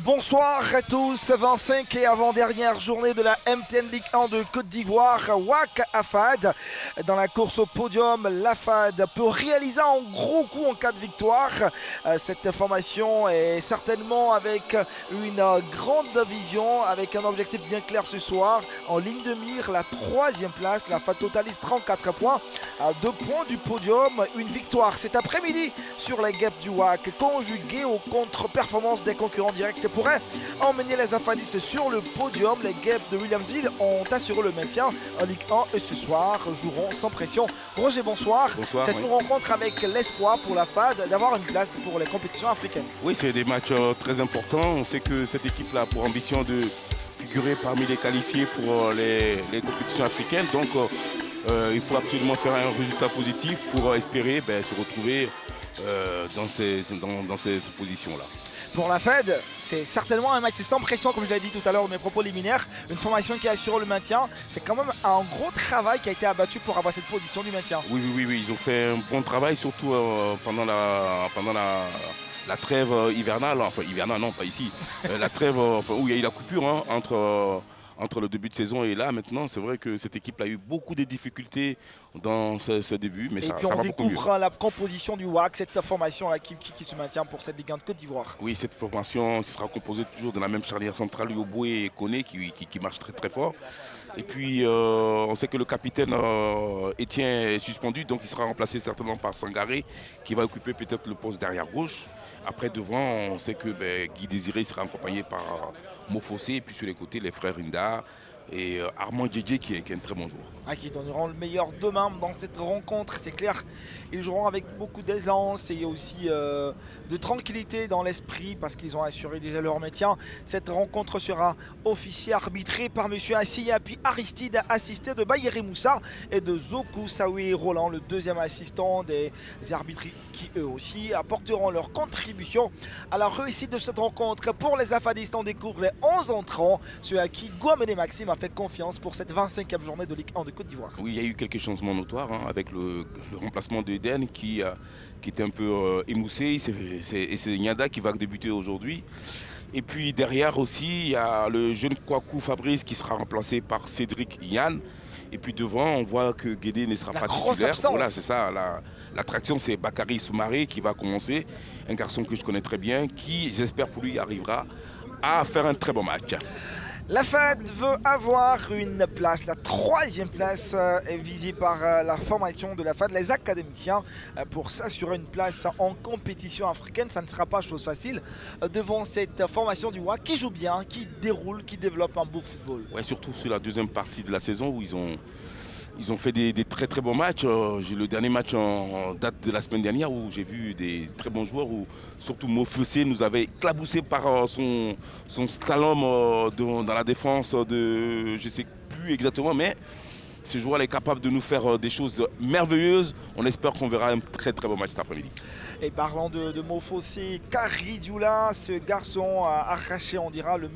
Bonsoir à tous, 25 et avant-dernière journée de la MTN Ligue 1 de Côte d'Ivoire. WAC AFAD dans la course au podium. L'AFAD peut réaliser un gros coup en cas de victoire. Cette formation est certainement avec une grande vision, avec un objectif bien clair ce soir. En ligne de mire, la troisième place. L'AFAD totalise 34 points, à 2 points du podium. Une victoire cet après-midi sur les guêpes du WAC, conjuguée aux contre-performances des concurrents directs, pourrait emmener les Afadistes sur le podium. Les guêpes de Williamsville ont assuré le maintien en Ligue 1 et ce soir joueront sans pression. Roger, bonsoir. Bonsoir. Cette rencontre avec l'espoir pour la FAD d'avoir une place pour les compétitions africaines. Oui, c'est des matchs très importants. On sait que cette équipe-là a pour ambition de figurer parmi les qualifiés pour les compétitions africaines. Donc, il faut absolument faire un résultat positif pour espérer se retrouver dans ces positions-là. Pour la Fed, c'est certainement un match sans pression, comme je l'ai dit tout à l'heure dans mes propos liminaires. Une formation qui assure le maintien. C'est quand même un gros travail qui a été abattu pour avoir cette position du maintien. Oui, ils ont fait un bon travail, surtout pendant la trêve hivernale. Enfin, hivernale, non, pas ici. La trêve où il y a eu la coupure entre le début de saison et là. Maintenant, c'est vrai que cette équipe a eu beaucoup de difficultés dans ce début. Mais et ça, puis ça on va beaucoup mieux. découvre la composition du WAC, cette formation qui se maintient pour cette Ligue 1 de Côte d'Ivoire. Oui, cette formation qui sera composée toujours de la même charnière centrale, Yoboué et Koné, qui marche très très fort. Et puis on sait que le capitaine Etienne est suspendu, donc il sera remplacé certainement par Sangaré, qui va occuper peut-être le poste derrière gauche. Après devant, on sait que Guy Désiré sera accompagné par Mofossé, et puis sur les côtés, les frères Rinda et Armand Djedje qui est un très bon joueur. Qui donneront le meilleur demain dans cette rencontre, c'est clair. Ils joueront avec beaucoup d'aisance et aussi de tranquillité dans l'esprit parce qu'ils ont assuré déjà leur maintien. Cette rencontre sera officiée, arbitrée par M. Assia puis Aristide, assisté de Bayeri Moussa et de Zoku Saoui Roland, le deuxième assistant des arbitres qui eux aussi apporteront leur contribution à la réussite de cette rencontre. Pour les Afadistes, on découvre les 11 entrants, ceux à qui Guamene Maxime a fait confiance pour cette 25e journée de Ligue 1 de Côte d'Ivoire. Oui, il y a eu quelques changements notoires avec le remplacement d'Eden qui était un peu émoussé. C'est Nyada qui va débuter aujourd'hui. Et puis derrière aussi, il y a le jeune Kouakou Fabrice qui sera remplacé par Cédric Yann. Et puis devant, on voit que Guédé ne sera pas titulaire. Absence. Voilà, c'est ça. L'attraction, c'est Bakary Soumaré qui va commencer. Un garçon que je connais très bien, qui, j'espère pour lui, arrivera à faire un très bon match. La FAD veut avoir une place, la troisième place est visée par la formation de la FAD, les académiciens, pour s'assurer une place en compétition africaine. Ça ne sera pas chose facile devant cette formation du WAC qui joue bien, qui déroule, qui développe un beau football. Ouais, surtout sur la deuxième partie de la saison où ils ont fait des très très bons matchs. J'ai le dernier match en date de la semaine dernière où j'ai vu des très bons joueurs, où surtout Mofossé nous avait éclaboussé par son slalom dans la défense de je ne sais plus exactement, mais ce joueur est capable de nous faire des choses merveilleuses. On espère qu'on verra un très très beau match cet après-midi. Et parlant de Mofossé, Karidioula, ce garçon a arraché, on dira, le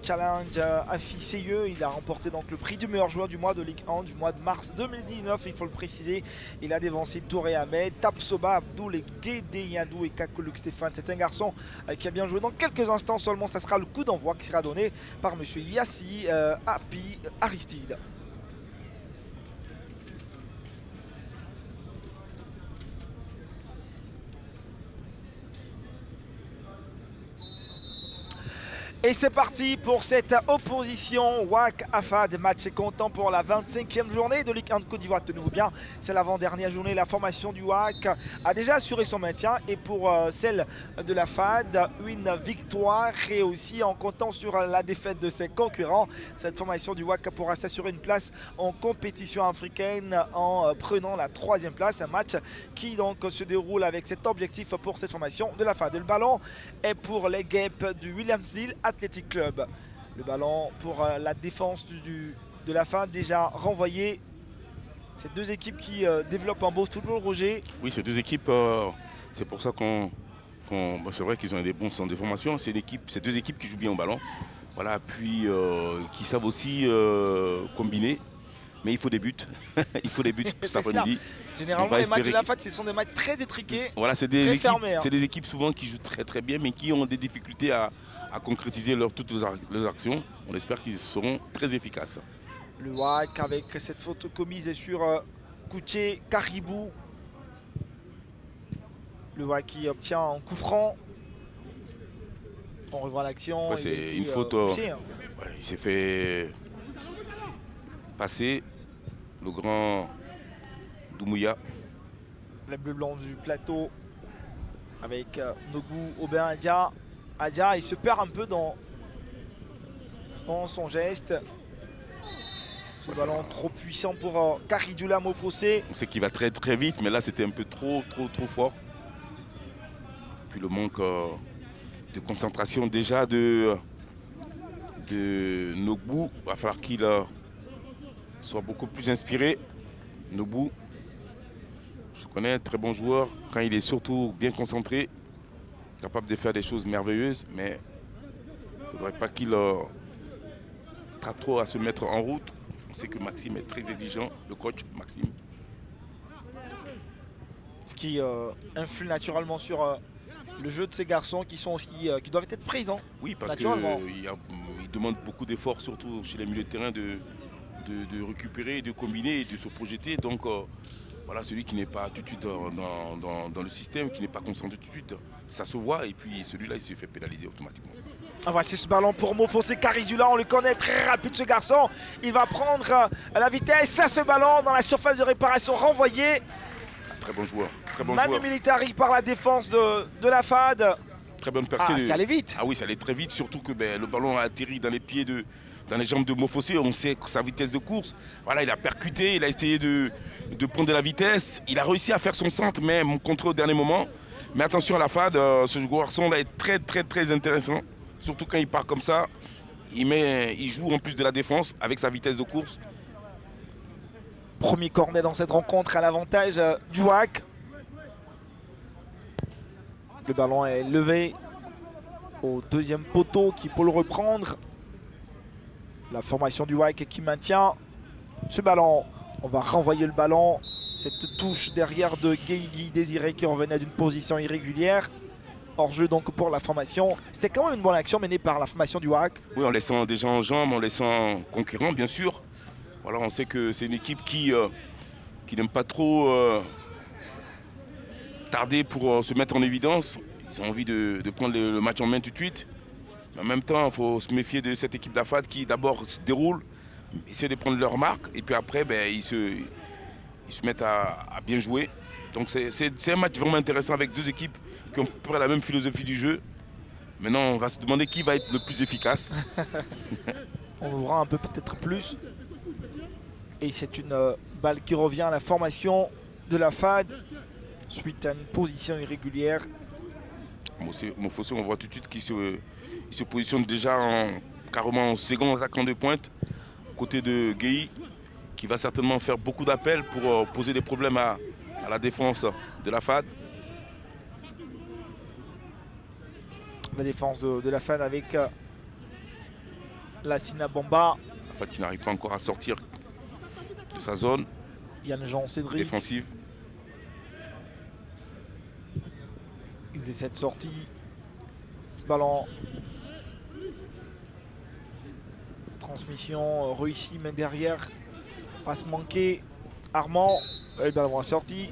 challenge afficéeux. Il a remporté donc le prix du meilleur joueur du mois de Ligue 1 du mois de mars 2019, il faut le préciser. Il a dévancé Touré Ahmed, Tapsoba Abdoul et Guédé Yadou et Kakoluk Stéphane. C'est un garçon qui a bien joué. Dans quelques instants seulement, ça sera le coup d'envoi qui sera donné par M. Yassi Api Aristide. Et c'est parti pour cette opposition WAC AFAD. Match est comptant pour la 25e journée de Ligue 1 de Côte d'Ivoire. Tenez-vous bien, c'est l'avant-dernière journée. La formation du WAC a déjà assuré son maintien. Et pour celle de la FAD, une victoire et aussi en comptant sur la défaite de ses concurrents. Cette formation du WAC pourra s'assurer une place en compétition africaine en prenant la troisième place. Un match qui donc se déroule avec cet objectif pour cette formation de la FAD. Le ballon est pour les guêpes du Williamsville Athletic Club. Le ballon pour la défense de la FAD déjà renvoyé. Ces deux équipes qui développent un beau football, Roger. Oui, ces deux équipes, c'est pour ça c'est vrai qu'ils ont des bons centres de formation. C'est deux équipes qui jouent bien au ballon. Voilà, puis qui savent aussi combiner. Mais il faut des buts. Il faut des buts cet après-midi. Généralement, les matchs de la FAD, ce sont des matchs très étriqués, voilà, c'est très fermés. des équipes souvent qui jouent très très bien, mais qui ont des difficultés à concrétiser toutes leurs actions. On espère qu'ils seront très efficaces. Le WAC avec cette faute commise sur Kouché Caribou. Le WAC qui obtient un coup franc. On revoit l'action. Ouais, c'est une faute. Poussé, hein. Ouais, il s'est fait passer le grand Doumbouya. Les bleus blancs du plateau avec Nogu Aubin Adia. Adia, il se perd un peu dans son geste. Ce ballon trop puissant pour Karidula Mofossé. On sait qu'il va très très vite, mais là c'était un peu trop fort. Puis le manque de concentration déjà de Nogu. Il va falloir qu'il soit beaucoup plus inspiré. Nogu, je connais, un très bon joueur quand il est surtout bien concentré, capable de faire des choses merveilleuses, mais il ne faudrait pas qu'il tarde trop à se mettre en route. On sait que Maxime est très exigeant, le coach Maxime. Ce qui influe naturellement sur le jeu de ces garçons qui sont aussi qui doivent être présents. Oui, parce qu'il demande beaucoup d'efforts, surtout chez les milieux de terrain, de récupérer, de combiner et de se projeter. Donc voilà, celui qui n'est pas tout de suite dans le système, qui n'est pas concentré tout de suite, ça se voit et puis celui-là il se fait pénaliser automatiquement. Voici ce ballon pour Mofossé Karidula, on le connaît, très rapide ce garçon. Il va prendre la vitesse, ça ce ballon dans la surface de réparation renvoyé. Très bon joueur. Très bon Manu joueur. Militari par la défense de la FAD. Très bonne percée. Ça allait vite. Ah oui, ça allait très vite, surtout que le ballon a atterri dans les pieds dans les jambes de Mofossé. On sait que sa vitesse de course, voilà, il a percuté, il a essayé de prendre de la vitesse. Il a réussi à faire son centre, mais contré au dernier moment. Mais attention à la FAD, ce garçon-là est très très très intéressant. Surtout quand il part comme ça, il joue en plus de la défense avec sa vitesse de course. Premier cornet dans cette rencontre à l'avantage du WAC. Le ballon est levé au deuxième poteau qui peut le reprendre. La formation du WAC qui maintient ce ballon. On va renvoyer le ballon. Cette touche derrière de Guigui Désiré qui revenait d'une position irrégulière. Hors jeu donc pour la formation. C'était quand même une bonne action menée par la formation du WAC. Oui, en laissant des gens en jambes, en laissant conquérant bien sûr. Voilà, on sait que c'est une équipe qui n'aime pas trop tarder pour se mettre en évidence. Ils ont envie de prendre le match en main tout de suite. Mais en même temps, il faut se méfier de cette équipe d'AFAD qui d'abord se déroule, essaie de prendre leur marque et puis après ils se mettent à bien jouer. Donc c'est un match vraiment intéressant avec deux équipes qui ont à peu près la même philosophie du jeu. Maintenant, on va se demander qui va être le plus efficace. On ouvrira un peu peut-être plus. Et c'est une balle qui revient à la formation de la FAD suite à une position irrégulière. Mofossé, on voit tout de suite qu'il se positionne déjà carrément en second attaquant de pointe, côté de Gueye, qui va certainement faire beaucoup d'appels pour poser des problèmes à la défense de la FAD. La défense de la FAD avec Lassina Bamba. La FAD qui n'arrive pas encore à sortir de sa zone Yann-Jean Cédric défensive. Ils essaient de sortie. Ballon. Transmission réussie, mais derrière. Passe manquée. Armand. Le ballon est sorti.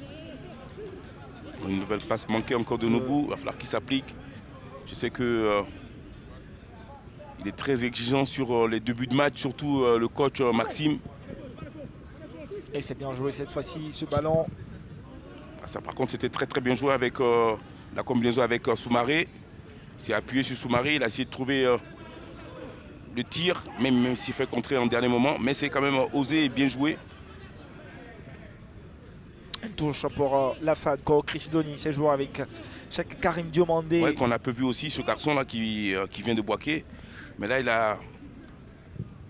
Une nouvelle passe manquée encore de Nobu. Il va falloir qu'il s'applique. Je sais que il est très exigeant sur les débuts de match, surtout le coach Maxime. Et c'est bien joué cette fois-ci, ce ballon. Ça, par contre, c'était très très bien joué avec la combinaison avec Soumaré. Il s'est appuyé sur Soumaré, il a essayé de trouver le tir, même s'il fait contrer en dernier moment. Mais c'est quand même osé et bien joué. Une touche pour la FAD, Chris Doni, c'est joué avec chaque Karim Diomandé. Ouais, qu'on a peu vu aussi, ce garçon-là qui vient de Boaké. Mais là, il a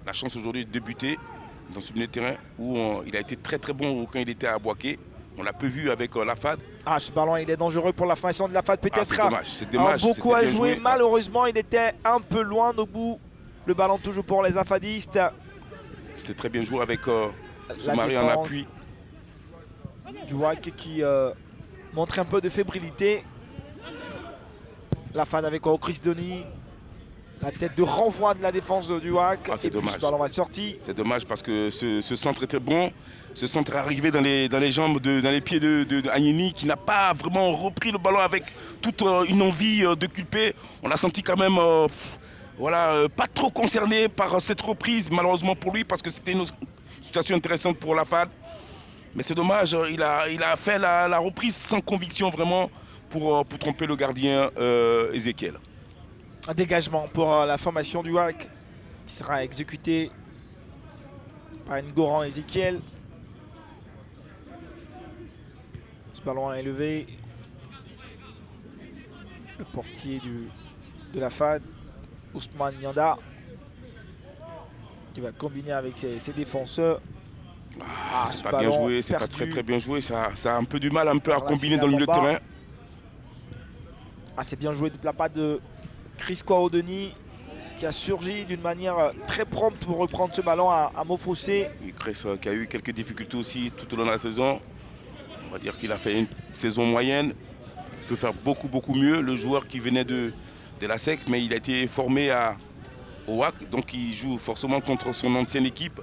la chance aujourd'hui de débuter dans ce milieu de terrain où il a été très très bon quand il était à Boaké. On l'a peu vu avec la FAD. Ah, ce ballon, il est dangereux pour la formation de la FAD. Peut-être c'est dommage. Beaucoup à jouer. Malheureusement, il était un peu loin au bout. Le ballon toujours pour les AFADistes. C'était très bien joué avec Soumaré en appui. Du WAC qui montre un peu de fébrilité. La FAD avec Chris Denis. La tête de renvoi de la défense du WAC. C'est dommage. Ce ballon va sortir. C'est dommage parce que ce centre était bon. Ce centre est arrivé dans les jambes, dans les pieds de Agnini qui n'a pas vraiment repris le ballon avec toute une envie de culper. On l'a senti quand même pas trop concerné par cette reprise, malheureusement pour lui, parce que c'était une situation intéressante pour la FAD. Mais c'est dommage, il a fait la reprise sans conviction vraiment pour tromper le gardien Ezekiel. Un dégagement pour la formation du WAC qui sera exécuté par Ngoran Ezekiel. Ce ballon est élevé. Le portier de la FAD, Ousmane Nyanda, qui va combiner avec ses défenseurs. C'est pas bien joué, c'est pas très bien joué. Ça a un peu du mal à combiner dans le milieu de terrain. C'est bien joué de la part de Chris Kouaodeni qui a surgi d'une manière très prompte pour reprendre ce ballon à Mofossé. Chris qui a eu quelques difficultés aussi tout au long de la saison. On va dire qu'il a fait une saison moyenne. Il peut faire beaucoup mieux. Le joueur qui venait de la SEC, mais il a été formé au WAC, donc il joue forcément contre son ancienne équipe.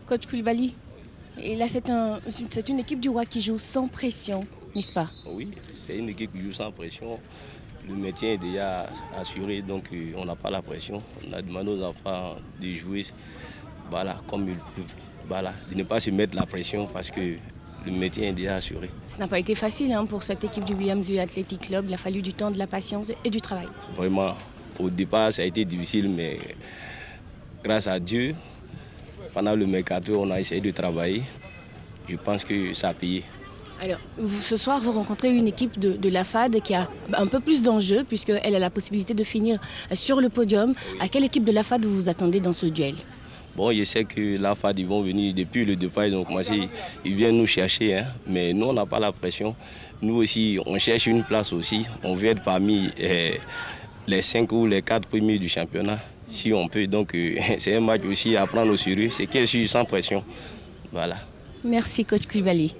Coach Koulibaly, et là c'est une équipe du WAC qui joue sans pression, n'est-ce pas? Oui, c'est une équipe qui joue sans pression. Le maintien est déjà assuré, donc on n'a pas la pression. On a demandé aux enfants de jouer comme ils peuvent, de ne pas se mettre la pression parce que le maintien est déjà assuré. Ça n'a pas été facile pour cette équipe du Williamsville Athletic Club. Il a fallu du temps, de la patience et du travail. Vraiment, au départ, ça a été difficile, mais grâce à Dieu, pendant le mercato, on a essayé de travailler. Je pense que ça a payé. Alors, ce soir, vous rencontrez une équipe de la FAD qui a un peu plus d'enjeux puisqu'elle a la possibilité de finir sur le podium. Oui. À quelle équipe de la FAD vous vous attendez dans ce duel? Bon, je sais que la FAD, ils vont venir depuis le départ, ils ont commencé, ils viennent nous chercher, mais nous, on n'a pas la pression. Nous aussi, on cherche une place aussi. On vient être parmi les 5 ou les 4 premiers du championnat, si on peut. Donc, c'est un match aussi à prendre au sérieux. C'est qu'elle suit sans pression. Voilà. Merci, coach Koulibaly.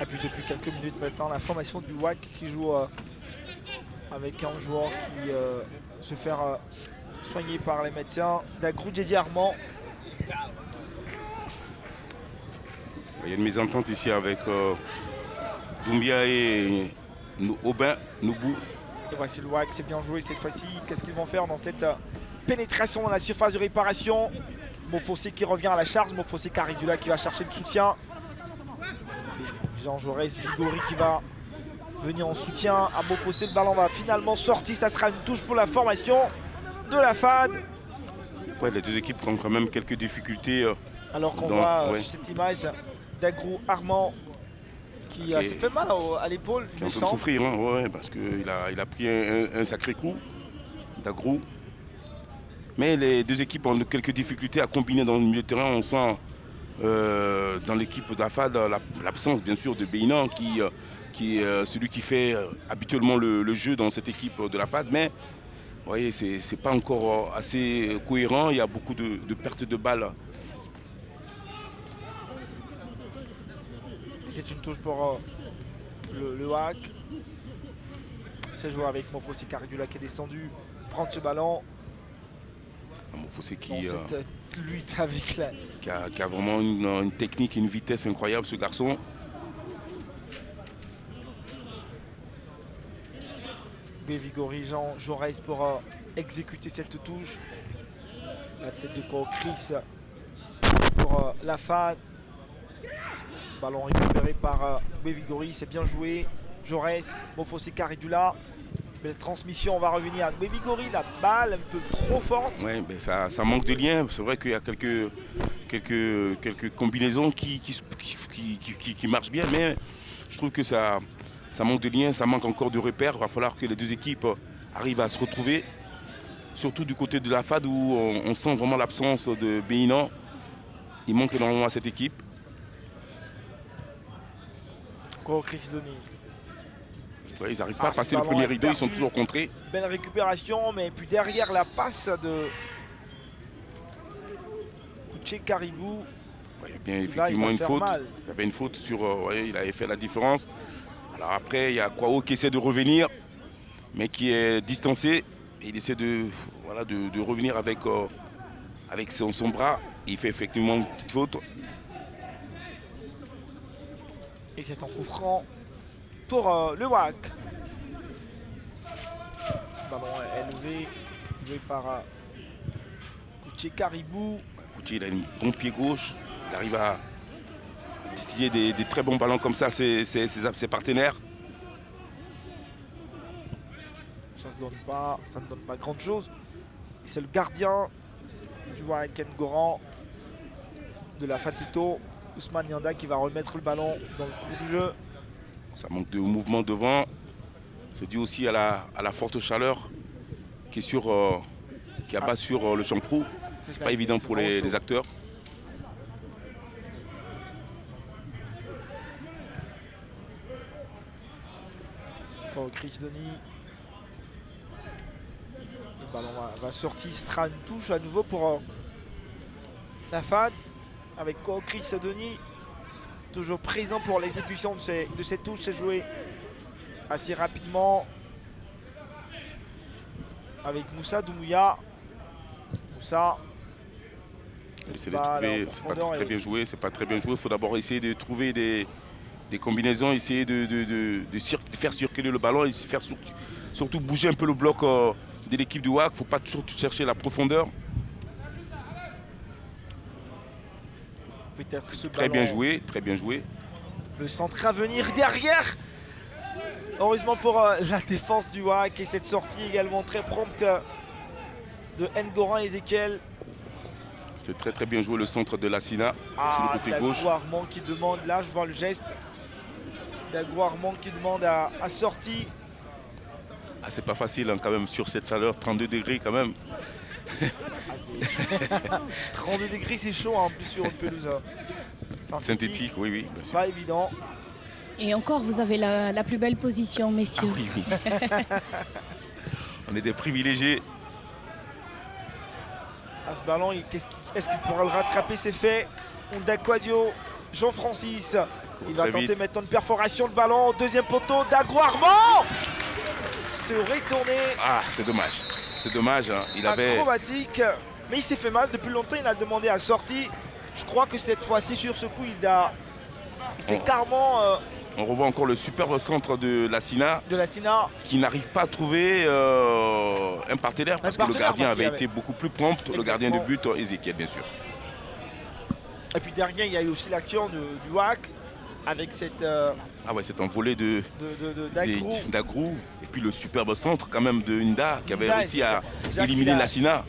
Et puis, depuis quelques minutes maintenant, la formation du WAC qui joue avec un joueur qui se fait soigner par les médecins. Dagrou Djedi Armand. Il y a une mésentente ici avec Doumbia et Aubin Noubou. Et voici le WAC, c'est bien joué cette fois-ci. Qu'est-ce qu'ils vont faire dans cette pénétration dans la surface de réparation? Mofossé qui revient à la charge. Mofossé Caridula qui va chercher le soutien. Jean Jaurès Vigori qui va venir en soutien à Mofossé. Le ballon va finalement sortir. Ça sera une touche pour la formation de la FAD. Ouais, les deux équipes prennent quand même quelques difficultés. Alors qu'on voit sur cette image Dagrou Armand qui s'est fait mal à l'épaule. Qui est en train de souffrir, parce qu'il a pris un sacré coup, Dagrou. Mais les deux équipes ont quelques difficultés à combiner dans le milieu de terrain. On sent dans l'équipe de la FAD l'absence bien sûr de Béinan qui est celui qui fait habituellement le jeu dans cette équipe de la FAD. Mais vous voyez, c'est pas encore assez cohérent. Il y a beaucoup de pertes de balles. C'est une touche pour le WAC. C'est joué avec Mofossé Caridula qui est descendu prendre ce ballon. Mofossé qui cette lutte avec qui a vraiment une technique et une vitesse incroyable, ce garçon. Vigori, Jean Jaurès pour exécuter cette touche. La tête de Chris pour la FAD. Ballon récupéré par Vigori, c'est bien joué. Jaurès, Mofossé Caridula. Belle transmission, on va revenir à Vigori, la balle un peu trop forte. Oui, mais ça manque de lien. C'est vrai qu'il y a quelques combinaisons qui marchent bien, mais je trouve que ça manque de lien, ça manque encore de repères. Il va falloir que les deux équipes arrivent à se retrouver, surtout du côté de la FAD où on sent vraiment l'absence de Béinan. Il manque énormément à cette équipe. Chris Denis. Ouais, ils n'arrivent pas à passer le premier rideau, ils sont toujours contrés. Belle récupération, mais puis derrière la passe Kouché Caribou. Il y a bien effectivement une faute. Mal. Il y avait une faute sur. Il avait fait la différence. Alors après, il y a Kwao qui essaie de revenir, mais qui est distancé. Et il essaie de revenir avec son bras. Il fait effectivement une petite faute. Et c'est un coup franc pour le WAC. Ce ballon est élevé, joué par Kouché Caribou. Kouché, il a un bon pied gauche. Il arrive à distiller des très bons ballons comme ça, ses partenaires. Ça ne donne pas grand chose. C'est le gardien du WAC Ngoran de la FAD plutôt, Ousmane Yanda, qui va remettre le ballon dans le cours du jeu. Ça manque de mouvement devant. C'est dû aussi à la forte chaleur qui abat sur le champ-prou. C'est pas évident pour les acteurs. Encore Chris Denis. Le ballon va sortir. Ce sera une touche à nouveau pour la FAD. Avec Chris Denis. Toujours présent pour l'exécution de ces touches. C'est joué assez rapidement. Avec Moussa Doumbouya. Moussa. C'est pas très bien joué. C'est pas très bien joué. Il faut d'abord essayer de trouver des combinaisons, essayer de faire circuler le ballon et faire surtout bouger un peu le bloc de l'équipe du WAC. Il ne faut pas toujours chercher la profondeur. Très bien joué, très bien joué. Le centre à venir derrière. Heureusement pour la défense du WAC et cette sortie également très prompte de Ngoran Ezekiel. C'est très très bien joué le centre de Lassina sur le côté gauche. Dagou Armand qui demande, là je vois le geste. Dagou Armand qui demande à sortie. Ah, c'est pas facile hein, quand même sur cette chaleur, 32 degrés quand même. 32 degrés c'est chaud hein, en plus sur une pelouse synthétique, oui. C'est pas évident. Et encore, vous avez la plus belle position, messieurs. Ah, oui. On est des privilégiés. À ce ballon, est-ce qu'il pourra le rattraper? C'est fait. Ondakwadio, Jean-Francis. Il va tenter maintenant une perforation. Le ballon, deuxième poteau, Dagou Armand se retourné. Ah, c'est dommage. C'est dommage. Hein. Il avait acrobatique. Mais il s'est fait mal. Depuis longtemps, il a demandé à sortir. Je crois que cette fois-ci, sur ce coup, il s'est carrément... On revoit encore le superbe centre de Lassina. Qui n'arrive pas à trouver un partenaire parce que le gardien avait été beaucoup plus prompt. Exactement. Le gardien de but, Ezekiel, bien sûr. Et puis derrière, il y a eu aussi l'action du WAC avec cette... cet envolé d'Agrou. Et puis le superbe centre quand même de Nda qui avait réussi à éliminer Lassina.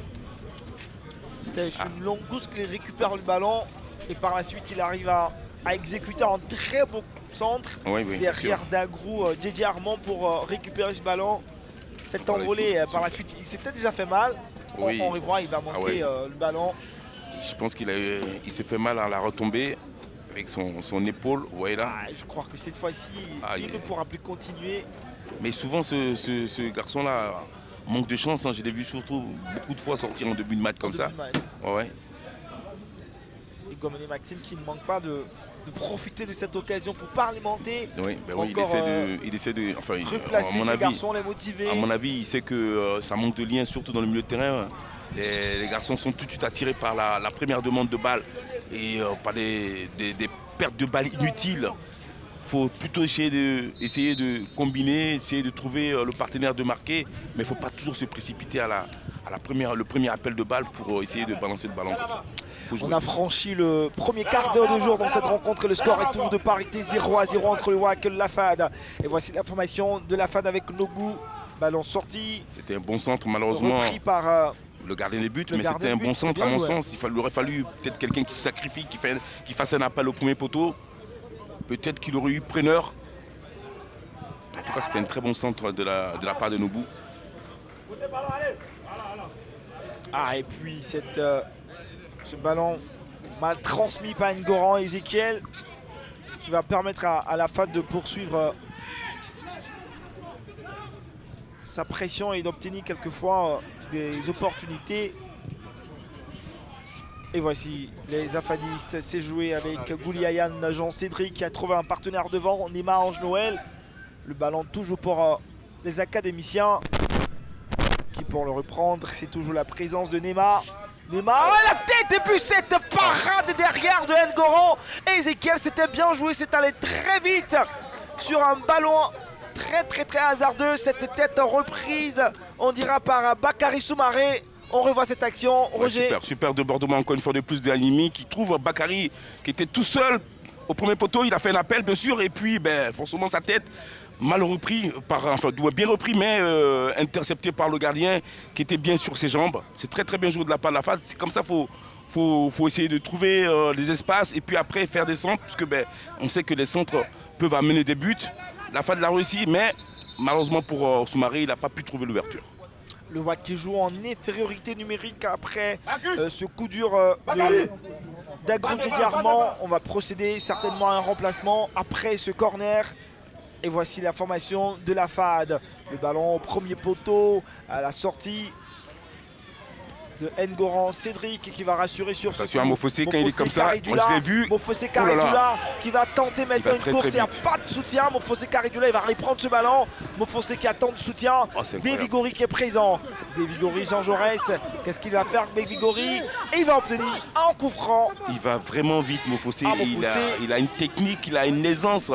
C'était une longue gousse qui récupère le ballon. Et par la suite, il arrive à exécuter un très beau centre derrière Dagou, JJ Armand pour récupérer ce ballon. Cet envolé par la suite, il s'était déjà fait mal. On revoit, il va manquer le ballon. Je pense qu'il s'est fait mal à la retombée avec son épaule. Là. Je crois que cette fois-ci, il ne pourra plus continuer. Mais souvent, ce garçon-là manque de chance. Hein. Je l'ai vu surtout beaucoup de fois sortir en début de match comme ça. Et Gomene Maxime qui ne manque pas de profiter de cette occasion pour parlementer. Il essaie de replacer ces garçons, les motiver. À mon avis, il sait que ça manque de lien, surtout dans le milieu de terrain. Les garçons sont tout de suite attirés par la première demande de balle et par des pertes de balles inutiles. Il faut plutôt essayer de combiner, essayer de trouver le partenaire de marquer, mais il ne faut pas toujours se précipiter le premier appel de balle pour essayer de balancer le ballon comme ça. On a franchi le premier quart d'heure de jour dans cette rencontre. Le score est toujours de parité 0-0 entre le WAC et la FAD. Et voici la formation de la FAD avec Nobu. Ballon sorti. C'était un bon centre malheureusement. Repris par le gardien des buts, mais c'était un bon centre à mon sens. Il aurait fallu peut-être quelqu'un qui se sacrifie, qui fasse un appel au premier poteau. Peut-être qu'il aurait eu preneur. En tout cas, c'était un très bon centre de la part de Nobu. Et puis ce ballon mal transmis par Ngoran Ezekiel qui va permettre à la FAD de poursuivre sa pression et d'obtenir quelquefois des opportunités. Et voici les Afadistes, c'est joué avec Gouliayan, Jean-Cédric qui a trouvé un partenaire devant, Neymar, Ange Noël. Le ballon toujours pour les académiciens qui pour le reprendre, c'est toujours la présence de Neymar. Neymar, la tête et puis cette parade derrière de Ngoran. Et Ezekiel, c'était bien joué, c'est allé très vite sur un ballon très hasardeux. Cette tête reprise, on dira par Bakary Soumaré. On revoit cette action, Roger. Super débordement encore une fois de plus de Halimi qui trouve Bakary qui était tout seul au premier poteau. Il a fait un appel bien sûr et puis forcément sa tête mal repris, bien repris mais intercepté par le gardien qui était bien sur ses jambes. C'est très bien joué de la part de la FAD. C'est comme ça qu'il faut essayer de trouver des espaces et puis après faire des centres puisque on sait que les centres peuvent amener des buts. La FAD l'a réussi mais malheureusement pour Soumaré, il n'a pas pu trouver l'ouverture. Le WAC qui joue en infériorité numérique après ce coup dur d'Agro Didier Armand. On va procéder certainement à un remplacement après ce corner. Et voici la formation de la FAD. Le ballon au premier poteau, à la sortie de Ngoran, Cédric qui va rassurer sur ce coup. Mofossé quand il est comme ça, moi je l'ai vu. Mofossé Caridula qui va tenter maintenant une course, il n'y a pas de soutien. Mofossé Caridula, il va reprendre ce ballon. Mofossé qui attend de soutien. Bévigori qui est présent. Bévigori, Jean Jaurès, qu'est-ce qu'il va faire Bévigori? Et il va obtenir un coup franc. Il va vraiment vite Mofossé. Il a une technique, il a une aisance.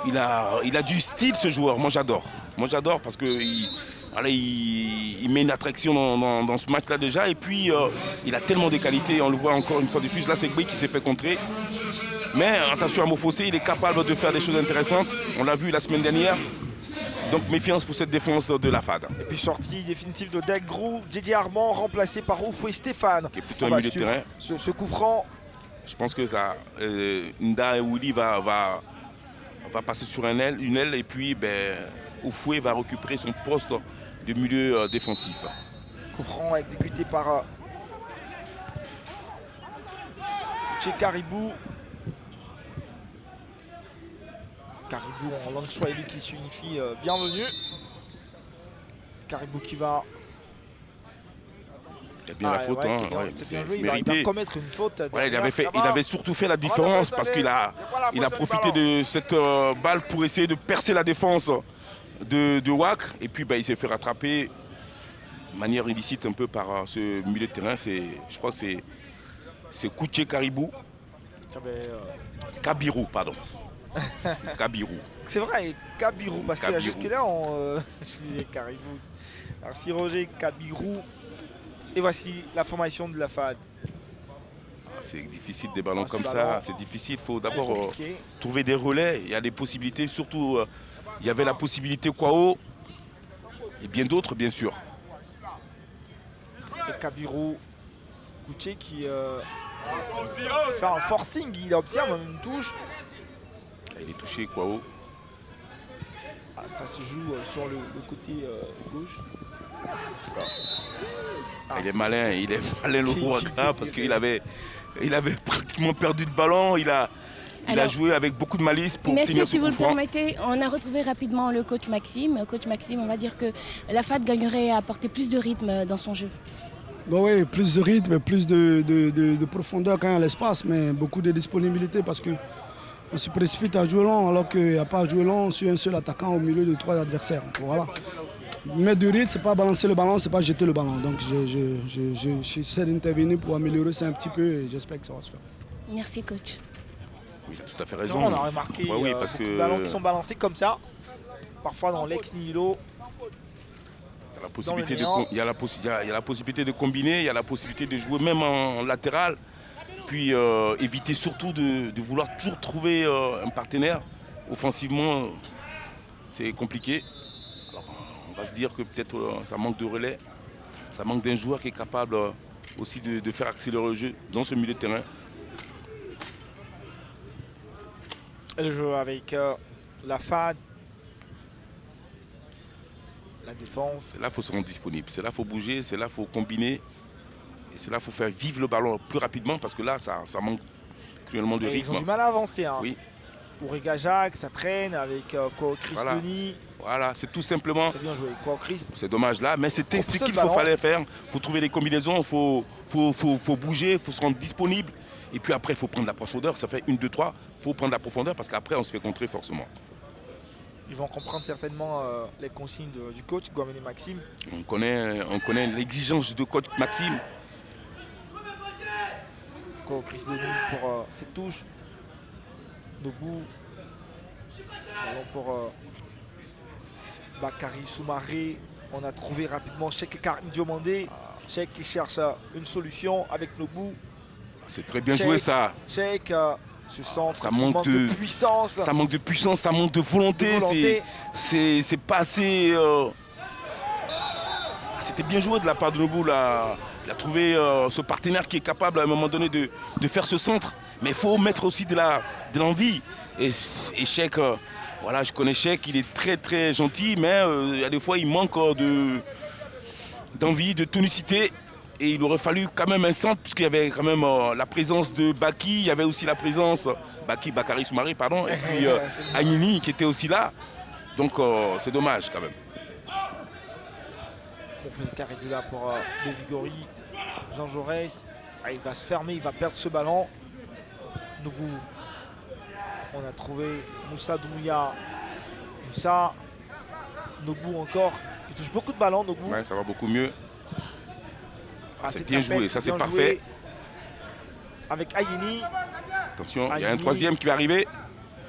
Il a du style ce joueur, moi j'adore parce que il met une attraction dans ce match là déjà et puis il a tellement de qualités, on le voit encore une fois de plus. Là c'est Gouy qui s'est fait contrer, mais attention à Mofossé, il est capable de faire des choses intéressantes, on l'a vu la semaine dernière, donc méfiance pour cette défense de la FAD. Et puis sortie définitive de Dagrou, Didier Armand remplacé par Oufoué Stéphane qui est plutôt un milieu de terrain. Ce coup franc, je pense que Nda et Willy va passer sur une aile et puis Oufoué va récupérer son poste de milieu défensif. Coup franc exécuté par Tché Caribou. Caribou en langue swahili qui signifie bienvenue. Caribou qui va... Il a bien la faute, c'est mérité. Il va commettre une faute. Il avait surtout fait la différence parce qu'il a profité de cette balle pour essayer de percer la défense de WAC. Et puis il s'est fait rattraper de manière illicite un peu par ce milieu de terrain. Je crois que c'est Kouché Caribou. Kabirou, pardon. Kabirou. C'est vrai, Kabirou, parce que jusque-là, je disais Caribou. Merci Roger, Kabirou. Et voici la formation de la FAD. C'est difficile des ballons comme ça, c'est difficile. Il faut d'abord trouver des relais. Il y a des possibilités, surtout il y avait la possibilité Kwao et bien d'autres bien sûr. Et Kabirou, Kouché qui fait un forcing, il obtient même une touche. Il est touché Kwao. Ça se joue sur le côté gauche. Il est malin le Ouaka parce qu'il avait pratiquement perdu le ballon. Il a joué avec beaucoup de malice pour obtenir ce coup franc. Si vous le permettez, on a retrouvé rapidement le coach Maxime. Coach Maxime, on va dire que la FAD gagnerait à apporter plus de rythme dans son jeu. Bon, oui, plus de rythme, plus de profondeur quand il y a l'espace, mais beaucoup de disponibilité parce qu'on se précipite à jouer long alors qu'il n'y a pas à jouer long sur un seul attaquant au milieu de 3 adversaires. Voilà. Mettre du rythme, ce n'est pas balancer le ballon, ce n'est pas jeter le ballon. Donc j'essaie d'intervenir pour améliorer ça un petit peu et j'espère que ça va se faire. Merci coach. Oui, il a tout à fait raison. On a remarqué parce que de ballons qui sont balancés comme ça, parfois dans l'ex nihilo. Il y a la possibilité de combiner, il y a la possibilité de jouer même en latéral. Puis éviter surtout de vouloir toujours trouver un partenaire. Offensivement, c'est compliqué. Alors, on va se dire que peut-être ça manque de relais. Ça manque d'un joueur qui est capable aussi de faire accélérer le jeu dans ce milieu de terrain. Le jeu avec la FAD. La défense. C'est là qu'il faut se rendre disponible. C'est là qu'il faut bouger. C'est là qu'il faut combiner. Et c'est là qu'il faut faire vivre le ballon plus rapidement parce que là, ça manque cruellement de rythme. Ils ont du mal à avancer. Hein. Oui. Ourega Jacques, ça traîne avec Chris Denis. Voilà, c'est tout simplement. C'est bien joué. Quoi, Chris? C'est dommage là, mais c'était ce qu'il ballon. fallait faire. Il faut trouver des combinaisons, il faut bouger, il faut se rendre disponible. Et puis après, il faut prendre la profondeur. Ça fait 1, 2, 3. Il faut prendre la profondeur parce qu'après, on se fait contrer forcément. Ils vont comprendre certainement les consignes du coach, Guamene Maxime. On connaît l'exigence de coach Maxime. Quoi, Chris Denis pour cette touche. Debout. Ballon pour Bakary Soumaré. On a trouvé rapidement Cheikh Karim Diomandé. Cheikh qui cherche une solution avec Nobu. C'est très bien joué ça. Cheikh ce centre, ça manque de puissance. Ça manque de puissance, ça manque de volonté. C'est pas assez. C'était bien joué de la part de Nobu là. Il a trouvé ce partenaire qui est capable à un moment donné de faire ce centre. Mais il faut mettre aussi de l'envie. Et Cheikh, voilà, je connais Cheikh, il est très très gentil, mais il y a des fois il manque d'envie, de tonicité. Et il aurait fallu quand même un centre, puisqu'il y avait quand même la présence de Baki, il y avait aussi la présence Bakary Soumaré, pardon, et puis Agnini qui était aussi là. Donc c'est dommage quand même. On faisait carré de là pour le Vigori. Jean Jaurès, il va se fermer, il va perdre ce ballon. Nougou, on a trouvé Moussa Doumbouya. Moussa, Nougou encore. Il touche beaucoup de ballons, Nougou. Ouais, ça va beaucoup mieux. C'est bien joué, ça c'est parfait. Avec Agnini. Attention, il y a un troisième qui va arriver.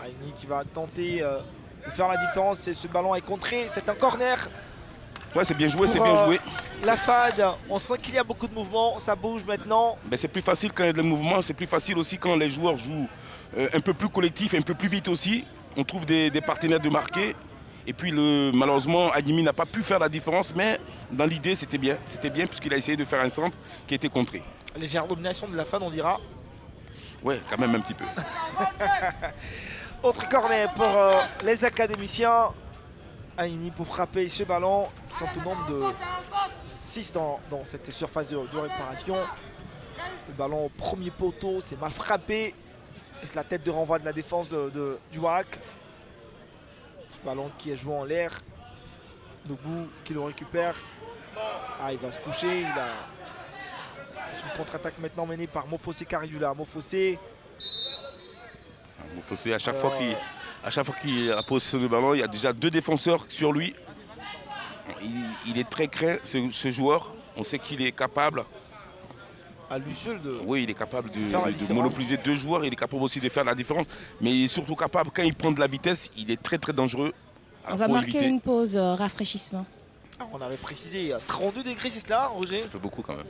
Agnini qui va tenter de faire la différence. Et ce ballon est contré, c'est un corner. Ouais, c'est bien joué, c'est bien joué. La FAD, on sent qu'il y a beaucoup de mouvements, ça bouge maintenant. Mais c'est plus facile quand il y a des mouvements, c'est plus facile aussi quand les joueurs jouent un peu plus collectif, un peu plus vite aussi. On trouve des partenaires de marquer. Et puis malheureusement, Agnimi n'a pas pu faire la différence, mais dans l'idée, c'était bien. C'était bien puisqu'il a essayé de faire un centre qui a été contré. Légère domination de la FAD, on dira. Ouais, quand même un petit peu. Autre corner pour les académiciens. Agnini pour frapper ce ballon. Ils sont au nombre de 6 dans cette surface de réparation. Le ballon au premier poteau, c'est mal frappé. C'est la tête de renvoi de la défense du WAC. Ce ballon qui est joué en l'air. Nougou qui le récupère. Ah, il va se coucher. C'est une contre-attaque maintenant menée par Mofossé Karidula. Mofossé, à chaque fois qu'il a posé le ballon, il y a déjà 2 défenseurs sur lui. Il est très craint, ce joueur. On sait qu'il est capable. À lui seul de. Oui, il est capable de monopoliser 2 joueurs. Il est capable aussi de faire la différence. Mais il est surtout capable, quand il prend de la vitesse, il est très très dangereux. On va marquer une pause rafraîchissement. On avait précisé 32 degrés, c'est cela, Roger? Ça fait beaucoup quand même.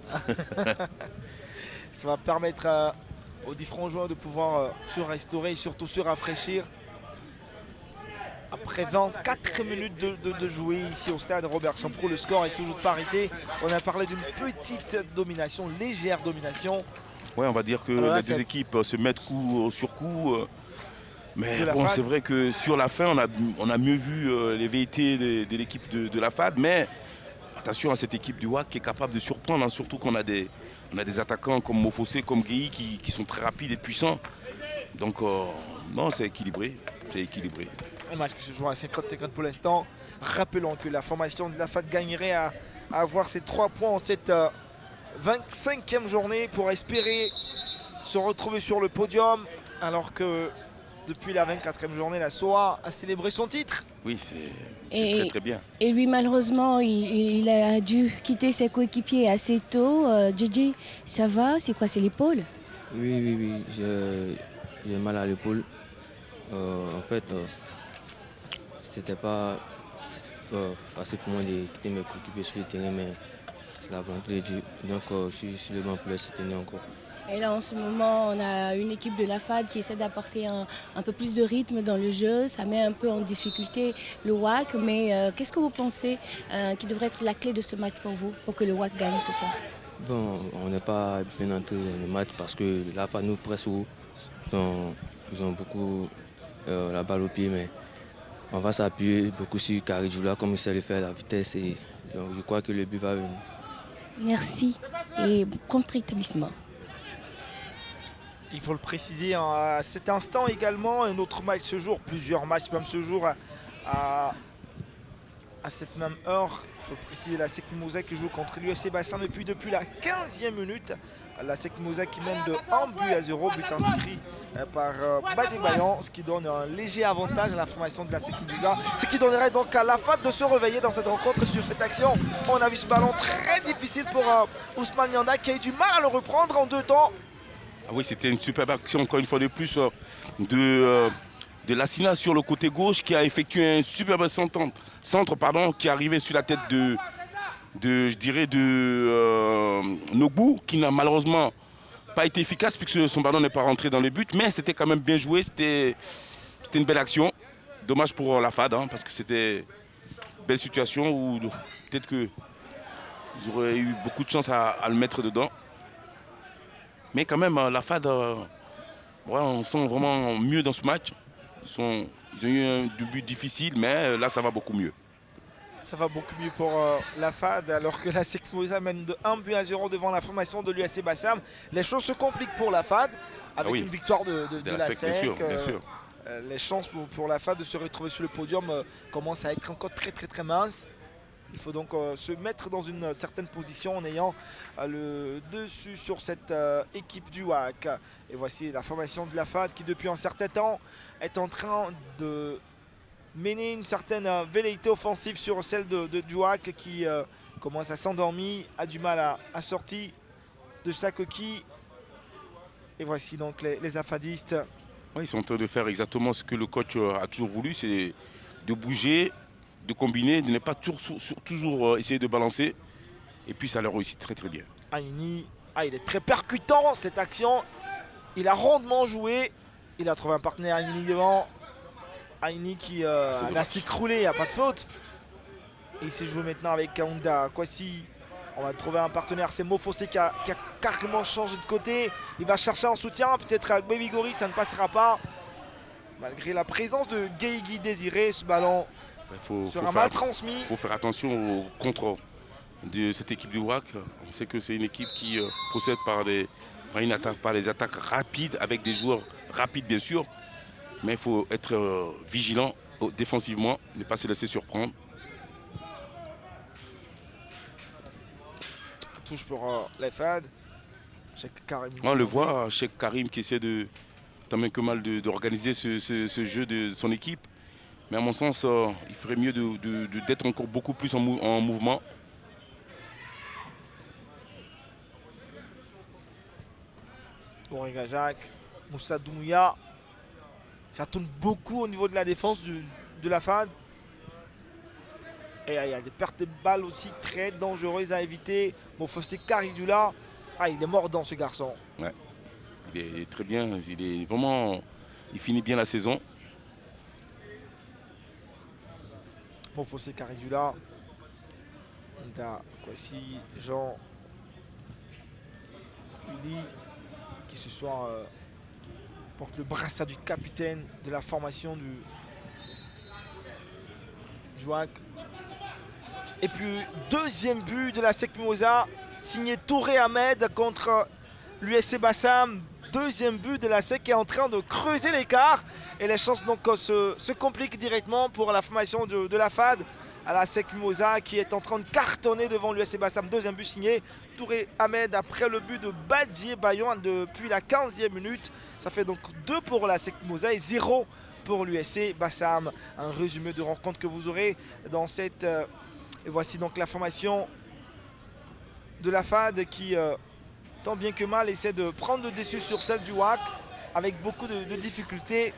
Ça va permettre aux différents joueurs de pouvoir se restaurer et surtout se rafraîchir. Après 24 minutes de jouer ici au stade Robert Champrou, le score est toujours de parité. On a parlé d'une petite domination, légère domination. Ouais, on va dire que les 2 équipes se mettent coup sur coup. Mais bon, c'est vrai que sur la fin, on a mieux vu les velléités de l'équipe de la FAD. Mais attention à cette équipe du WAC qui est capable de surprendre, hein, surtout qu'on a des attaquants comme Mofossé, comme Guéhi qui sont très rapides et puissants. Donc non, c'est équilibré. C'est équilibré. Un match qui se joue à 50-50 pour l'instant. Rappelons que la formation de la FAD gagnerait à avoir ses 3 points en cette 25e journée pour espérer se retrouver sur le podium. Alors que depuis la 24e journée, la SOA a célébré son titre. Oui, c'est très très bien. Et lui, malheureusement, il a dû quitter ses coéquipiers assez tôt. JJ, ça va? C'est quoi? C'est l'épaule? Oui. J'ai mal à l'épaule. En fait, c'était pas facile pour moi de quitter mes coéquipiers sur le terrain, mais c'est la volonté de Dieu. Donc, je suis sur le banc pour les soutenir encore. Et là, en ce moment, on a une équipe de la FAD qui essaie d'apporter un peu plus de rythme dans le jeu. Ça met un peu en difficulté le WAC. Mais qu'est-ce que vous pensez qui devrait être la clé de ce match pour vous, pour que le WAC gagne ce soir? Bon, on n'est pas bien entré dans le match parce que la FAD nous presse haut. Ils ont beaucoup la balle au pied, mais on va s'appuyer beaucoup sur Karidjoula comme il sait le faire, la vitesse. Et donc, je crois que le but va venir. Merci et bon rétablissement. Il faut le préciser, hein, à cet instant également, un autre match ce jour, plusieurs matchs même ce jour à cette même heure. Il faut préciser la SEC Mimosa qui joue contre l'USC Bassam. Et puis depuis la 15e minute, la SEC Mimosa qui mène de 1-0, but inscrit par Badi Bayan, ce qui donne un léger avantage à la formation de la SEC Mimosa. Ce qui donnerait donc à la FAD de se réveiller dans cette rencontre sur cette action. On a vu ce ballon très difficile pour Ousmane Nyanda qui a eu du mal à le reprendre en 2 temps. Ah oui, c'était une superbe action, encore une fois de plus, de Lassina sur le côté gauche qui a effectué un superbe centre qui est arrivé sur la tête de Nogbou, qui n'a malheureusement pas été efficace puisque son ballon n'est pas rentré dans le but, mais c'était quand même bien joué, c'était une belle action. Dommage pour la FAD, parce que c'était une belle situation où peut-être qu'ils auraient eu beaucoup de chance à le mettre dedans. Mais quand même, la FAD, on sent vraiment mieux dans ce match. Ils ont eu un début difficile, mais là, ça va beaucoup mieux. Ça va beaucoup mieux pour la FAD, alors que la SEC Mimosa mène de 1-0 devant la formation de l'USC Bassam. Les choses se compliquent pour la FAD, avec une victoire de la SEC. Bien sûr. Les chances pour la FAD de se retrouver sur le podium commencent à être encore très minces. Il faut donc se mettre dans une certaine position en ayant le dessus sur cette équipe du WAC. Et voici la formation de la FAD qui depuis un certain temps est en train de mener une certaine velléité offensive sur celle du WAC qui commence à s'endormir, a du mal à sortir de sa coquille. Et voici donc les afadistes. Ouais, ils sont en train de faire exactement ce que le coach a toujours voulu, c'est de bouger, de combiner, de ne pas toujours essayer de balancer. Et puis ça leur réussit très bien. Aini, il est très percutant cette action. Il a rondement joué. Il a trouvé un partenaire Aini devant. Aini qui va s'écrouler, il n'y a pas de faute. Et il s'est joué maintenant avec Kaunda Kwasi. On va trouver un partenaire, c'est Mofossé qui a carrément changé de côté. Il va chercher un soutien, peut-être avec Baby Gori, ça ne passera pas. Malgré la présence de Gueigui Désiré, ce ballon sera mal transmis. Il faut faire attention au contre de cette équipe du WAC. On sait que c'est une équipe qui procède par les attaques rapides, avec des joueurs rapides bien sûr. Mais il faut être vigilant défensivement, ne pas se laisser surprendre. Touche pour les FAD. On le voit, Cheikh Karim qui essaie tant bien que mal d'organiser ce jeu de son équipe. Mais à mon sens, il ferait mieux d'être encore beaucoup plus en mouvement. Bouriga Jacques, Moussa Doumouya. Ça tourne beaucoup au niveau de la défense de la FAD. Et il y a des pertes de balles aussi très dangereuses à éviter. Mofossé Karidula, il est mordant ce garçon. Ouais. Il est très bien, il finit bien la saison. Mofossé Karidula. Voici Jean Uli qui ce soir porte le brassard du capitaine de la formation du WAC. Et puis deuxième but de la SEC Mimosa, signé Touré Ahmed contre l'USC Bassam. Deuxième but de la SEC qui est en train de creuser l'écart. Et les chances donc se compliquent directement pour la formation de la FAD. À la SEC Mimosa qui est en train de cartonner devant l'USC Bassam. Deuxième but signé Touré Ahmed après le but de Badié Bayon depuis la 15e minute. Ça fait donc 2 pour la SEC Mimosa et 0 pour l'USC Bassam. Un résumé de rencontre que vous aurez dans cette... Et voici donc la formation de la FAD qui, tant bien que mal, essaie de prendre le dessus sur celle du WAC avec beaucoup de difficultés.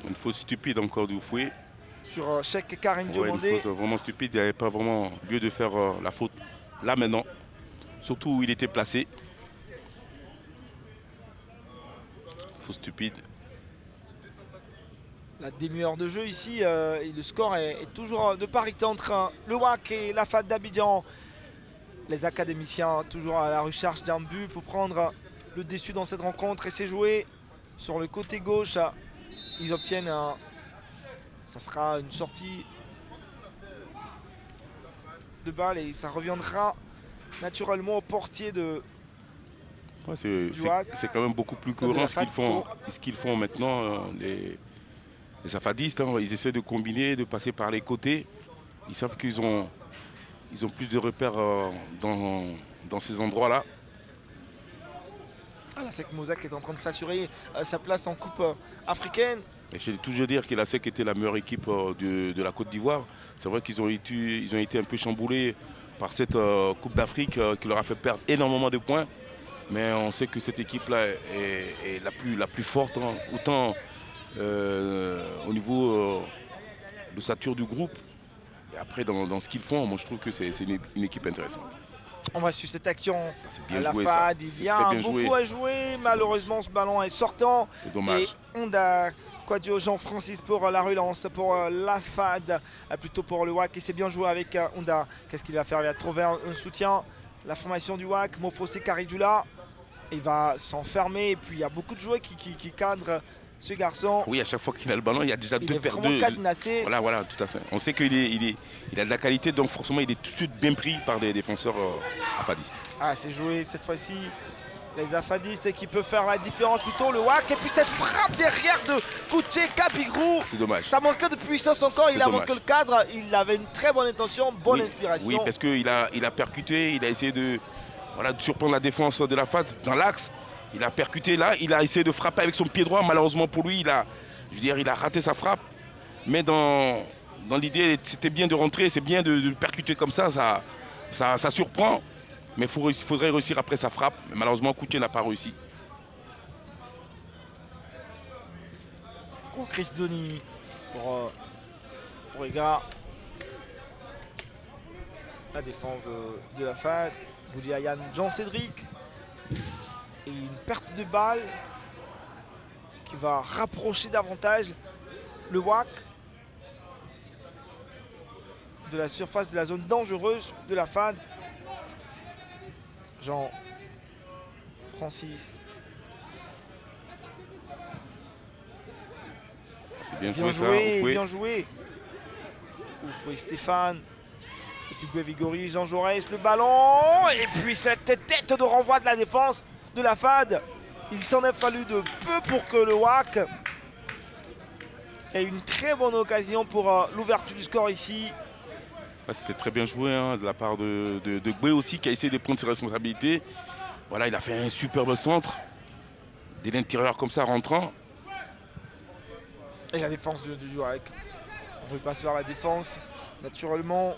Une faute stupide encore du Fouet. Sur Cheikh Karim Diomandé. Une faute vraiment stupide, il n'y avait pas vraiment lieu de faire la faute là maintenant. Surtout où il était placé. Faute stupide. La demi-heure de jeu ici, et le score est toujours de parité entre le WAC et la FAD d'Abidjan. Les académiciens toujours à la recherche d'un but pour prendre le dessus dans cette rencontre. Et c'est joué sur le côté gauche. Ils obtiennent ça sera une sortie de balle et ça reviendra naturellement au portier de... Ouais, c'est quand même beaucoup plus cohérent ce qu'ils font maintenant, les afadistes. Ils essaient de combiner, de passer par les côtés. Ils savent qu'ils ont plus de repères dans ces endroits-là. Ah, la SEC Mossack est en train de s'assurer sa place en Coupe africaine. Et je vais toujours dire que la SEC était la meilleure équipe de la Côte d'Ivoire. C'est vrai qu'ils ont été un peu chamboulés par cette Coupe d'Afrique qui leur a fait perdre énormément de points. Mais on sait que cette équipe-là est la plus forte, hein, autant au niveau de sa tour du groupe. Et après, dans ce qu'ils font, moi je trouve que c'est une équipe intéressante. On va suivre cette action Bien à la joué, FAD. ça. Il y a beaucoup à jouer. Malheureusement, ce ballon est sortant. C'est dommage. Et Onda Quadio Jean-Francis pour la relance, pour la FAD, plutôt pour le WAC. Et c'est bien joué avec Onda. Qu'est-ce qu'il va faire? Il va trouver un soutien. La formation du WAC, Mofosé Karidjula. Il va s'enfermer. Et puis il y a beaucoup de joueurs qui cadrent ce garçon. Oui, à chaque fois qu'il a le ballon, il y a déjà deux paires de cadenassé. Voilà, tout à fait. On sait qu'il a de la qualité, donc forcément il est tout de suite bien pris par des défenseurs afadistes. Ah, c'est joué cette fois-ci. Les afadistes qui peuvent faire la différence, plutôt le WAC. Et puis cette frappe derrière de Kouché Kapigrou. C'est dommage. Ça manquait de puissance encore, il a manqué le cadre. Il avait une très bonne intention, bonne inspiration. Oui, parce qu'il a percuté, il a essayé de surprendre la défense de la FAD dans l'axe. Il a percuté là, il a essayé de frapper avec son pied droit. Malheureusement pour lui, il a raté sa frappe. Mais dans l'idée, c'était bien de rentrer, c'est bien de percuter comme ça, ça surprend. Mais il faudrait réussir après sa frappe. Mais malheureusement, Kouché n'a pas réussi. Chris Denis pour Orega. La défense de la FAD. Boudiayan Jean-Cédric. Et une perte de balle qui va rapprocher davantage le WAC de la surface de la zone dangereuse de la FAD. Jean-Francis. C'est bien joué, bien joué. Oufoué Stéphane. Et puis Bevigori, Jean Jaurès, le ballon. Et puis cette tête de renvoi de la défense de la FAD. Il s'en est fallu de peu pour que le WAC ait une très bonne occasion pour l'ouverture du score ici. C'était très bien joué hein, de la part de Gbé aussi, qui a essayé de prendre ses responsabilités. Voilà, il a fait un superbe centre. Dès l'intérieur comme ça, rentrant. Et la défense du WAC. On passe par la défense, naturellement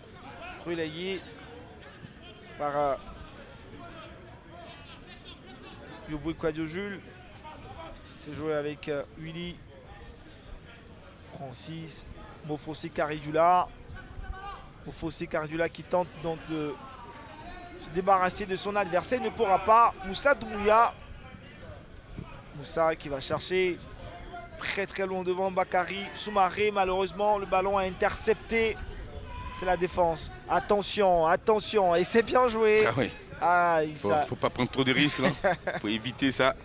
relayée par Yoboué Quadio Jules. C'est joué avec Willy, Francis, Mofosé Karidjula. Mofosé Karidjula qui tente donc de se débarrasser de son adversaire. Il ne pourra pas. Moussa Doumbouya. Moussa qui va chercher très loin devant Bakary Soumaré. Malheureusement, le ballon a intercepté. C'est la défense. Attention. Et c'est bien joué. Ah oui. Ah, faut pas prendre trop de risques. Il faut éviter ça.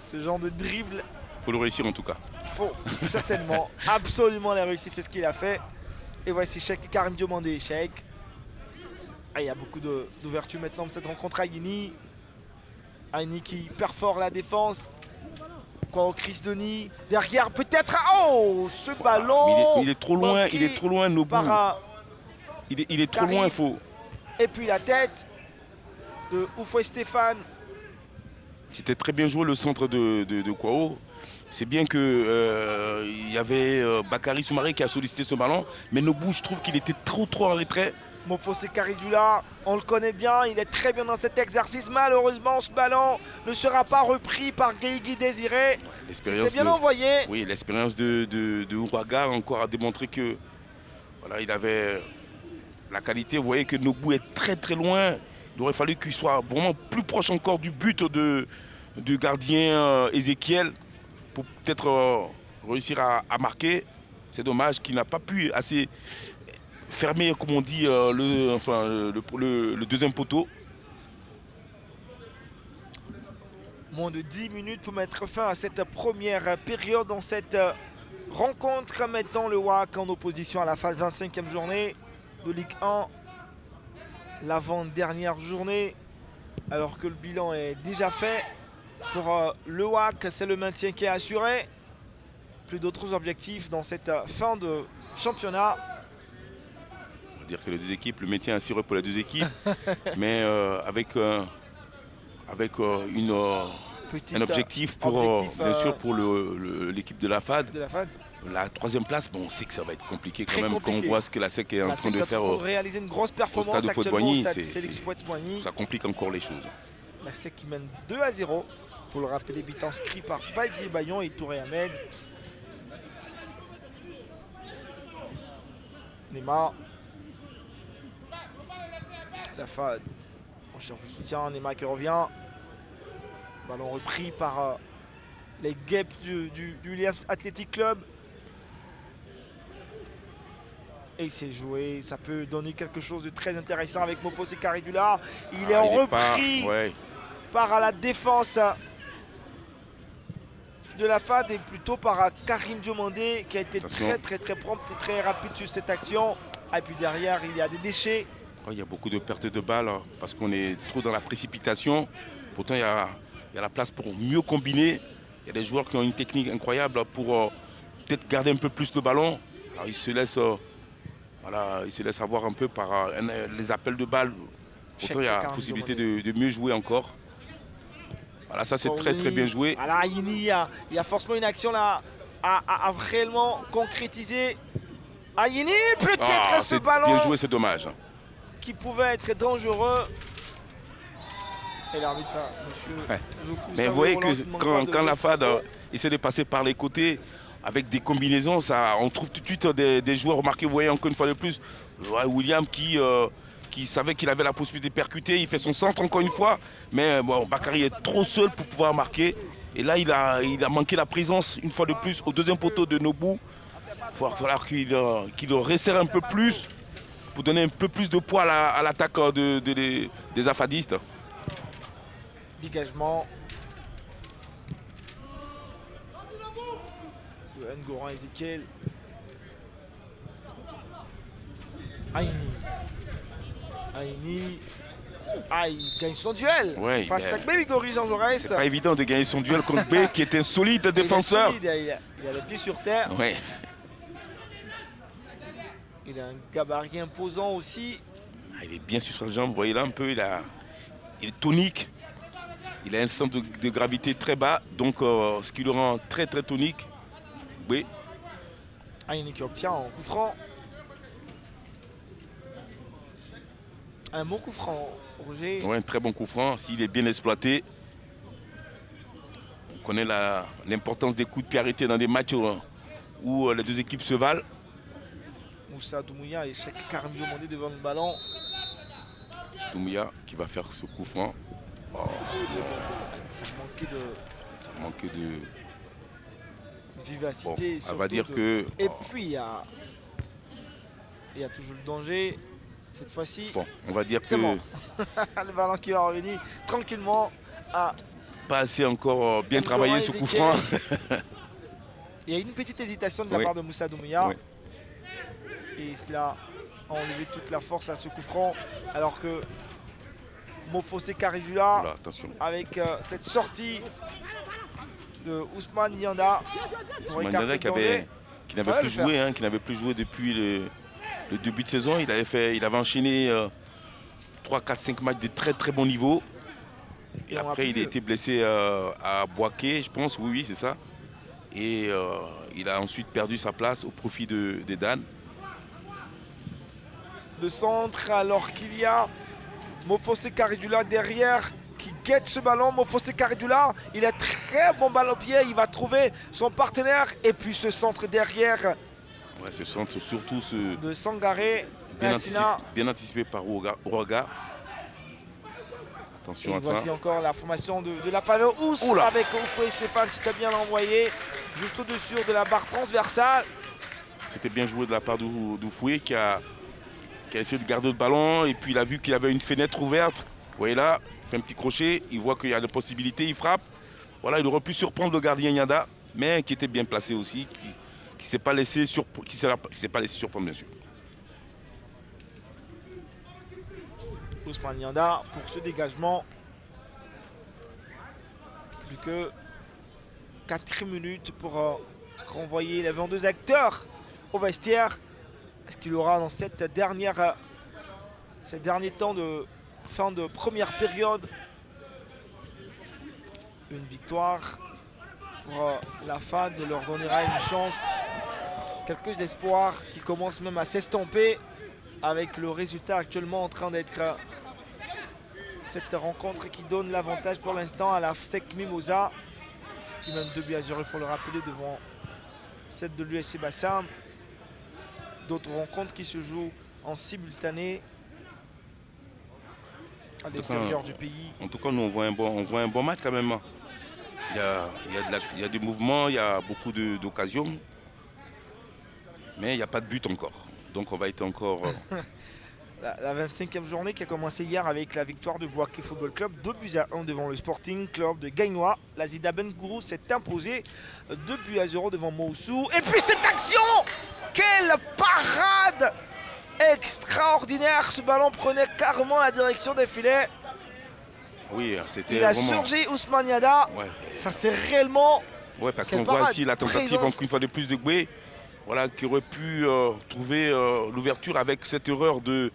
Ce genre de dribble. Il faut le réussir en tout cas. Il faut certainement, absolument la réussir. C'est ce qu'il a fait. Et voici Cheikh Karim Diomandé. Cheikh. Ah, il y a beaucoup d'ouverture maintenant de cette rencontre. Aïni qui perfore la défense. Chris Denis. Derrière peut-être. Oh, ce ballon. Mais il est trop loin. Il est trop loin, Nobou. Il est trop loin, il faut. Et puis la tête de Oufoué Stéphane. C'était très bien joué le centre de Kwao. C'est bien que il y avait Bakary Soumaré qui a sollicité ce ballon. Mais Nobou, je trouve qu'il était trop en retrait. Mofosé Karidjula, on le connaît bien, il est très bien dans cet exercice. Malheureusement, ce ballon ne sera pas repris par Guigui Désiré. C'était bien envoyé. Oui, l'expérience de Ouraga encore a démontré que voilà, il avait la qualité. Vous voyez que Nobou est très loin. Il aurait fallu qu'il soit vraiment plus proche encore du but du gardien Ézéchiel pour peut-être réussir à marquer. C'est dommage qu'il n'a pas pu assez fermer, comme on dit, le deuxième poteau. Moins de 10 minutes pour mettre fin à cette première période dans cette rencontre. Maintenant, le WAC en opposition à la phase 25e journée de Ligue 1. L'avant-dernière journée, alors que le bilan est déjà fait. Pour le WAC, c'est le maintien qui est assuré. Plus d'autres objectifs dans cette fin de championnat. dire que les deux équipes, le maintien est assuré pour les deux équipes, mais avec un objectif pour, bien sûr, pour l'équipe de la FAD. La troisième place, bon, on sait que ça va être compliqué quand même quand on voit ce que la SEC est en train de faire réaliser une grosse performance au stade Houphouët-Boigny. Boigny. Ça complique encore les choses. La SEC qui mène 2-0. Il faut le rappeler, but inscrit par Badi Bayon et Touré Ahmed. Neymar. La FAD. On cherche du soutien. Neymar qui revient. Ballon repris par les guêpes du Williams Athletic Club. Et il s'est joué. Ça peut donner quelque chose de très intéressant avec Mofose Caridula. Il est repris par la défense de la FAD et plutôt par Karim Diomandé qui a été très prompt et très rapide sur cette action. Et puis derrière, il y a des déchets. Il y a beaucoup de pertes de balles parce qu'on est trop dans la précipitation. Pourtant, il y a la place pour mieux combiner. Il y a des joueurs qui ont une technique incroyable pour peut-être garder un peu plus de ballon. Alors, ils se laissent avoir un peu par les appels de balles. Pourtant, il y a la possibilité de mieux jouer encore. Voilà, ça c'est très bien joué. Alors, il y a forcément une action là à réellement concrétiser. Ayini, peut-être ce ballon. Bien joué, c'est dommage. Qui pouvait être dangereux. Et l'arbitre, monsieur Zoukou. Mais vous voyez que quand la FAD essaie de passer par les côtés avec des combinaisons, on trouve tout de suite des joueurs remarqués. Vous voyez encore une fois de plus, William qui savait qu'il avait la possibilité de percuter. Il fait son centre encore une fois. Mais bon, Bakary est trop seul pour pouvoir marquer. Et là, il a manqué la présence une fois de plus au deuxième poteau de Nobou. Il va falloir qu'il resserre un peu plus pour donner un peu plus de poids à l'attaque des afadistes. Dégagement de Ngoran Ezekiel. Aini. Il gagne son duel face à Baby Gorille Jean Jaurès. C'est pas évident de gagner son duel contre B qui est un solide défenseur. Il a les pieds sur terre. Ouais. Il a un gabarit imposant aussi. Il est bien sur sa jambe, vous voyez là un peu, il est tonique. Il a un centre de gravité très bas, donc ce qui le rend très tonique. Oui. Aini qui obtient un coup franc. Un bon coup franc, Roger. Oui, un très bon coup franc, s'il est bien exploité. On connaît l'importance des coups de pied arrêtés dans des matchs où les deux équipes se valent. Moussa Doumbouya et Cheikh Karim Diomandé devant le ballon. Doumbouya qui va faire ce coup franc. Oh. Ça manquait de vivacité. Bon, on va dire que... Et puis il y a toujours le danger. Cette fois-ci, bon, on va dire que... Bon. Le ballon qui va revenir tranquillement à... Pas assez encore bien travaillé ce coup franc. Il y a une petite hésitation de la part de Moussa Doumbouya. Oui. Et cela a enlevé toute la force à ce coup franc. Alors que Mofose Caridula, avec cette sortie de Ousmane Nianda. Ousmane Nianda qui n'avait plus joué, qui n'avait plus joué depuis le début de saison. Il avait enchaîné 3, 4, 5 matchs de très bon niveau. Et après, il a été blessé à Boaké, je pense. Oui, c'est ça. Et il a ensuite perdu sa place au profit des Dan. Le centre, alors qu'il y a Mofose Caridula derrière qui guette ce ballon. Mofose Caridula, il a très bon balle au pied. Il va trouver son partenaire. Et puis ce centre derrière. Ouais, ce centre, surtout de Sangaré. Bien anticipé par Ouaga. Attention à ça. Voici encore la formation de la FAD Ous avec Oufoué et Stéphane. C'était bien envoyé. Juste au-dessus de la barre transversale. C'était bien joué de la part d'Oufoué qui a essayé de garder le ballon. Et puis il a vu qu'il avait une fenêtre ouverte. Vous voyez là, il fait un petit crochet. Il voit qu'il y a des possibilités. Il frappe. Voilà, il aurait pu surprendre le gardien Nianda, mais qui était bien placé aussi. Qui ne s'est pas laissé surprendre, bien sûr. Ousmane Nianda pour ce dégagement. Plus que 4 minutes pour renvoyer les 22 acteurs au vestiaire. Est-ce qu'il aura dans ces derniers temps de fin de première période une victoire pour la FAD leur donnera une chance. Quelques espoirs qui commencent même à s'estomper avec le résultat actuellement en train d'être cette rencontre qui donne l'avantage pour l'instant à la SEC Mimosa qui mène 2-0, il faut le rappeler, devant celle de l'USC Bassam. D'autres rencontres qui se jouent en simultané à l'intérieur du pays. En tout cas, nous on voit un bon match quand même. Il y a des mouvements, il y a beaucoup d'occasions, mais il n'y a pas de but encore. Donc on va être encore... La 25e journée qui a commencé hier avec la victoire de Bouaké Football Club, 2-1 devant le Sporting Club de Gagnoa. La Zida Ben Gourou s'est imposée 2-0 devant Moussou. Et puis cette action, quelle parade extraordinaire! Ce ballon prenait carrément la direction des filets. Oui, c'était il a vraiment... surgi Ousmane Yada. Ouais. Ça c'est réellement... Ouais, parce qu'on voit ici la tentative encore une fois de plus de Goué, voilà, qui aurait pu trouver l'ouverture avec cette erreur de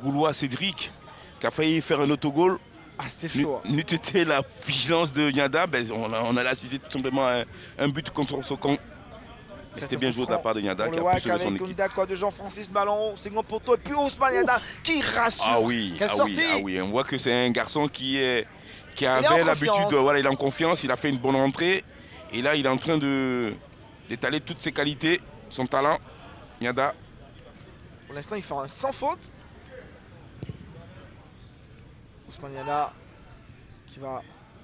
Goulois Cédric, qui a failli faire un autogol. Ah, c'était chaud. N'eût été la vigilance de Niada, on allait assister tout simplement à un but contre son camp. C'était bien joué de la part de Niada qui a pu sauver son équipe. De Jean-Francis Ballon, second poteau, et puis Ousmane Yada qui rassure. Ah oui, on voit que c'est un garçon qui avait l'habitude, il est en confiance, il a fait une bonne rentrée. Et là, il est en train d'étaler toutes ses qualités, son talent. Niada. Pour l'instant, il fait un sans faute. Ousmane Yada qui va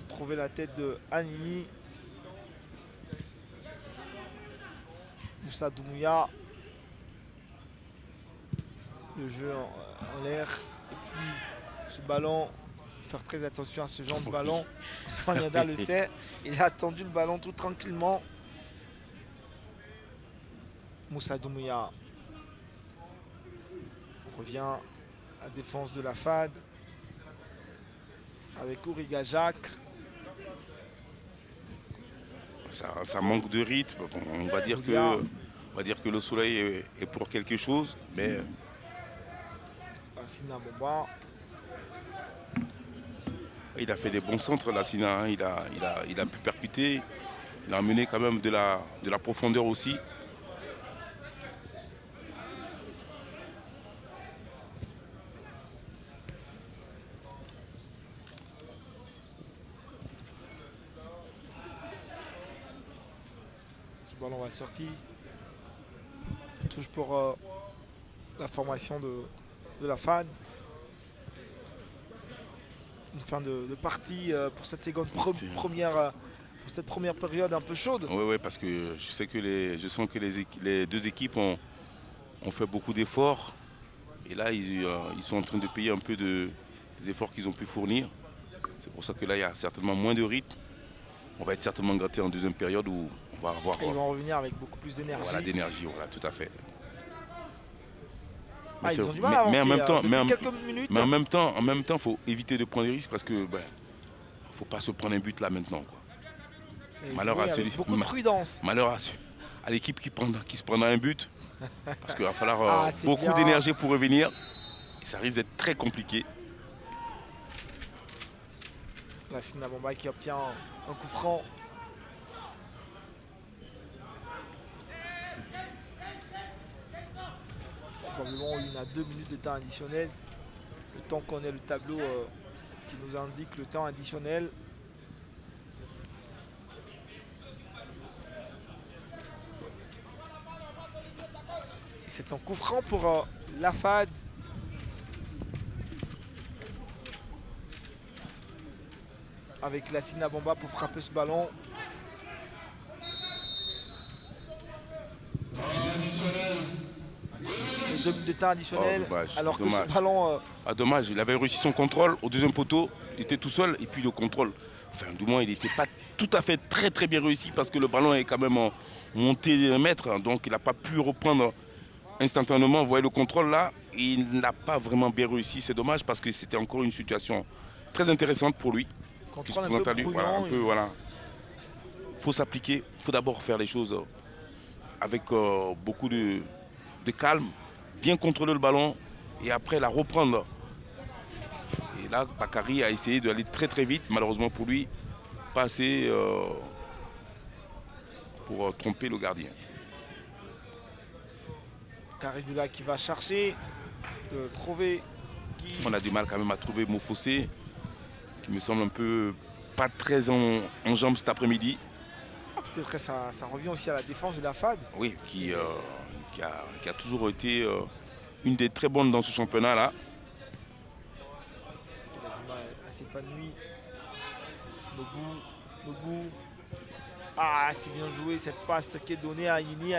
trouver la tête de Anini. Moussa Doumouya. Le jeu en l'air. Et puis ce ballon, faire très attention à ce genre de ballon. Ousmane Yada le sait. Il a attendu le ballon tout tranquillement. Moussa Doumouya revient à défense de la FAD avec Ouriga Jacques. Ça manque de rythme. Bon, on va dire que le soleil est pour quelque chose, mais... Lassina Bomba. Il a fait des bons centres, Lassina. Hein. Il a pu percuter. Il a amené quand même de la profondeur aussi. Ce ballon va sortir. Touche pour la formation de la FAD. Une fin de partie pour cette première période un peu chaude. Oui, parce que je sens que les deux équipes ont fait beaucoup d'efforts. Et là, ils sont en train de payer un peu des efforts qu'ils ont pu fournir. C'est pour ça que là, il y a certainement moins de rythme. On va être certainement gratté en deuxième période où on va avoir... Et ils vont revenir avec beaucoup plus d'énergie. Voilà, d'énergie, voilà, tout à fait. Ils ont du mal à avancer, mais en même temps, il faut éviter de prendre des risques parce que ne faut pas se prendre un but là maintenant. Malheur à celui, beaucoup de prudence. Malheur à l'équipe qui se prendra un but parce qu'il va falloir beaucoup d'énergie pour revenir. Et ça risque d'être très compliqué. Lassina Bomba qui obtient un coup franc. Probablement il y a 2 minutes de temps additionnel. Le temps qu'on ait le tableau qui nous indique le temps additionnel. C'est un coup franc pour la FAD. Avec Lassina Bomba pour frapper ce ballon. Les 2 minutes de temps additionnel. Alors que ce ballon... dommage, il avait réussi son contrôle au deuxième poteau. Il était tout seul et puis le contrôle. Enfin, du moins, il n'était pas tout à fait très bien réussi parce que le ballon est quand même monté d'un mètre. Donc, il n'a pas pu reprendre instantanément. Vous voyez le contrôle là. Il n'a pas vraiment bien réussi. C'est dommage parce que c'était encore une situation très intéressante pour lui. Contrôle un peu brûlant, faut s'appliquer, il faut d'abord faire les choses avec beaucoup de de calme, bien contrôler le ballon et après la reprendre. Et là, Bakary a essayé d'aller très très vite, malheureusement pour lui, pas assez pour tromper le gardien. Caridula qui va chercher de trouver qui... On a du mal quand même à trouver Mofossé, qui me semble un peu pas très en jambes cet après-midi. Peut-être que ça revient aussi à la défense de la FAD. Oui, qui a toujours été une des très bonnes dans ce championnat-là. Il a du mal à s'épanouir. Nougou. Ah, c'est bien joué cette passe qui est donnée à Animi.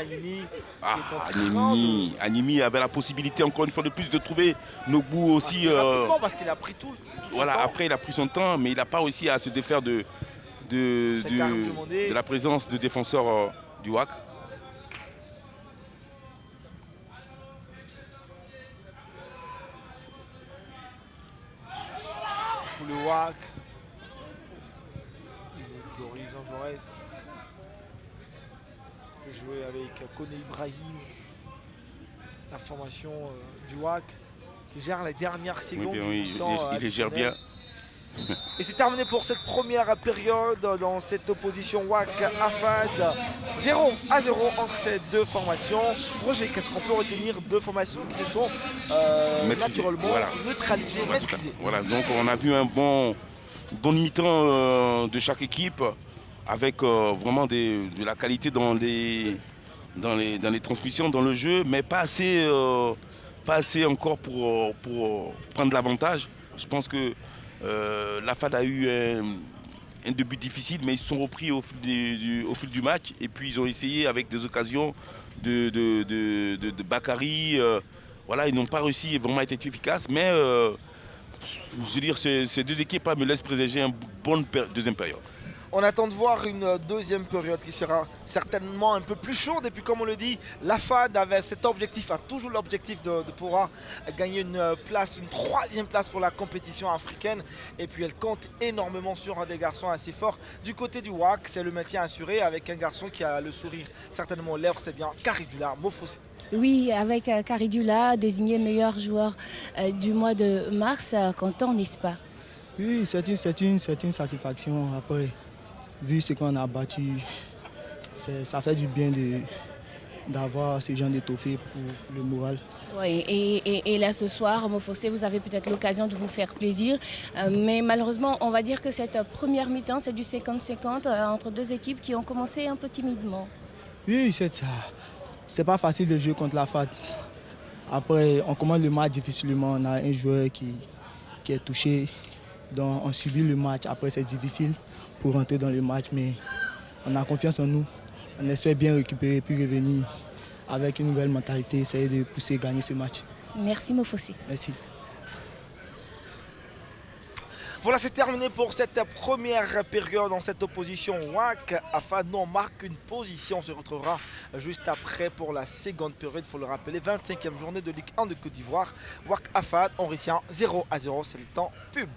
Animi avait la possibilité encore une fois de plus de trouver Nogbou aussi. Rapidement parce qu'il a pris tout voilà, après il a pris son temps, mais il n'a pas réussi à se défaire de la présence de défenseurs du WAC. Pour le WAC. L'horizon Jaurès. C'est joué avec Kone Ibrahim. La formation du WAC qui gère les dernières secondes. Oui, il les gère bien. Et c'est terminé pour cette première période dans cette opposition WAC-AFAD. 0-0 entre ces deux formations. Roger, qu'est-ce qu'on peut retenir? Deux formations qui se sont naturellement neutralisées, maîtrisées. Voilà, donc on a vu un bon mi-temps de chaque équipe avec vraiment de la qualité dans les transmissions, dans le jeu, mais pas assez encore pour prendre l'avantage. Je pense que la FAD a eu un début difficile, mais ils se sont repris au fil du match. Et puis ils ont essayé avec des occasions de Bakary. Voilà, ils n'ont pas réussi vraiment à être efficaces. Mais je veux dire, ces deux équipes me laissent présager une bonne deuxième période. On attend de voir une deuxième période qui sera certainement un peu plus chaude. Et puis comme on le dit, la FAD avait cet objectif, a toujours l'objectif de pouvoir gagner une troisième place pour la compétition africaine. Et puis elle compte énormément sur des garçons assez forts. Du côté du WAC, c'est le maintien assuré avec un garçon qui a le sourire certainement l'air, c'est bien Caridula Mofossé. Oui, avec Caridula, désigné meilleur joueur du mois de mars, content, n'est-ce pas? Oui, c'est une satisfaction. Après, vu ce qu'on a battu, ça fait du bien d'avoir ce genre de trophée pour le moral. Oui, et là ce soir, Mofossé, vous avez peut-être l'occasion de vous faire plaisir. Mais malheureusement, on va dire que cette première mi-temps, c'est du 50-50 entre deux équipes qui ont commencé un peu timidement. Oui, c'est ça. C'est pas facile de jouer contre la FAD. Après, on commence le match difficilement. On a un joueur qui est touché. Donc on subit le match. Après, c'est difficile pour rentrer dans le match. Mais on a confiance en nous. On espère bien récupérer puis revenir avec une nouvelle mentalité, essayer de pousser gagner ce match. Merci Mofossé. Merci. Voilà, c'est terminé pour cette première période dans cette opposition WAC. AFAD marque une position. On se retrouvera juste après pour la seconde période. Il faut le rappeler, 25e journée de Ligue 1 de Côte d'Ivoire. WAC AFAD, on retient 0-0. C'est le temps pub.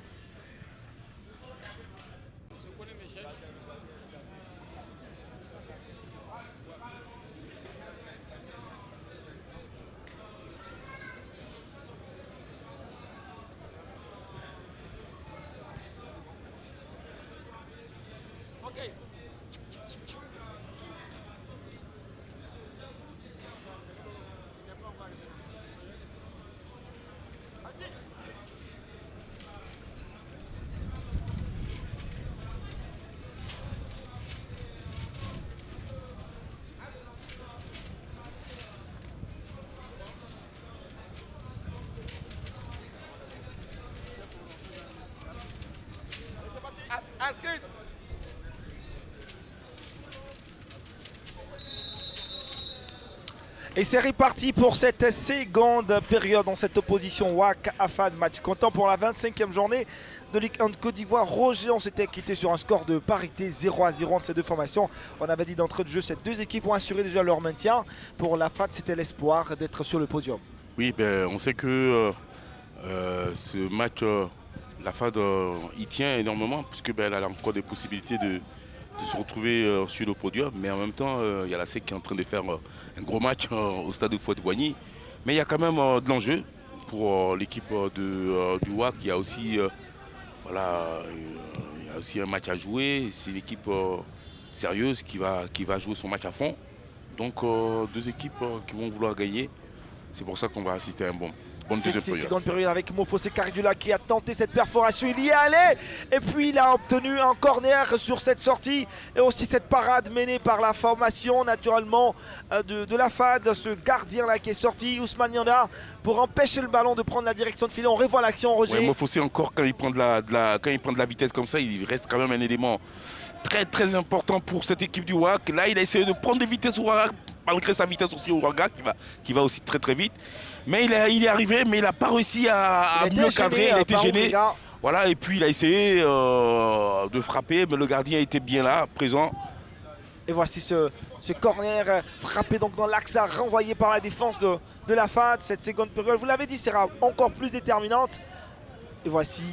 Et c'est reparti pour cette seconde période dans cette opposition WAC-AFAD. Match comptant pour la 25e journée de Ligue 1 de Côte d'Ivoire. Roger, on s'était quitté sur un score de parité 0-0 entre ces deux formations. On avait dit d'entrée de jeu, ces deux équipes ont assuré déjà leur maintien. Pour l'AFAD, c'était l'espoir d'être sur le podium. Oui, on sait que ce match, l'AFAD y tient énormément puisque elle a encore des possibilités de se retrouver sur le podium. Mais en même temps, il y a la SEC qui est en train de faire un gros match au stade de Fouette-Boigny. Mais il y a quand même de l'enjeu pour l'équipe du WAC. Il y a aussi, voilà, il y a aussi un match à jouer. C'est une équipe sérieuse qui va jouer son match à fond. Donc deux équipes qui vont vouloir gagner. C'est pour ça qu'on va assister à un bon deuxième période. Seconde période avec Mofosé Caridula qui a tenté cette perforation. Il y est allé et puis il a obtenu un corner sur cette sortie. Et aussi cette parade menée par la formation naturellement de la FAD. Ce gardien là qui est sorti, Ousmane Nianda, pour empêcher le ballon de prendre la direction de filet. On revoit l'action, Roger. Ouais, Mofosé encore quand il prend de la vitesse comme ça, il reste quand même un élément très très important pour cette équipe du WAC. Là, il a essayé de prendre des vitesses Ouraga, malgré sa vitesse aussi Ouraga qui va aussi très très vite. Mais il est arrivé, mais il n'a pas réussi à mieux cadrer. Il a été gêné. Voilà, et puis il a essayé de frapper, mais le gardien était bien là, présent. Et voici ce corner frappé donc dans l'axe, renvoyé par la défense de la FAD. Cette seconde période, vous l'avez dit, sera encore plus déterminante. Et voici,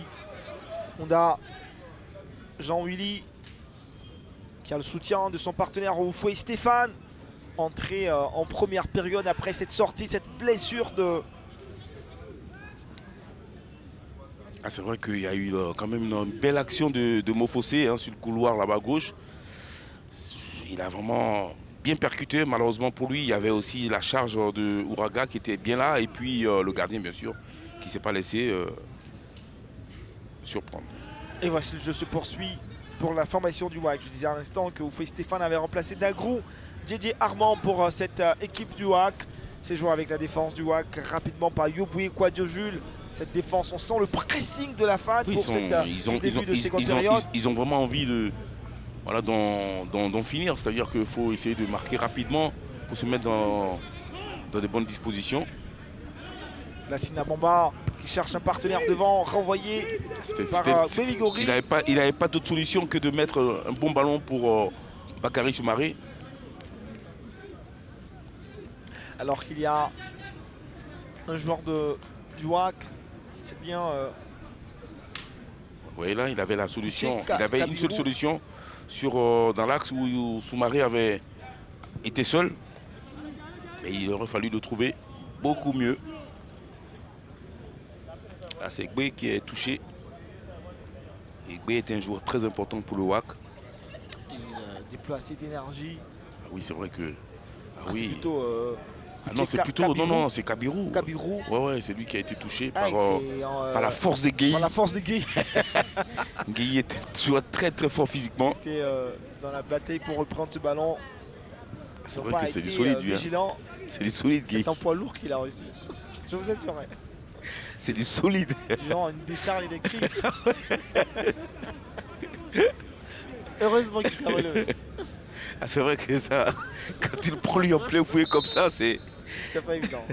on a Jean-Willy qui a le soutien de son partenaire Oufoué Stéphane. Entré en première période après cette sortie, cette blessure de... Ah, c'est vrai qu'il y a eu quand même une belle action de Mofosé sur le couloir là-bas à gauche. Il a vraiment bien percuté. Malheureusement pour lui, il y avait aussi la charge de Ouraga qui était bien là. Et puis le gardien, bien sûr, qui ne s'est pas laissé surprendre. Et voici le jeu se poursuit pour la formation du WAC. Je disais à l'instant que Oufoué Stéphane avait remplacé Dagrou Didier Armand pour cette équipe du WAC. C'est joué avec la défense du WAC rapidement par Yoboué Kouadio Jules. Cette défense, on sent le pressing de la FAD pour ce début de seconde période. Ils ont vraiment envie d'en finir. C'est-à-dire qu'il faut essayer de marquer rapidement pour se mettre dans de bonnes dispositions. La Sinabamba qui cherche un partenaire devant, renvoyé par Béligori. Il n'avait pas d'autre solution que de mettre un bon ballon pour Bakary Soumaré. Alors qu'il y a un joueur du WAC, c'est bien... Oui, là, il avait la solution. Il avait une seule solution dans l'axe où Soumaré avait été seul. Mais il aurait fallu le trouver beaucoup mieux. Là, c'est Gbé qui est touché. Et Gbé est un joueur très important pour le WAC. Il déploie assez d'énergie. Ah oui, c'est vrai que... C'est plutôt... non, c'est plutôt... Non, c'est Kabirou. Kabirou. Ouais, c'est lui qui a été touché par la force de Gueye. Par la force de Gueye. Gueye était toujours très très fort physiquement. Il était dans la bataille pour reprendre ce ballon. C'est vrai que c'est du solide, lui. C'est du solide, Gueye. C'est un poids lourd qu'il a reçu. Je vous assure. C'est du solide. Genre une décharge électrique. Heureusement qu'il s'est relevé. Ah, c'est vrai que ça, quand il prend lui en plein fouet comme ça, c'est pas évident.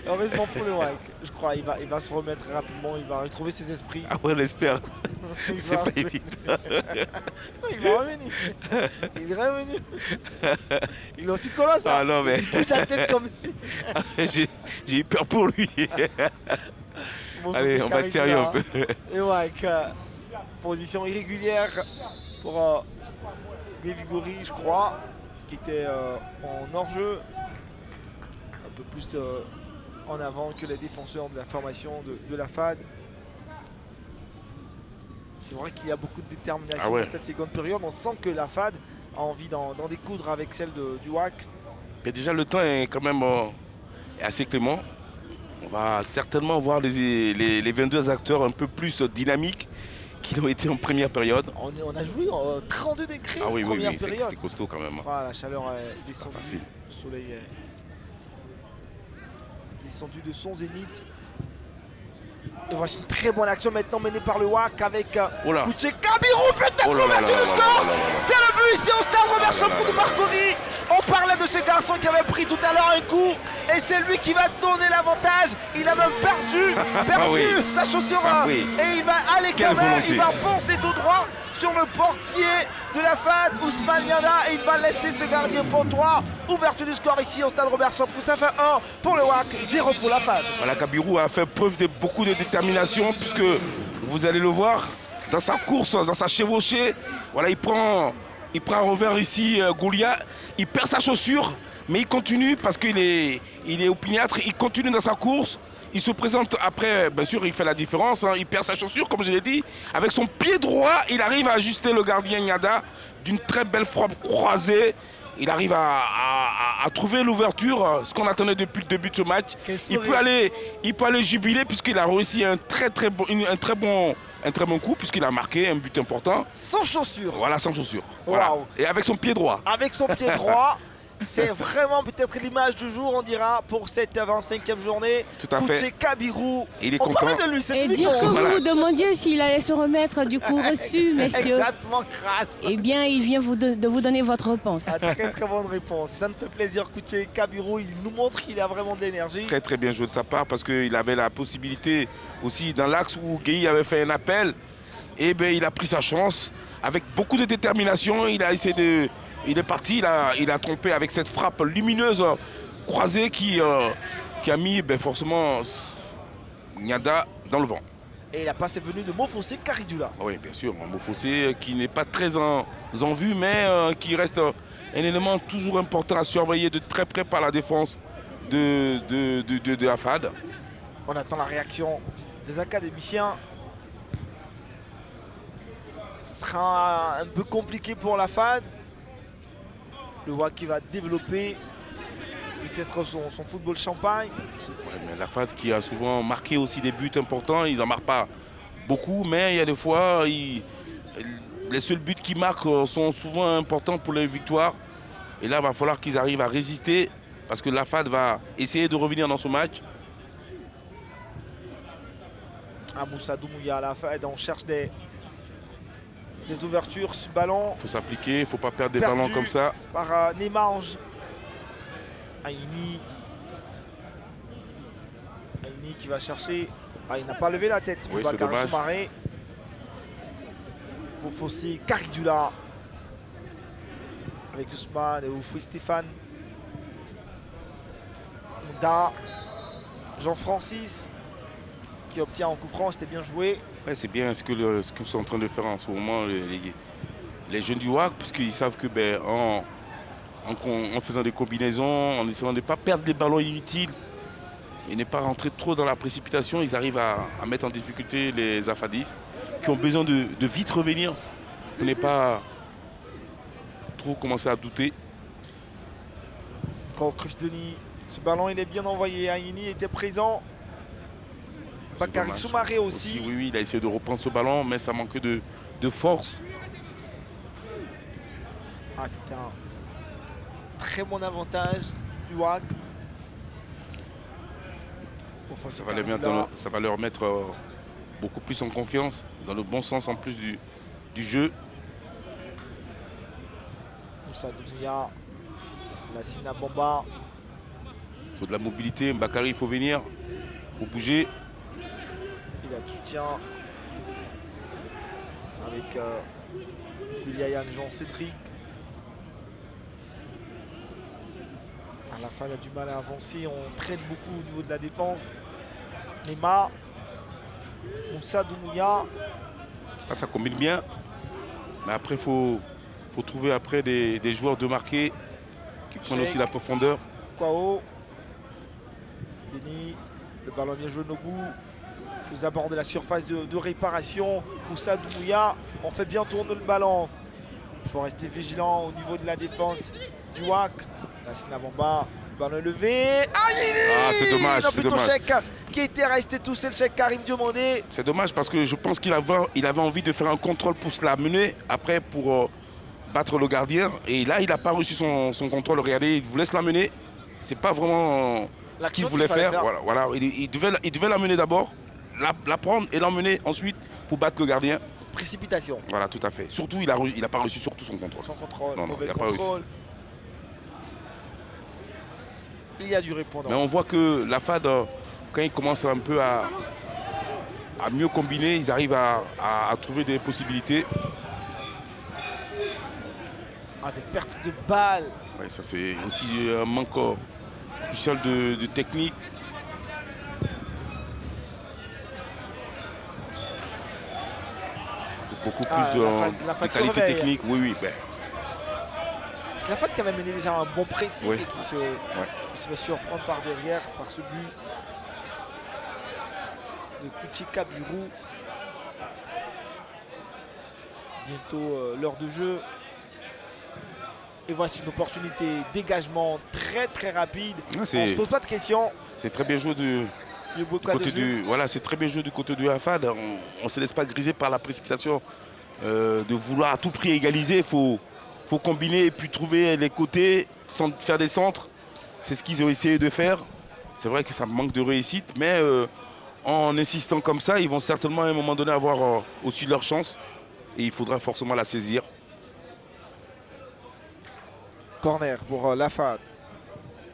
Heureusement pour le WAC, je crois, il va se remettre rapidement, il va retrouver ses esprits. Ah ouais, on l'espère. C'est pas évident. Il va revenir. Il est revenu. Il est aussi colossal. Ah non, mais... Il bouge la tête comme si... J'ai eu peur pour lui. Allez, on va être sérieux un peu. Et WAC, position irrégulière pour Béligori, je crois, qui était en hors-jeu. Un peu plus en avant que les défenseurs de la formation de la FAD. C'est vrai qu'il y a beaucoup de détermination dans cette seconde période. On sent que la FAD a envie d'en découdre avec celle du WAC. Mais déjà, le temps est quand même assez clément. On va certainement voir les 22 acteurs un peu plus dynamiques qu'ils ont été en première période. On a joué en 32 degrés en première période. C'était costaud quand même. La chaleur est descendue. Le soleil est descendu de son zénith. Et voici une très bonne action maintenant menée par le WAC avec Kouché Kabirou, peut-être ouverture du score. C'est le but ici au stade Robert Champoux de Marcory. On parlait de ce garçon qui avait pris tout à l'heure un coup et c'est lui qui va donner l'avantage. Il a même perdu sa chaussure et il va aller quand même. Il va foncer tout droit sur le portier de la FAD, Ousmane Nianda, et il va laisser ce gardien pantois. Ouverture du score ici au stade Robert Champoux. Ça fait 1 pour le WAC, 0 pour la FAD. Voilà, Kabirou a fait preuve de beaucoup de détermination puisque vous allez le voir. dans sa course, dans sa chevauchée. Voilà, il prend un revers ici, Goulia. Il perd sa chaussure, mais il continue parce qu'il est opiniâtre. Il continue dans sa course. Il se présente après, bien sûr, il fait la différence. Hein. Il perd sa chaussure, comme je l'ai dit. Avec son pied droit, il arrive à ajuster le gardien Niada d'une très belle frappe croisée. Il arrive à trouver l'ouverture, ce qu'on attendait depuis le début de ce match. Il peut aller jubiler puisqu'il a réussi un très bon coup, puisqu'il a marqué un but important. Sans chaussures. Voilà, sans chaussures. Voilà. Wow. Et avec son pied droit. Avec son pied droit. C'est vraiment peut-être l'image du jour, on dira, pour cette 25e journée. Tout à fait. Kabirou. Il est on content. parlait de lui, c'est Et lui dire que qu'on- vous vous demandiez s'il allait se remettre du coup reçu, messieurs. Exactement, crasse. Eh bien, il vient de vous donner votre réponse. Ah, très très bonne réponse. Ça nous fait plaisir. Écoutez, Kabirou, il nous montre qu'il a vraiment de l'énergie. Très très bien joué de sa part parce qu'il avait la possibilité aussi dans l'axe où Gueye avait fait un appel. Et bien il a pris sa chance avec beaucoup de détermination. Il a essayé de... Il est parti, il a trompé avec cette frappe lumineuse croisée qui a mis forcément Niada dans le vent. Et la passe est venue de Mofossé Karidula. Oui, bien sûr, Mofossé qui n'est pas très en vue, mais qui reste un élément toujours important à surveiller de très près par la défense de Afad. On attend la réaction des académiciens. Ce sera un peu compliqué pour la FAD. Le WAC qui va développer peut-être son football champagne. Ouais, mais la FAD qui a souvent marqué aussi des buts importants, ils n'en marquent pas beaucoup, mais il y a des fois, les seuls buts qu'ils marquent sont souvent importants pour les victoires. Et là, il va falloir qu'ils arrivent à résister parce que la FAD va essayer de revenir dans ce match. À Moussa Doumouya, la FAD, on cherche des ouvertures. Ce ballon Il faut s'appliquer, il ne faut pas perdre des perdu ballons comme ça. par Nemange. Aïni qui va chercher. Ah, il n'a pas levé la tête. Oui, c'est dommage. Au fossé, Karidula. Avec Ousmane et Oufoué Stéphane. Mouda. Jean-Francis qui obtient en coup franc. C'était bien joué. Ouais, c'est bien ce que sont en train de faire en ce moment les jeunes du WAC, puisqu'ils savent que en faisant des combinaisons, en essayant de ne pas perdre des ballons inutiles et ne pas rentrer trop dans la précipitation, ils arrivent à mettre en difficulté les Afadis qui ont besoin de vite revenir pour ne pas trop commencer à douter. Denis, ce ballon il est bien envoyé. Aïni était présent. Bakary Soumaré aussi. Oui, il a essayé de reprendre ce ballon, mais ça manquait de force. Ah, c'était un très bon avantage du WAC. Ça va leur mettre beaucoup plus en confiance, dans le bon sens en plus du jeu. Moussa Doumouya, Lassina Bamba. Il faut de la mobilité. Bakary, il faut venir, il faut bouger. Il a de soutien avec Guliayan Jean-Cédric. À la fin, il a du mal à avancer. On traîne beaucoup au niveau de la défense. Nema, Moussa Doumouya. Là, ça combine bien. Mais après, il faut trouver après des joueurs de marquer qui prennent aussi la profondeur. Kwao. Denis. Le ballon bien joué Nobu. Aux abords de la surface de réparation. Moussa Doumouya. On fait bien tourner le ballon. Il faut rester vigilant au niveau de la défense du WAC. Lassina Bamba. Le ballon levé. Ah, c'est dommage. Non, C'est plutôt dommage. Cheikh qui était resté tout seul. Cheikh Karim Diomandé. C'est dommage parce que je pense qu'il avait envie de faire un contrôle pour se la mener. Après, pour battre le gardien. Et là, il n'a pas reçu son contrôle. Regardez, il voulait se la mener. C'est pas vraiment ce qu'il voulait faire. Voilà. Il devait l'amener d'abord, la prendre et l'emmener ensuite pour battre le gardien. Précipitation. Voilà, tout à fait. Surtout, il n'a pas reçu surtout son contrôle. Son contrôle. Non, Mauvais il n'a pas réussi. contrôle. Il y a du répondant. Mais on voit que la FAD, quand ils commencent un peu à mieux combiner, ils arrivent à trouver des possibilités. Ah, des pertes de balles. Ouais, ça c'est aussi un manque crucial de technique. beaucoup plus la de Fad se qualité réveille. technique. Oui, oui. Ben, C'est la Fad qui avait mené déjà un bon pressing Oui. et qui se fait surprendre par derrière par ce but de Kuche Kabiru. Bientôt l'heure de jeu. Et voici une opportunité dégagement très très rapide. Ah, On ne se pose pas de questions. c'est très bien joué du côté voilà, c'est très bien joué du côté du AFAD. On ne se laisse pas griser par la précipitation de vouloir à tout prix égaliser. Il faut combiner et puis trouver les côtés sans faire des centres. C'est ce qu'ils ont essayé de faire. C'est vrai que ça manque de réussite, mais en insistant comme ça, ils vont certainement à un moment donné avoir aussi leur chance. Et il faudra forcément la saisir. Corner pour l'AFAD.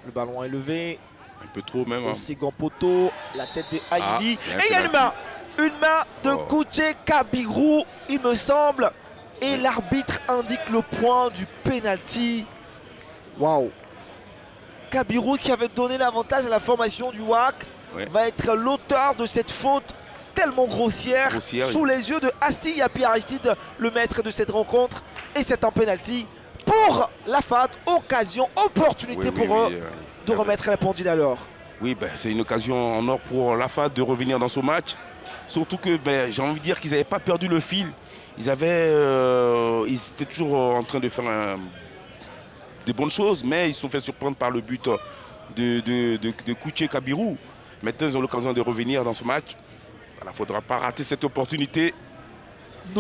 Le ballon est levé. Un peu trop même. Au second poteau, la tête de Aïli. Ah, et il y a une main. Une main de Kuche Kabiru, il me semble. Et l'arbitre indique le point du penalty. Waouh. Kabiru qui avait donné l'avantage à la formation du WAC va être l'auteur de cette faute tellement grossière sous les yeux de Asti Yapi Aristide, le maître de cette rencontre. Et c'est un penalty pour l'AFAD. Occasion, opportunité pour eux de remettre la pendule à l'heure. Oui, ben, c'est une occasion en or pour l'AFAD de revenir dans ce match. Surtout que j'ai envie de dire qu'ils n'avaient pas perdu le fil. Ils étaient toujours en train de faire des bonnes choses, mais ils se sont fait surprendre par le but de Kuche Kabiru. Maintenant, ils ont l'occasion de revenir dans ce match. Il ne faudra pas rater cette opportunité.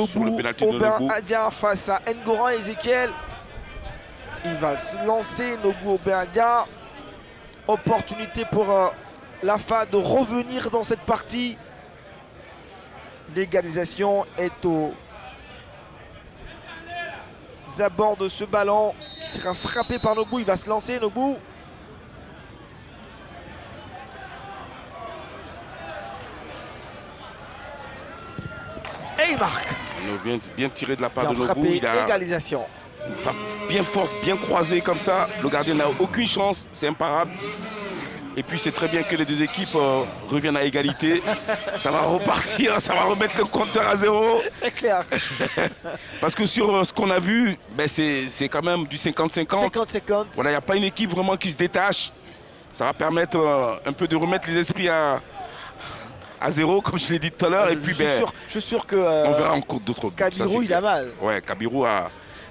Sur le pénalty de Aubin Nobu. Adia face à Ngoran Ezekiel. Il va se lancer, Nobu Aubin Adia. Opportunité pour l'AFAD de revenir dans cette partie. L'égalisation est aux abords de ce ballon qui sera frappé par Nobu. Il va se lancer, Nobu. Et il marque. Bien tiré de la part de Nobu. Nobu. Il a Égalisation. une frappe bien forte, bien croisée comme ça. Le gardien n'a aucune chance, c'est imparable. Et puis c'est très bien que les deux équipes reviennent à égalité. Ça va repartir, ça va remettre le compteur à zéro. C'est clair. Parce que sur ce qu'on a vu, c'est quand même du 50-50. 50-50. Voilà, il n'y a pas une équipe vraiment qui se détache. Ça va permettre un peu de remettre les esprits à zéro, comme je l'ai dit tout à l'heure. Et puis je suis sûr que on verra encore d'autres buts. Kabiru, il a mal. Ouais, Kabiru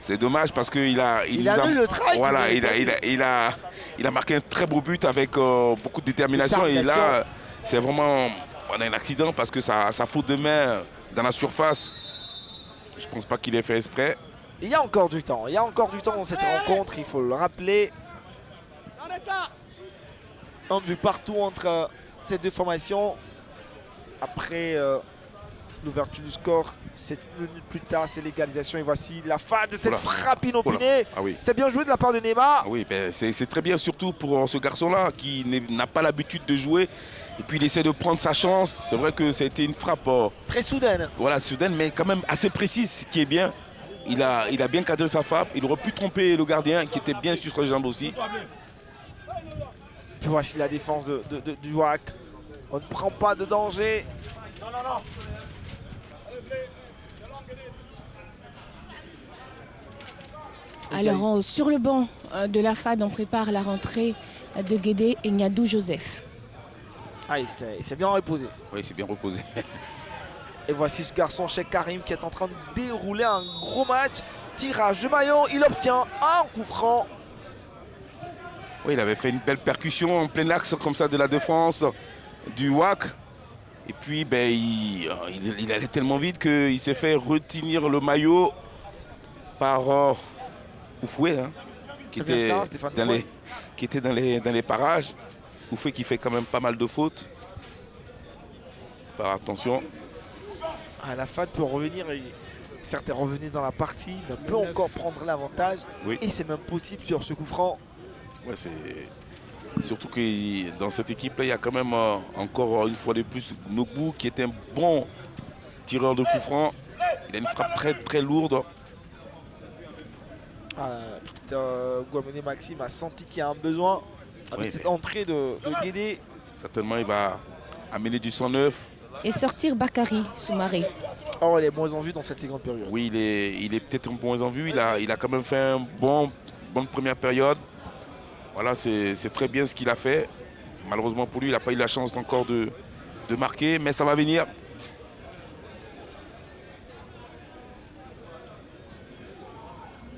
c'est dommage parce qu'il a eu le travail. Voilà, il a marqué un très beau but avec beaucoup de détermination. Et là, c'est vraiment on a un accident parce que sa faute de main dans la surface, je pense pas qu'il ait fait exprès. Il y a encore du temps. Il y a encore du temps dans cette rencontre, il faut le rappeler. Un but partout entre ces deux formations. Après l'ouverture du score, 7 minutes plus tard, c'est l'égalisation. Et voici la fin de cette frappe inopinée. Ah oui. C'était bien joué de la part de Neymar. Ah oui, c'est très bien, surtout pour ce garçon-là qui n'a pas l'habitude de jouer. Et puis il essaie de prendre sa chance. C'est vrai que ça a été une frappe très soudaine. Voilà, soudaine, mais quand même assez précise, ce qui est bien. Il a bien cadré sa frappe. Il aurait pu tromper le gardien qui était bien sur les jambes aussi. Puis voici la défense du WAC. On ne prend pas de danger. Non. Alors, sur le banc de l'AFAD, on prépare la rentrée de Guédé et Niadou Joseph. Ah, il s'est bien reposé. Oui, il s'est bien reposé. Et voici ce garçon, Cheikh Karim, qui est en train de dérouler un gros match. Tirage de maillot, il obtient un coup franc. Oui, il avait fait une belle percussion en plein axe comme ça de la défense du WAC. Et puis, il allait tellement vite qu'il s'est fait retenir le maillot par Oufoué, hein, qui était dans les parages. Oufoué qui fait quand même pas mal de fautes. Faire attention. l'AFAD peut revenir, certes est revenu dans la partie, mais peut encore prendre l'avantage. Oui. Et c'est même possible sur ce coup franc. Ouais, surtout que dans cette équipe-là, il y a quand même encore une fois de plus Nobu qui est un bon tireur de coup franc. Il a une frappe très très lourde. Guamene Maxime a senti qu'il y a un besoin avec cette entrée de Guédé. Certainement, il va amener du sang neuf. et sortir Bakary Soumaré. Oh, il est moins en vue dans cette seconde période. Oui, il est peut-être moins en vue. Il a quand même fait une bonne première période. Voilà, c'est très bien ce qu'il a fait. Malheureusement pour lui, il n'a pas eu la chance encore de marquer, mais ça va venir.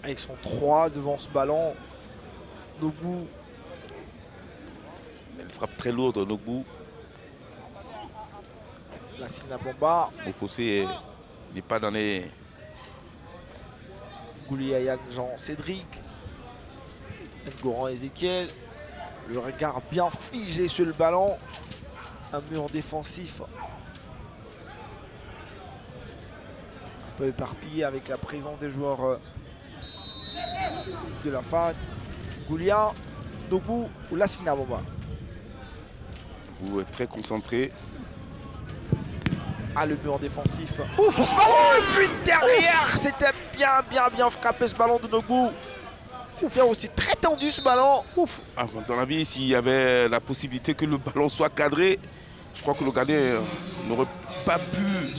Ils sont 3 devant ce ballon. Nogbou. Elle frappe très lourde, Nogbou. Lassina Bomba. Mofossé n'est pas dans les... Gouliayan Jean Cédric. Ngoran Ezekiel. Le regard bien figé sur le ballon. Un mur défensif un peu éparpillé avec la présence des joueurs de la FAD. Goulia, Nogbou ou Lassina Bomba. Nogbou est très concentré. Ah, le mur défensif. Pour ce ballon, et puis derrière, c'était bien frappé ce ballon de Nogbou. C'était aussi très tendu ce ballon. Ah, dans la vie, s'il y avait la possibilité que le ballon soit cadré, je crois que le gardien n'aurait pas pu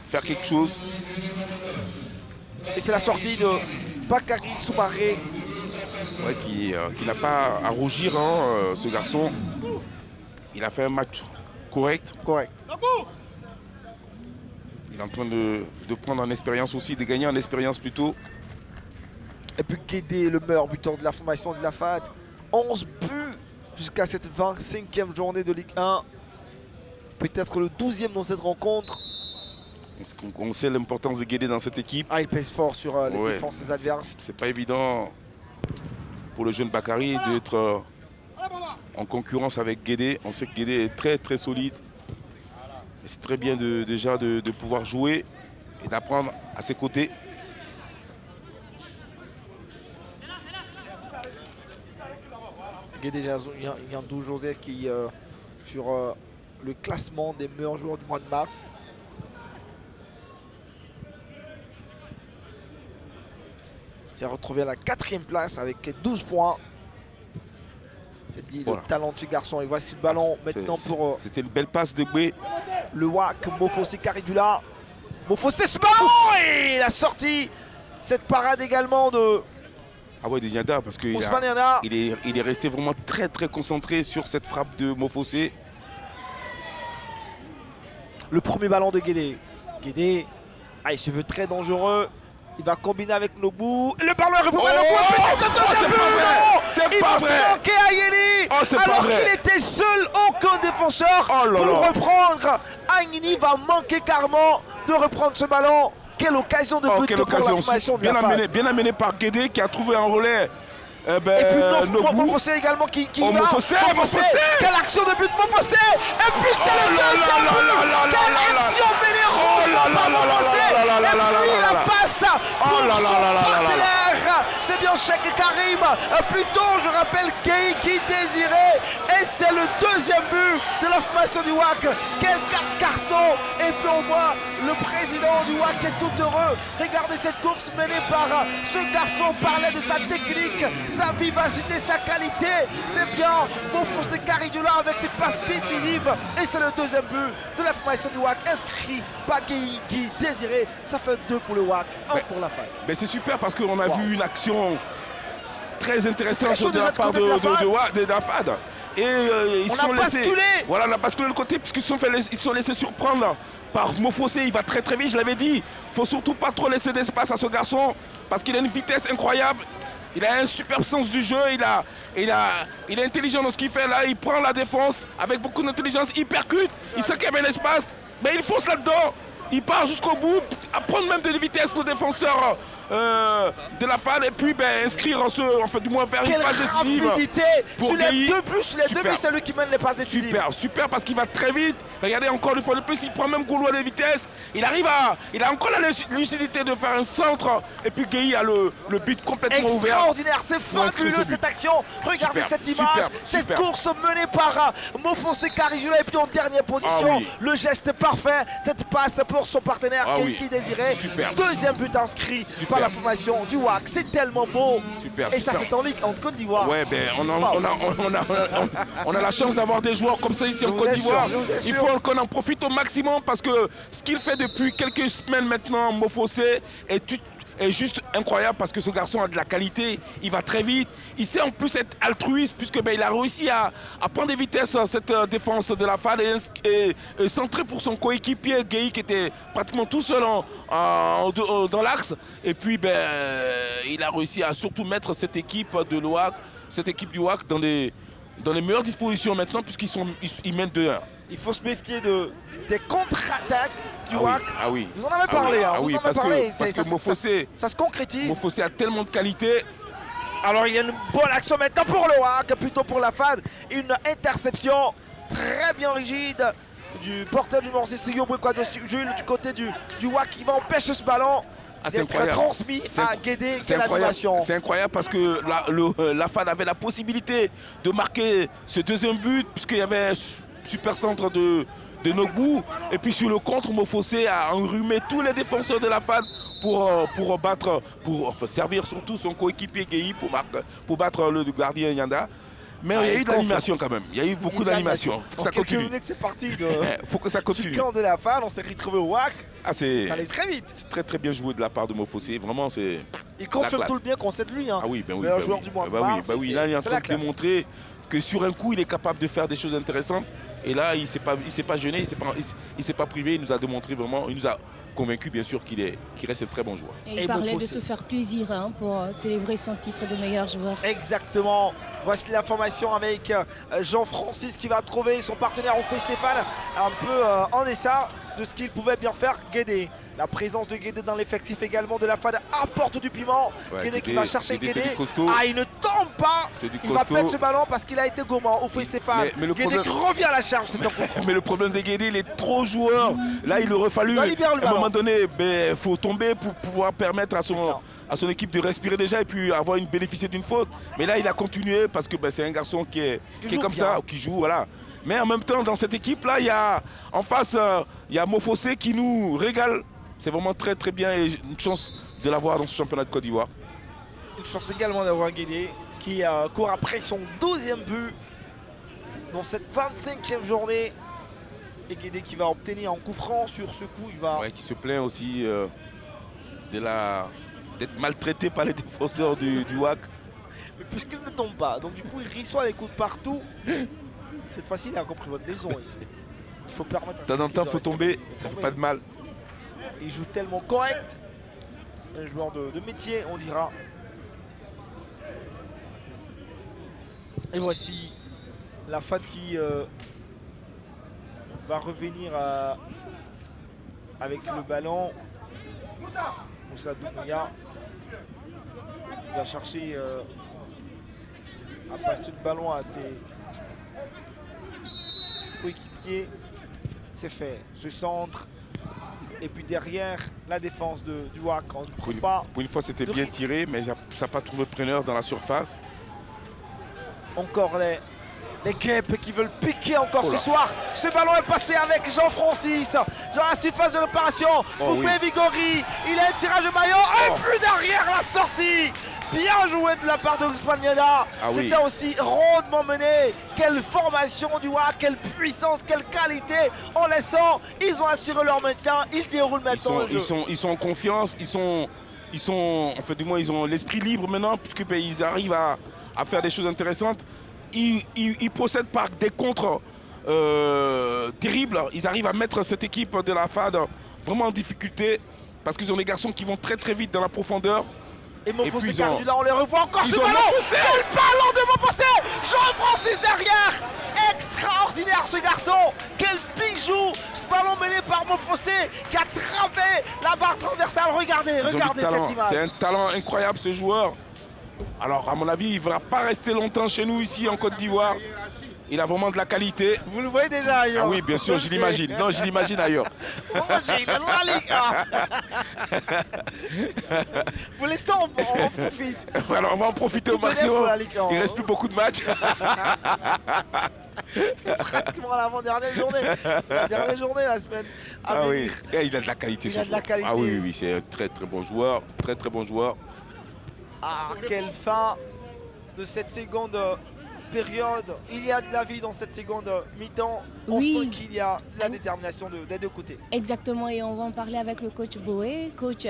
faire quelque chose. Et c'est la sortie de Bakary Soumaré. Ouais, qui n'a pas à rougir, hein, ce garçon. Il a fait un match correct. Il est en train de prendre en expérience aussi, de gagner en expérience plutôt. Et puis Guédé, le meilleur buteur de la formation de la FAD. 11 buts jusqu'à cette 25e journée de Ligue 1. Peut-être le 12e dans cette rencontre. On sait l'importance de Guédé dans cette équipe. Ah, il pèse fort sur les défenses des adverses. C'est pas évident pour le jeune Bakary d'être en concurrence avec Guédé. On sait que Guédé est très très solide. C'est très bien déjà de pouvoir jouer et d'apprendre à ses côtés. Guédé Yandou Joseph qui sur le classement des meilleurs joueurs du mois de mars. Il s'est retrouvé à la 4e place avec 12 points. C'est dit voilà. Le talentueux garçon. Et voici le ballon maintenant pour... C'était une belle passe de Boué. Le WAC, Mofossé Caridula. Mofossé ce ballon et la sortie. Cette parade également de... Ah ouais, de Nianda, parce qu'il est resté vraiment très très concentré sur cette frappe de Mofossé. Le premier ballon de Guédé. Guédé, il se veut très dangereux. Il va combiner avec Nogbou. Le ballon est repris c'est pas vrai. Il manquait à Yeni. Alors qu'il était seul, aucun défenseur pour le reprendre. Agnini va manquer carrément de reprendre ce ballon. Quelle occasion de but pour la formation de la FAD. Bien amené par Guédé qui a trouvé un relais. Et puis Mofossé également qui va. Mofossé. Quelle action de but Mofossé. Et puis c'est le deuxième but. Quelle action Bénéro par Mofossé. Et puis la passe pour son partenaire. C'est bien Cheikh Karim. Plutôt je rappelle Gueye Désiré. Et c'est le deuxième but de la formation du WAC. Quel garçon. Et puis on voit le président du WAC est tout heureux. Regardez cette course menée par ce garçon. Parlait de sa technique, sa vivacité, sa qualité. C'est bien Mofossé Caridula avec cette passe décisive. Et c'est le deuxième but de la formation du WAC inscrit par Guy Désiré. Ça fait 2 pour le WAC, 1 pour la FAD. Mais c'est super parce qu'on a vu une action très intéressante de la part de la FAD. Et ils se sont laissés. Voilà, on a basculé le côté puisqu'ils se sont laissés surprendre par Mofossé. Il va très très vite, je l'avais dit. Il ne faut surtout pas trop laisser d'espace à ce garçon parce qu'il a une vitesse incroyable. Il a un super sens du jeu, il est intelligent dans ce qu'il fait là, il prend la défense avec beaucoup d'intelligence, il percute, il sait qu'il y avait l'espace, mais il fonce là-dedans, il part jusqu'au bout, à prendre même de vitesse le défenseur de la FAD et puis inscrire du moins faire une passe décisive. Sur les 2 buts, c'est lui qui mène les passes décisives. Super parce qu'il va très vite. Regardez encore une fois de plus, il prend même Goulois de vitesse. Il a encore la lucidité de faire un centre. Et puis Gueye a le but complètement ouvert. Extraordinaire, c'est fabuleux cette action. Regardez cette image, cette course menée par Mofossé Caridula. Et puis en dernière position, le geste parfait, cette passe pour son partenaire Gueye Désiré. Deuxième but inscrit par la formation du WAC. C'est tellement beau. Super. Et ça, c'est en Ligue en Côte d'Ivoire. Ouais, ben on a la chance d'avoir des joueurs comme ça ici en Côte d'Ivoire. Il faut qu'on en profite au maximum parce que ce qu'il fait depuis quelques semaines maintenant, Mofosé, est juste incroyable parce que ce garçon a de la qualité, il va très vite, il sait en plus être altruiste puisque il a réussi à prendre des vitesses cette défense de la FAD et centrer pour son coéquipier Gueye qui était pratiquement tout seul dans l'axe, et puis il a réussi à surtout mettre cette équipe du WAC dans les meilleures dispositions maintenant puisqu'ils mènent 2-1. Il faut se méfier des contre-attaques du WAC. Ah oui. Vous en avez parlé. Parce que Mofosé, ça se concrétise. Mofosé a tellement de qualité. Alors il y a une bonne action maintenant pour le WAC, plutôt pour la FAD. Une interception très bien rigide du porteur du numéro 6, Jules, du côté du WAC qui va empêcher ce ballon d'être transmis à Guédé. Quelle animation. C'est incroyable parce que la FAD avait la possibilité de marquer ce deuxième but puisqu'il y avait super centre de Nogbou, et puis sur le contre, Mofosé a enrhumé tous les défenseurs de la FAD pour servir surtout son coéquipier Gueye pour battre le gardien Nyanda. Mais il y a eu de l'animation quand même. Il y a eu beaucoup d'animation. Faut que ça continue. C'est parti faut que ça continue. Du camp de la FAD, on s'est retrouvé au WAC. C'est allé très vite. C'est très très bien joué de la part de Mofosé. Vraiment, c'est. Il confirme tout le bien qu'on sait de lui. Hein. Ah oui, meilleur joueur du mois de mars. Là, il est en train de démontrer que sur un coup, il est capable de faire des choses intéressantes. Et là, il ne s'est pas gêné, il ne s'est pas privé, il nous a démontré vraiment, il nous a convaincu bien sûr qu'il reste un très bon joueur. Et il parlait de se faire plaisir pour célébrer son titre de meilleur joueur. Exactement. Voici la formation avec Jean-Francis qui va trouver son partenaire Oufé Stéphane un peu en dessin de ce qu'il pouvait bien faire Guédé. La présence de Guédé dans l'effectif également de la FAD apporte du piment. Guédé qui va chercher Guédé. Ah, il ne tombe pas. Il va perdre ce ballon parce qu'il a été gourmand. Oufé Stéphane. Guédé qui revient à la charge. Mais le problème de Guédé, il est trop joueur. Là, il aurait fallu, à un moment donné, il faut tomber pour pouvoir permettre à son équipe de respirer déjà et puis bénéficier d'une faute. Mais là, il a continué parce que c'est un garçon qui est comme ça, qui joue, voilà. Mais en même temps, dans cette équipe-là, en face, il y a Mofosé qui nous régale. C'est vraiment très très bien et une chance de l'avoir dans ce championnat de Côte d'Ivoire. Une chance également d'avoir Guédé qui court après son 12e but dans cette 25e journée. Et Guédé qui va obtenir un coup franc sur ce coup. Qui se plaint aussi d'être maltraité par les défenseurs du WAC. Mais puisqu'il ne tombe pas, donc du coup il reçoit les coups de partout. Cette fois-ci il a compris votre leçon. Il faut permettre de temps en temps il faut tomber, ça fait pas de mal. Il joue tellement correct. Un joueur de métier, on dira. Et voici la FAD qui va revenir avec le ballon. Moussa Doumbouya va chercher à passer le ballon à ses coéquipiers. C'est fait. Ce centre. Et puis derrière, la défense du WAC. Pour une fois, c'était bien tiré, mais ça n'a pas trouvé preneur dans la surface. Encore les guêpes qui veulent piquer encore ce soir. Ce ballon est passé avec Jean-Francis dans la surface de l'opération. Poupé Vigori, il a un tirage de maillot. Et puis derrière, la sortie. Bien joué de la part de Ousmane Niada. C'était aussi rondement mené. Quelle formation du WAC, quelle puissance, quelle qualité. En laissant, ils ont assuré leur maintien. Ils déroulent maintenant le jeu. Ils sont en confiance. En fait, du moins, ils ont l'esprit libre maintenant, puisque ils arrivent à faire des choses intéressantes. Ils procèdent par des contres terribles. Ils arrivent à mettre cette équipe de la FAD vraiment en difficulté, parce qu'ils ont des garçons qui vont très très vite dans la profondeur. Et Mofosé perdu là, on les revoit encore ce ballon. Quel ballon de Mofosé. Jean-Francis derrière. Extraordinaire ce garçon. Quel bijou. Ce ballon mené par Mofosé qui a trapé la barre transversale. Regardez cette image. C'est un talent incroyable ce joueur. Alors à mon avis, il ne va pas rester longtemps chez nous ici en Côte d'Ivoire. Il a vraiment de la qualité. Vous le voyez déjà ailleurs? Ah oui, bien sûr, je l'imagine. Non, je l'imagine ailleurs. Pour l'instant, on en profite. Alors, on va en profiter au maximum. Il ne reste plus beaucoup de matchs. C'est pratiquement l'avant-dernière journée. La dernière journée, la semaine. Ah oui, et il a de la qualité. Il a de la qualité. Ah oui, c'est un très très bon joueur. Très très bon joueur. Ah, quelle fin de cette seconde période. Il y a de la vie dans cette seconde mi-temps. On sent qu'il y a de la détermination des deux côtés. Exactement, et on va en parler avec le coach Boé. Coach,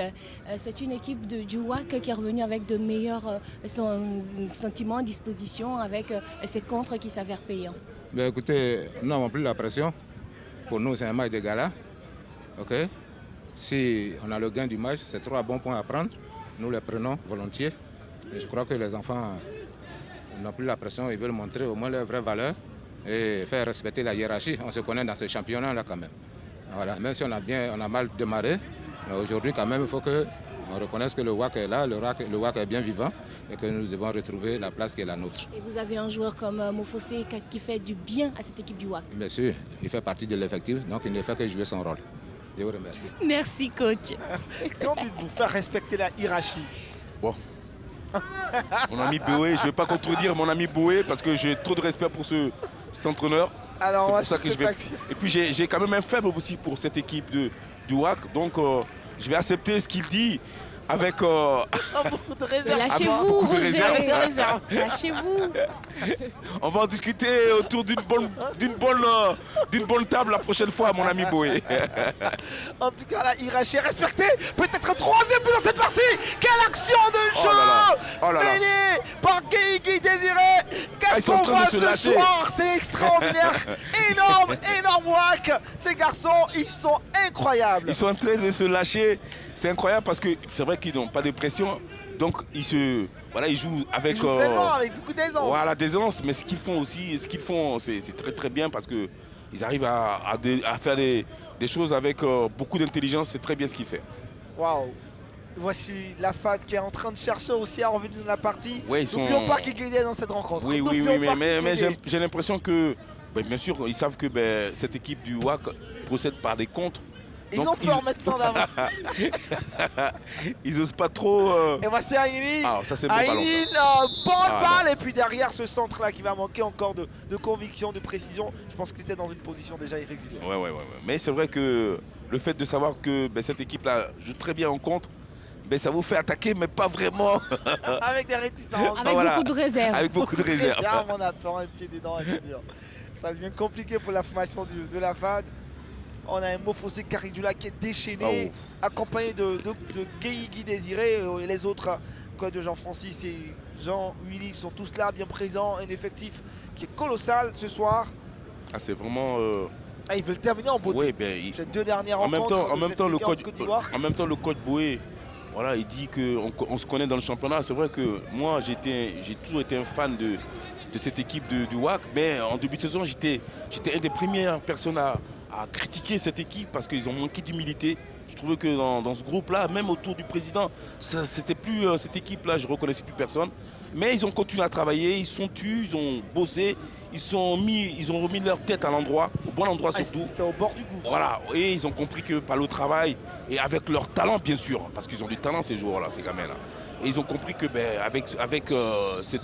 c'est une équipe du WAC qui est revenue avec de meilleurs sentiments, dispositions, avec ses contres qui s'avèrent payants. Ben écoutez, nous n'avons plus la pression. Pour nous, c'est un match de gala. Okay? Si on a le gain du match, c'est 3 bons points à prendre. Nous les prenons volontiers. Et je crois que les enfants n'ont plus la pression. Ils veulent montrer au moins leur vraie valeur et faire respecter la hiérarchie. On se connaît dans ce championnat-là quand même. Voilà. Même si on a mal démarré, mais aujourd'hui quand même, il faut qu'on reconnaisse que le WAC est là, le WAC est bien vivant et que nous devons retrouver la place qui est la nôtre. Et vous avez un joueur comme Mofosé qui fait du bien à cette équipe du WAC. Bien sûr, il fait partie de l'effectif, donc il ne fait que jouer son rôle. Je vous remercie. Merci coach. Quand dites-vous faire respecter la hiérarchie? Bon. Mon ami Boé, je ne vais pas contredire mon ami Boé parce que j'ai trop de respect pour cet entraîneur. Alors, c'est pour ça que je vais. Et puis j'ai quand même un faible aussi pour cette équipe du WAC. Donc je vais accepter ce qu'il dit avec beaucoup de réserve. Lâchez-vous, Roger. Lâchez-vous. On va en discuter autour d'une bonne table la prochaine fois, mon ami Boé. En tout cas, la hiérarchie est respectée. Peut-être un troisième but dans cette partie. Quelle action de jeu menée par Guigui Désiré. Qu'est-ce qu'on voit ce soir? C'est extraordinaire. énorme WAC. Ces garçons, ils sont incroyables. Ils sont en train de se lâcher. C'est incroyable parce que c'est vrai qu'ils n'ont pas de pression. Donc ils jouent avec beaucoup d'aisance. Voilà, d'aisance. Mais ce qu'ils font aussi, c'est très très bien parce qu'ils arrivent à faire des choses avec beaucoup d'intelligence. C'est très bien ce qu'ils font. Waouh. Voici la FAD qui est en train de chercher aussi à revenir dans la partie. Ouais, n'oublions pas qu'il est dans cette rencontre. Oui, mais j'ai l'impression que, bien sûr, ils savent que cette équipe du WAC procède par des contres. Ils ont peur maintenant d'avance. Ils n'osent pas trop. Et voici Aïlin. Ah, ça c'est bon ballon. Bonne balle. Et puis derrière ce centre là qui va manquer encore de conviction, de précision. Je pense qu'il était dans une position déjà irrégulière. Ouais. Mais c'est vrai que le fait de savoir que cette équipe là joue très bien en contre, ça vous fait attaquer, mais pas vraiment. Avec des réticences. Avec beaucoup de réserves. Avec beaucoup de réserves. On a peur un pied dedans. Ça devient compliqué pour la formation de la FAD. On a un Mofosé Caridula qui est déchaîné, accompagné de Guigui Désiré. Et les autres, de Jean-Francis et Jean-Willy, sont tous là, bien présents. Un effectif qui est colossal ce soir. Ah, c'est vraiment... ils veulent terminer en beauté. Ces deux dernières rencontres. En même temps, le coach Boé, voilà, il dit qu'on se connaît dans le championnat. C'est vrai que moi, j'ai toujours été un fan de cette équipe du WAC. Mais en début de saison, j'étais une des premières personnes à critiquer cette équipe parce qu'ils ont manqué d'humilité. Je trouvais que dans ce groupe-là, même autour du président, c'était plus cette équipe-là, je ne reconnaissais plus personne. Mais ils ont continué à travailler, ils sont tus, ils ont bossé, ils ont remis leur tête à l'endroit, au bon endroit surtout. C'était au bord du gouffre. Voilà, et ils ont compris que par le travail et avec leur talent bien sûr, parce qu'ils ont du talent ces joueurs-là, ces gamins-là. Et ils ont compris que avec ces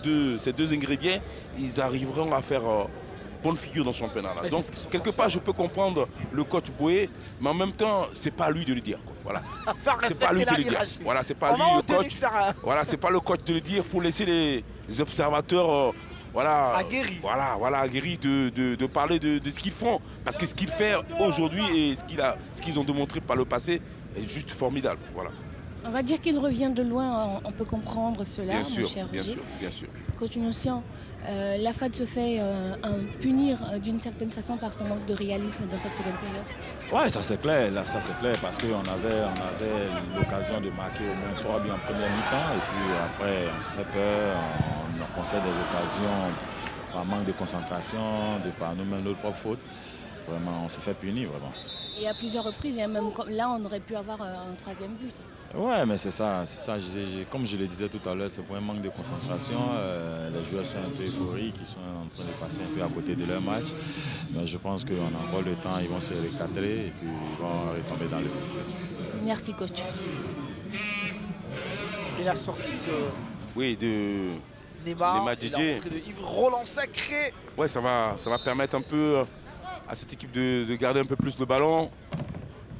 deux ingrédients, ils arriveront à faire bonne figure dans ce championnat. Là. Donc, quelque part, je peux comprendre le coach Boé, mais en même temps, c'est pas à lui de le dire. Quoi. Voilà. C'est pas à lui de le dire. Voilà, c'est pas à lui le coach. Voilà, c'est pas le coach de le dire. Il faut laisser les observateurs, aguerris de parler de ce qu'ils font, parce que ce qu'ils font aujourd'hui et ce qu'ils ont démontré par le passé est juste formidable. Voilà. On va dire qu'il revient de loin, on peut comprendre cela, bien sûr, mon cher Roger. Bien sûr. Coach Nossian, la FAD se fait punir d'une certaine façon par son manque de réalisme dans cette seconde période. Oui, ça c'est clair, parce qu'on avait l'occasion de marquer au moins 3 buts en première mi-temps et puis après on se fait peur, on concède des occasions par manque de concentration, par nous-mêmes notre propre faute. Vraiment, on se fait punir vraiment. Et à plusieurs reprises, et même là, on aurait pu avoir un troisième but. Ouais, mais c'est ça. Comme je le disais tout à l'heure, c'est pour un manque de concentration. Les joueurs sont un peu euphoriques, ils sont en train de passer un peu à côté de leur match. Mais je pense qu'on a encore le temps, ils vont se recadrer et puis ils vont retomber dans le jeu. Merci, coach. Et la sortie Neymar, DJ. et la rentrée de Yves Roland sacré. Ouais, ça va permettre un peu à cette équipe de garder un peu plus le ballon.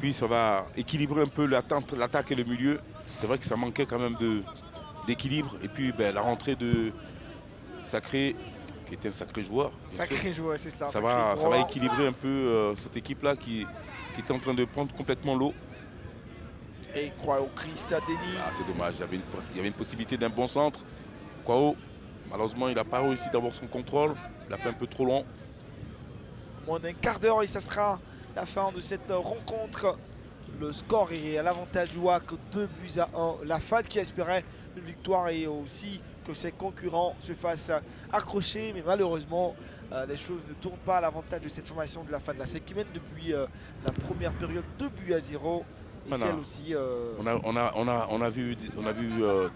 Puis ça va équilibrer un peu l'attaque et le milieu. C'est vrai que ça manquait quand même d'équilibre. Et puis la rentrée de Sacré, qui était un sacré joueur. Sacré joueur, c'est cela. Ça va équilibrer un peu cette équipe-là qui était en train de prendre complètement l'eau. Et Kwao Chris Denis. Ah, c'est dommage, il y avait une possibilité d'un bon centre. Kwao, malheureusement, il n'a pas réussi d'avoir son contrôle. Il a fait un peu trop long. Moins d'un quart d'heure et ça sera la fin de cette rencontre. Le score est à l'avantage du WAC, 2-1. La FAD qui espérait une victoire et aussi que ses concurrents se fassent accrocher. Mais malheureusement, les choses ne tournent pas à l'avantage de cette formation de la FAD. La SEC qui mène depuis la première période 2-0. Et celle aussi. On a vu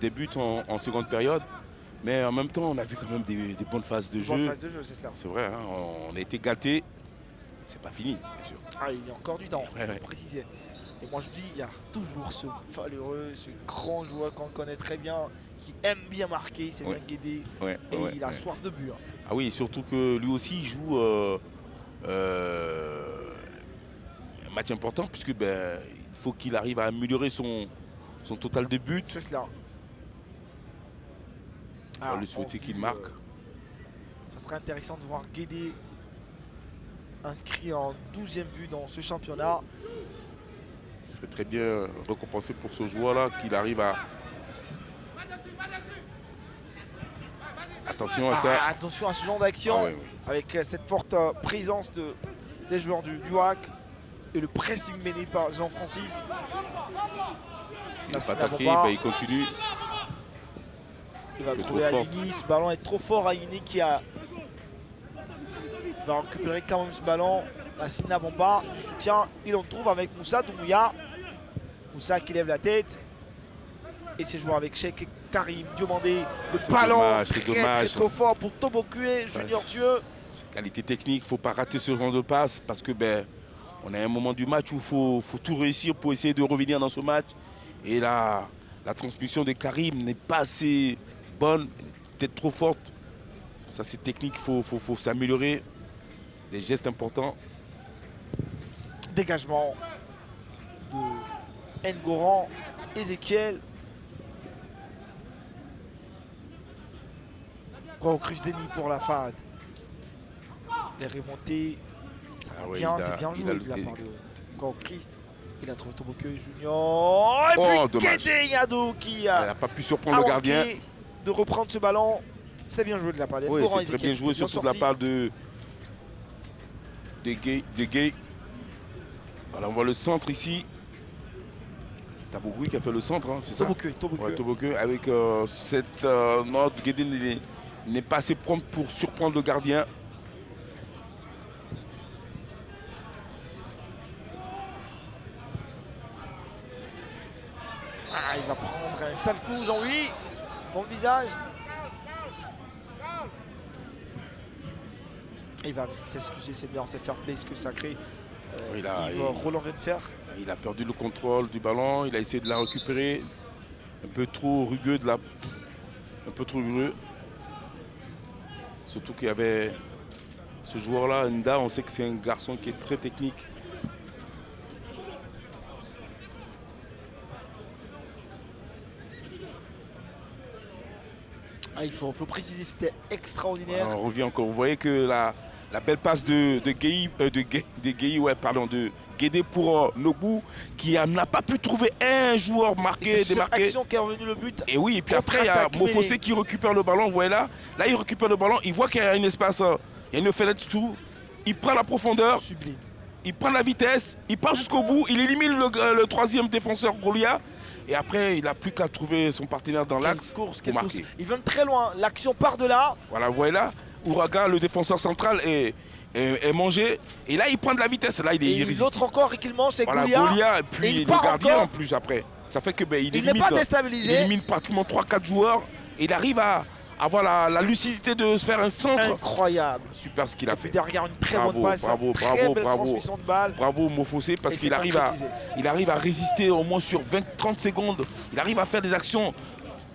des buts en seconde période. Mais en même temps, on a vu quand même des bonnes phases de jeu. C'est vrai, hein, on a été gâtés. C'est pas fini, bien sûr. Ah, il y a encore du temps, il faut préciser. Et moi je dis, il y a toujours ce valeureux, ce grand joueur qu'on connaît très bien, qui aime bien marquer, c'est bien Guédé. Et il a soif de but. Hein. Ah oui, surtout que lui aussi il joue un match important, puisque il faut qu'il arrive à améliorer son total de buts. C'est cela. On va lui souhaiter qu'il marque. Ça serait intéressant de voir Guédé inscrit en 12e but dans ce championnat. Ce serait très bien récompensé pour ce joueur-là, qu'il arrive à... Attention à ça. Attention à ce genre d'action, avec cette forte présence des joueurs du WAC et le pressing mené par Jean-Francis. Il va attaquer, il continue. Il va trouver Aïni, ce ballon est trop fort. Aïni qui va récupérer quand même ce ballon. Massina Bomba, du soutien, il en trouve avec Moussa Doumbouya. Moussa qui lève la tête. Et c'est joué avec Cheikh Karim Diomandé. Le ballon très trop fort pour Tobokue, Junior Dieu. C'est qualité technique, il ne faut pas rater ce genre de passe parce que on a un moment du match où il faut tout réussir pour essayer de revenir dans ce match. Et là, la transmission de Karim n'est pas assez bonne, peut-être trop forte. Ça c'est technique, il faut s'améliorer. Des gestes importants. Dégagement de Ngoran, Ezekiel. Gros Cruz Denis pour la FAD. Les remontées, ça va bien, c'est bien joué de la part de Gros Christ. Il a trouvé Tobokue Junior. Et puis Guédé Yadou qui n'a pas pu surprendre le gardien. De reprendre ce ballon. C'est bien joué de la part de Ngoran. C'est très bien joué, surtout de la part de Gay. Voilà, on voit le centre ici. C'est Tabougui qui a fait le centre, hein, c'est ça? Tobokue avec cette note. Guédé n'est pas assez prompt pour surprendre le gardien. Il va prendre un sale coup, Jean-Louis, dans le visage. Il va s'excuser, c'est bien, c'est fair play ce que ça crée. Roland vient de faire. Il a perdu le contrôle du ballon, il a essayé de la récupérer. Un peu trop rugueux Surtout qu'il y avait ce joueur-là, Nda, on sait que c'est un garçon qui est très technique. Il faut préciser, c'était extraordinaire. On revient encore. Vous voyez que la belle passe de Guédé pour Nobu, qui n'a pas pu trouver un joueur marqué, démarqué. C'est action qui est revenu le but. Et oui, et puis après, il y a Mofossé qui récupère le ballon. Vous voyez là, il récupère le ballon. Il voit qu'il y a un espace, il y a une fenêtre tout. Il prend la profondeur. Sublime. Il prend la vitesse. Il part jusqu'au bout. Il élimine le troisième défenseur Goliath. Et après, il n'a plus qu'à trouver son partenaire dans l'axe pour marquer. Il vient de très loin. L'action part de là. Voilà, vous voyez là, Ouraga, le défenseur central, est mangé. Et là, il prend de la vitesse. Là, il résiste. L'autre encore qu'il mange, c'est Goliath. Goliath, et puis le gardien en plus après. Ça fait que il n'est pas déstabilisé. Il élimine pratiquement 3-4 joueurs. Et il arrive à avoir la lucidité de se faire un centre. Incroyable. Super ce qu'il a fait. Derrière une très bonne passe. Bravo. Transmission de balle. Bravo Mofossé parce qu'il arrive à résister au moins sur 20-30 secondes. Il arrive à faire des actions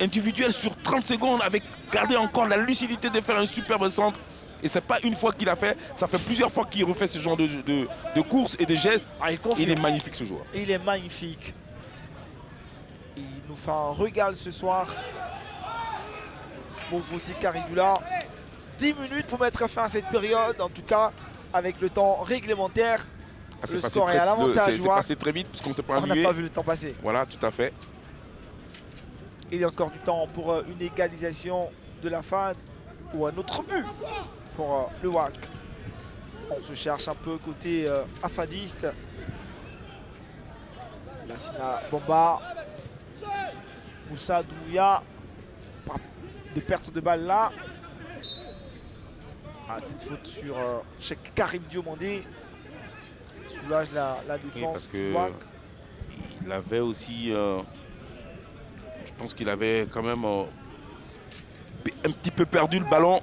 individuel sur 30 secondes avec garder encore la lucidité de faire un superbe centre. Et c'est pas une fois qu'il a fait, ça fait plusieurs fois qu'il refait ce genre de course et de gestes. Ah, il est magnifique ce joueur. Il est magnifique. Il nous fait un régal ce soir. Mofossi Caridula. 10 minutes pour mettre fin à cette période, en tout cas avec le temps réglementaire. Le score est à l'avantage. C'est passé très vite parce qu'on s'est pas On n'a pas vu le temps passer. Voilà, tout à fait. Il y a encore du temps pour une égalisation de la FAD ou un autre but pour le WAC. On se cherche un peu côté afadiste. Lassina Bomba. Moussa Douya. Pas de perte de balle là. Ah, cette faute sur Cheikh Karim Diomandé. Soulage la défense. Oui, parce que du WAC. il avait aussi... je pense qu'il avait quand même un petit peu perdu le ballon.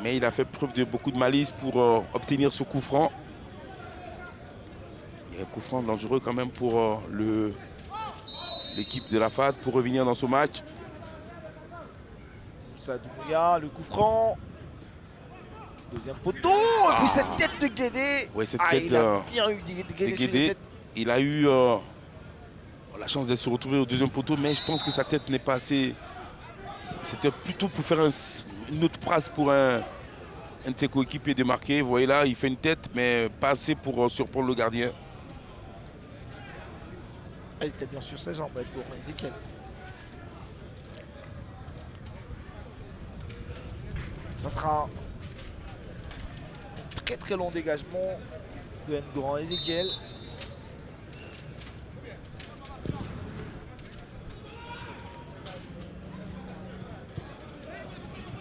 Mais il a fait preuve de beaucoup de malice pour obtenir ce coup franc. Il y a un coup franc dangereux quand même pour l'équipe de la FAD pour revenir dans ce match. Sadouya, le coup franc. Deuxième poteau. Et puis cette tête de Guédé. Ouais, cette tête il a bien eu Guédé. Il a eu la chance de se retrouver au deuxième poteau, mais je pense que sa tête n'est pas assez... C'était plutôt pour faire une autre passe pour un de ses coéquipiers de marquer. Vous voyez là, il fait une tête, mais pas assez pour surprendre le gardien. Elle était bien sur ses jambes, pour Ezekiel. Ça sera un très long dégagement de Ngoran Ezekiel.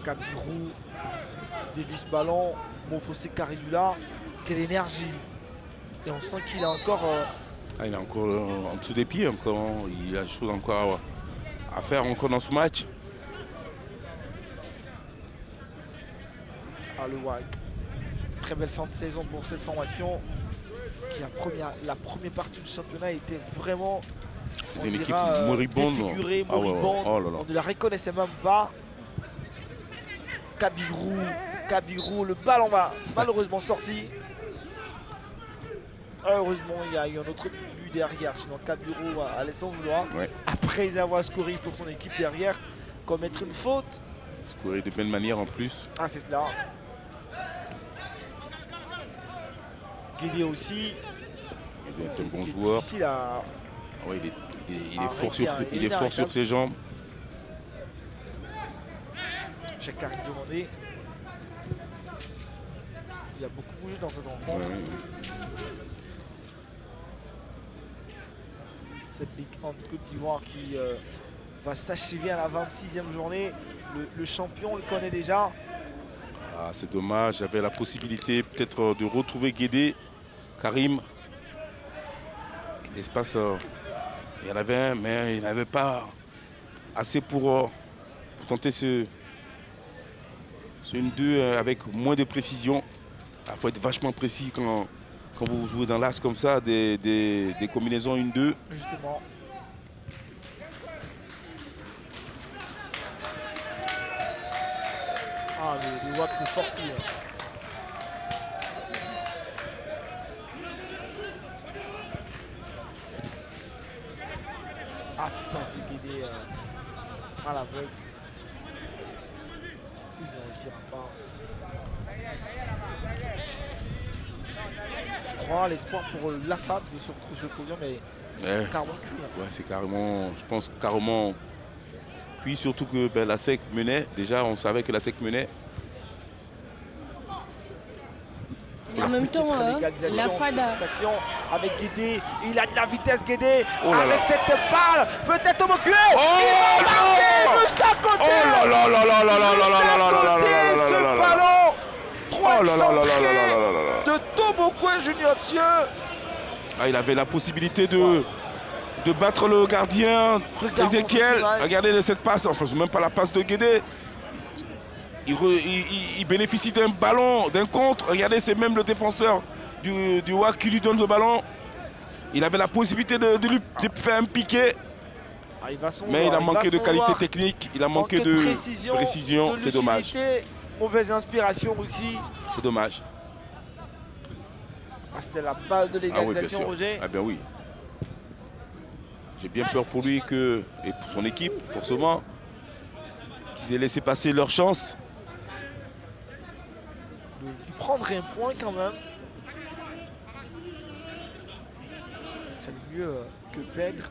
Kabirou qui dévie ce ballon. Mofossi Caridula. Quelle énergie. Et on sent qu'il a encore... il est encore en dessous des pieds. Encore. Il a des choses encore à faire encore dans ce match. Le WAC. Très belle fin de saison pour cette formation. Qui la première partie du championnat était vraiment... C'était une équipe moribonde. Défigurée, moribonde. Oh là là. On ne la reconnaissait même pas. Kabirou, le ballon va malheureusement sorti. Heureusement, il y a eu un autre but derrière. Sinon, Kabirou allait s'en vouloir. Ouais. Après avoir scoré pour son équipe derrière, commettre une faute. Scoré de belle manière en plus. Ah, c'est cela. Guédé aussi. Il est un bon joueur. Difficile à... Ouais, il est fort sur ses jambes. Cheikh Karim Diomandé. Il a beaucoup bougé dans cette rencontre. Ouais. Cette Ligue 1 de Côte d'Ivoire qui va s'achever à la 26e journée. Le champion, on le connaît déjà. Ah, c'est dommage, j'avais la possibilité peut-être de retrouver Guédé, Karim. L'espace, il y en avait un, mais il n'avait pas assez pour tenter ce 1-2 avec moins de précision. Il faut être vachement précis quand vous jouez dans l'axe comme ça, des combinaisons 1-2. Justement. Ah, le WAC de Forti. Ah, cette passe de Guédé à l'aveugle. Il ne réussira pas. Je crois à l'espoir pour l'AFAD de se retrouver sur le podium, mais carrément cuit. Ouais, c'est carrément, je pense carrément cuit, surtout que la SEC menait. Déjà, on savait que la SEC menait. Et en même temps, la FAD avec Guédé, il a de la vitesse Guédé, oh là avec là. cette balle, peut-être au Mokué. Oh Oh là là là là là là là là là là là ce ballon 3 de Tobokwe Junior Thieu. Ah, il avait la possibilité de battre le gardien Ezekiel. Regardez cette passe, enfin même pas la passe de Guédé. Il bénéficie d'un ballon, d'un contre. Regardez, c'est même le défenseur du WAC qui lui donne le ballon. Il avait la possibilité de lui faire un piqué. Mais il a manqué de qualité technique, il a manqué de précision, c'est dommage. Mauvaise inspiration, Ruxy. C'est dommage. C'était la balle de l'égalisation, Roger. Ah bien oui. J'ai bien peur pour lui et pour son équipe, forcément, qu'ils aient laissé passer leur chance. De prendre un point quand même. C'est mieux que perdre.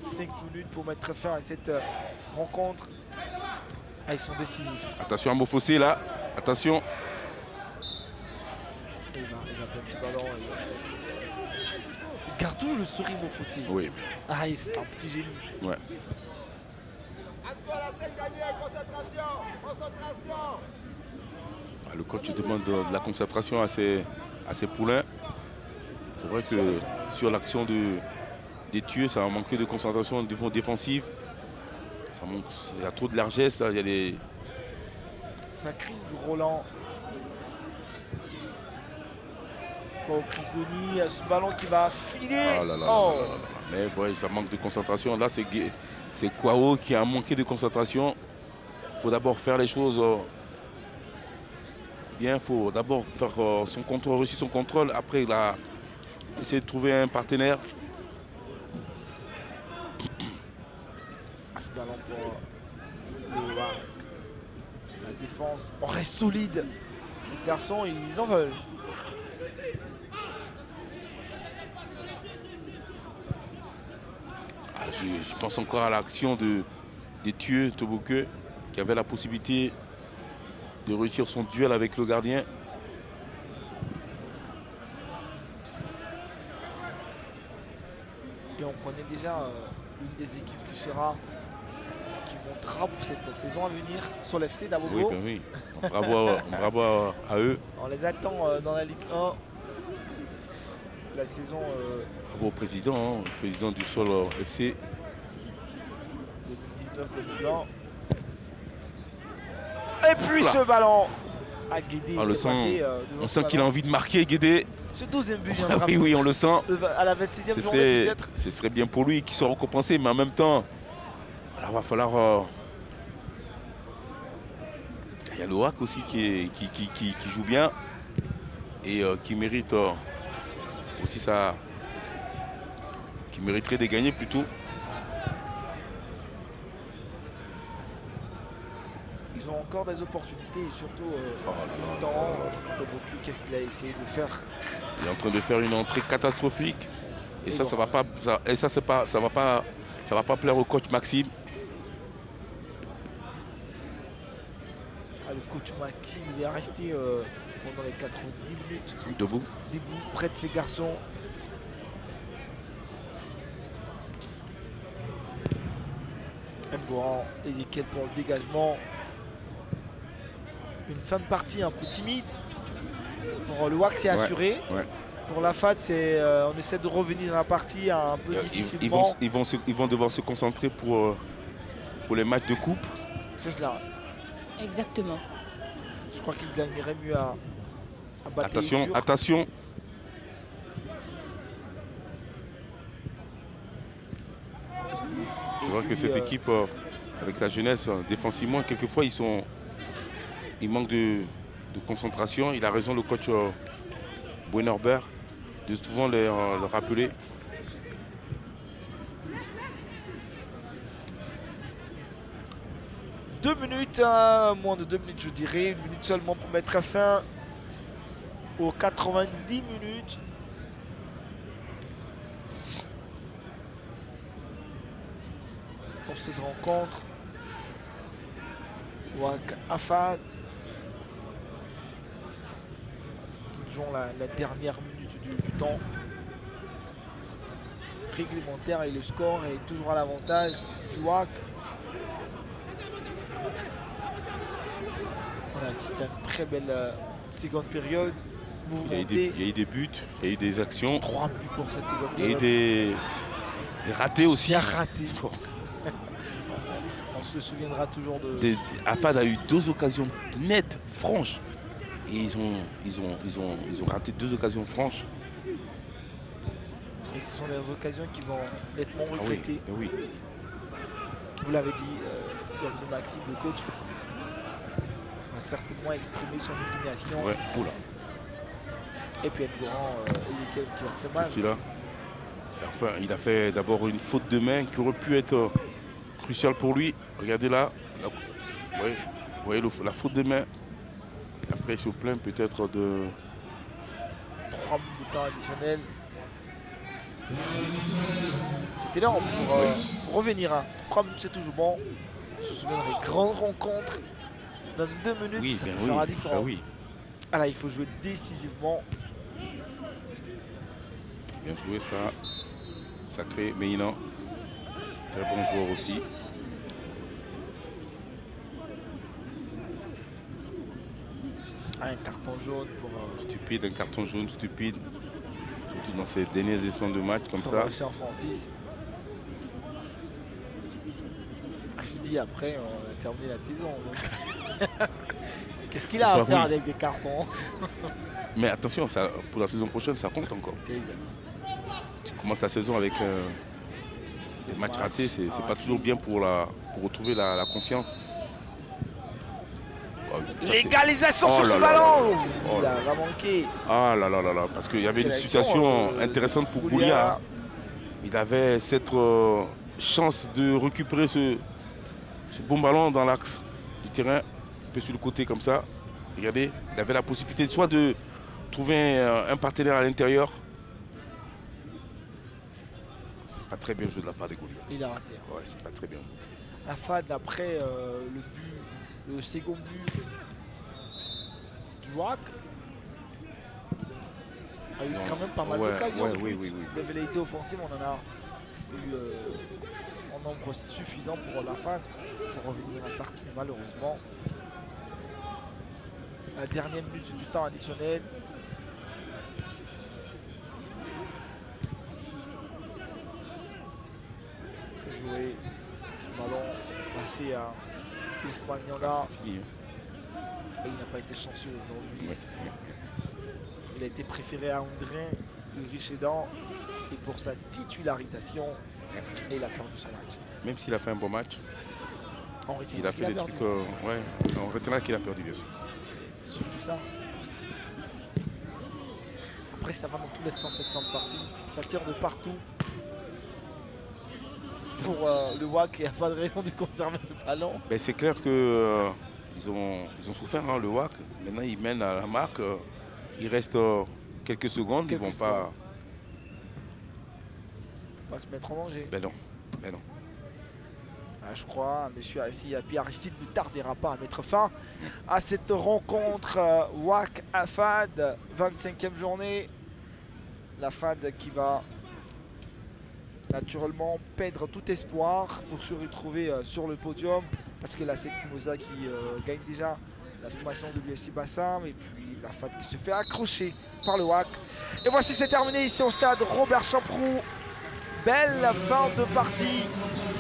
5 minutes pour mettre fin à cette rencontre. Ah, ils sont décisifs. Attention à Mofossé là, attention. Il va perdre ce ballon. Il garde toujours le sourire Mofossé. Oui. Ah, c'est un petit génie. Ouais. Ah, le coach demande de la concentration à ses poulains. C'est vrai que sur l'action des tués, ça a manqué de concentration défensive. Il y a trop de largesse, là. Il y a des... Ça crie Roland. Pour Crisoni, ce ballon qui va filer. Oh là là là là là. Mais bon, ça manque de concentration. Là, c'est Kwao qui a manqué de concentration. Il faut d'abord faire les choses bien. Il faut d'abord faire son contrôle, réussir son contrôle. Après, il a essayé de trouver un partenaire. Ce ballon pour le WAC. La défense, on reste solide. Ces garçons, ils en veulent. Je pense encore à l'action des tueux Toboke qui avait la possibilité de réussir son duel avec le gardien. Et on connaît déjà une des équipes qui montera pour cette saison à venir sur l'FC d'Abobo. Oui, ben oui. Bravo à eux. On les attend dans la Ligue 1. La saison... Bravo au président, le président du Sol FC. 2019-2020. Et puis ce ballon à Guédé. On sent qu'il a envie de marquer, Guédé. Ce 12e but viendra. Oui, on le sent. À la 26e journée peut-être. Ce serait bien pour lui qu'il soit récompensé, mais en même temps, il va falloir... Il y a le WAC aussi qui joue bien et qui mérite aussi ça... qui mériterait de gagner plutôt. Ils ont encore des opportunités et surtout qu'est-ce qu'il a essayé de faire? Il est en train de faire une entrée catastrophique et ça va pas plaire au coach Maxime. Le coach Maxime, il est resté pendant les 90 minutes debout près de ses garçons. Mgoran, Ezekiel pour le dégagement. Une fin de partie un peu timide. Pour le WAC, c'est assuré. Ouais. Pour la FAD, on essaie de revenir dans la partie un peu difficilement. Ils vont devoir se concentrer pour les matchs de coupe. C'est cela. Exactement. Je crois qu'il gagnerait mieux à battre. Attention. C'est vrai que cette équipe, avec la jeunesse, défensivement, quelquefois, ils manquent de concentration. Il a raison, le coach Buenerbert, de souvent le rappeler. Deux minutes, moins de 2 minutes, je dirais. 1 minute seulement pour mettre fin aux 90 minutes. Pour cette rencontre, WAC AFAD. Nous jouons la dernière minute du temps réglementaire et le score est toujours à l'avantage du WAC. On a assisté à une très belle seconde période. Il y a eu des buts, il y a eu des actions. 3 buts pour cette seconde Il période. y a eu des ratés aussi. Bien ratés. On se souviendra toujours de... AFAD a eu 2 occasions nettes, franches. Et ils ont raté 2 occasions franches. Et ce sont des occasions qui vont nettement Ah oui, regretter. ben oui. Vous l'avez dit, Maxime, le coach, a certainement exprimé son indignation. Ouais, oula. Et puis Edouard, Ezekiel qui va se faire mal. Qu'est-ce qu'il a? Enfin, il a fait d'abord une faute de main qui aurait pu être cruciale pour lui. Regardez là. Vous voyez la faute de main. Et après, il se plaint peut-être de... 3 minutes de temps additionnel. C'est énorme pour revenir. 3 minutes, c'est toujours bon. Je me souviens des grandes rencontres. Même 2 minutes, Oui, ça ben peut oui, faire la ben différence. oui. Ah là, il faut jouer décisivement. Bien joué ça. Sacré, Meïna. Très bon joueur aussi. Un carton jaune pour Stupide, un carton jaune stupide. Surtout dans ces derniers instants de match comme ça. Jean-Francis. Je vous dis, après, on a terminé la saison. Qu'est-ce qu'il a à faire avec des cartons? Mais attention, ça, pour la saison prochaine, ça compte encore. C'est exact. Tu commences ta saison avec des matchs ratés, c'est pas toujours bien pour retrouver la confiance. L'égalisation Oh sur là ce là ballon. là là. Il a manqué. Ah là là là là, parce qu'il y avait une Quelle situation action, intéressante pour Goulia. Goulia. Il avait cette chance de récupérer ce bon ballon dans l'axe du terrain, un peu sur le côté comme ça. Regardez, il avait la possibilité soit de trouver un partenaire à l'intérieur. C'est pas très bien joué de la part de Goulia. Il a raté. Ouais, c'est pas très bien joué. La FAD, après le second but du WAC, a eu quand même pas mal d'occasions. Oui. De velléité offensive, on en a eu en nombre suffisant pour la FAD pour revenir dans la partie, mais malheureusement, la dernière minute du temps additionnel. C'est joué, ce ballon passé à Espagnola. C'est fini, hein. Et il n'a pas été chanceux aujourd'hui. Ouais. Il a été préféré à André Richédan et pour sa titularisation, et il a perdu son match. Même s'il a fait un bon match, On retient il a qu'il fait des perdu. trucs. On retiendra qu'il a perdu, bien sûr. C'est surtout ça. Après, ça va dans tous les sens cette fin de partie. Ça tire de partout. Pour le WAC, il n'y a pas de raison de conserver le ballon. Ben, c'est clair que ils ont souffert, hein, le WAC. Maintenant, ils mènent à la marque. Il reste quelques secondes. Ils vont pas. Faut pas se mettre en danger. Ben non. Ben non. Ah, je crois, monsieur Aristide ne tardera pas à mettre fin à cette rencontre WAC AFAD, 25e journée. La FAD qui va naturellement perdre tout espoir pour se retrouver sur le podium, parce que là c'est Mimosa qui gagne déjà la formation de l'USC Bassam, et puis la FAD qui se fait accrocher par le WAC. Et voici, c'est terminé ici au stade Robert Champroux. Belle fin de partie.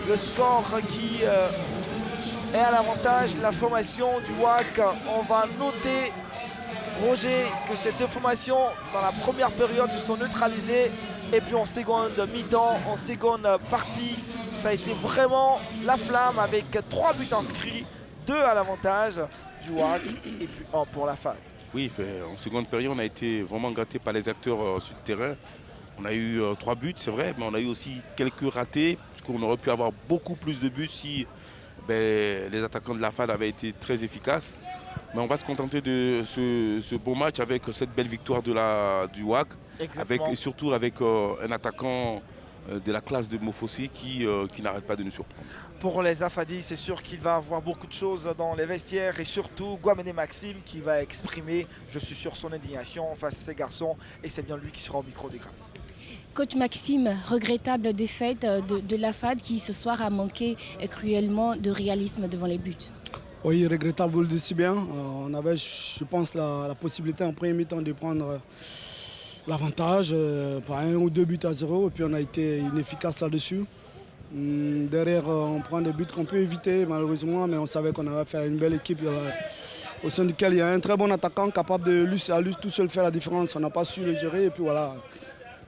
Le score qui est à l'avantage de la formation du WAC. On va noter, Roger, que ces deux formations dans la première période se sont neutralisées. Et puis en seconde mi-temps, en seconde partie, ça a été vraiment la flamme avec 3 buts inscrits, 2 à l'avantage du WAC et puis 1 pour la FAD. Oui, en seconde période, on a été vraiment gâtés par les acteurs sur le terrain. On a eu 3 buts, c'est vrai, mais on a eu aussi quelques ratés, puisqu'on aurait pu avoir beaucoup plus de buts si les attaquants de la FAD avaient été très efficaces. Mais on va se contenter de ce beau match avec cette belle victoire du WAC, et surtout avec un attaquant de la classe de Mofossi qui n'arrête pas de nous surprendre. Pour les Afadis, c'est sûr qu'il va avoir beaucoup de choses dans les vestiaires, et surtout Guamene Maxime qui va exprimer, je suis sûr, son indignation face à ces garçons, et c'est bien lui qui sera au micro des Grâces. Coach Maxime, regrettable défaite de la FAD qui ce soir a manqué cruellement de réalisme devant les buts. Oui, regrettable, vous le dites si bien. On avait, je pense, la possibilité en premier mi-temps de prendre l'avantage par 1 ou 2 buts à 0, et puis on a été inefficace là-dessus. Derrière, on prend des buts qu'on peut éviter malheureusement, mais on savait qu'on avait fait une belle équipe au sein duquel il y a un très bon attaquant capable de lui tout seul faire la différence. On n'a pas su le gérer, et puis voilà.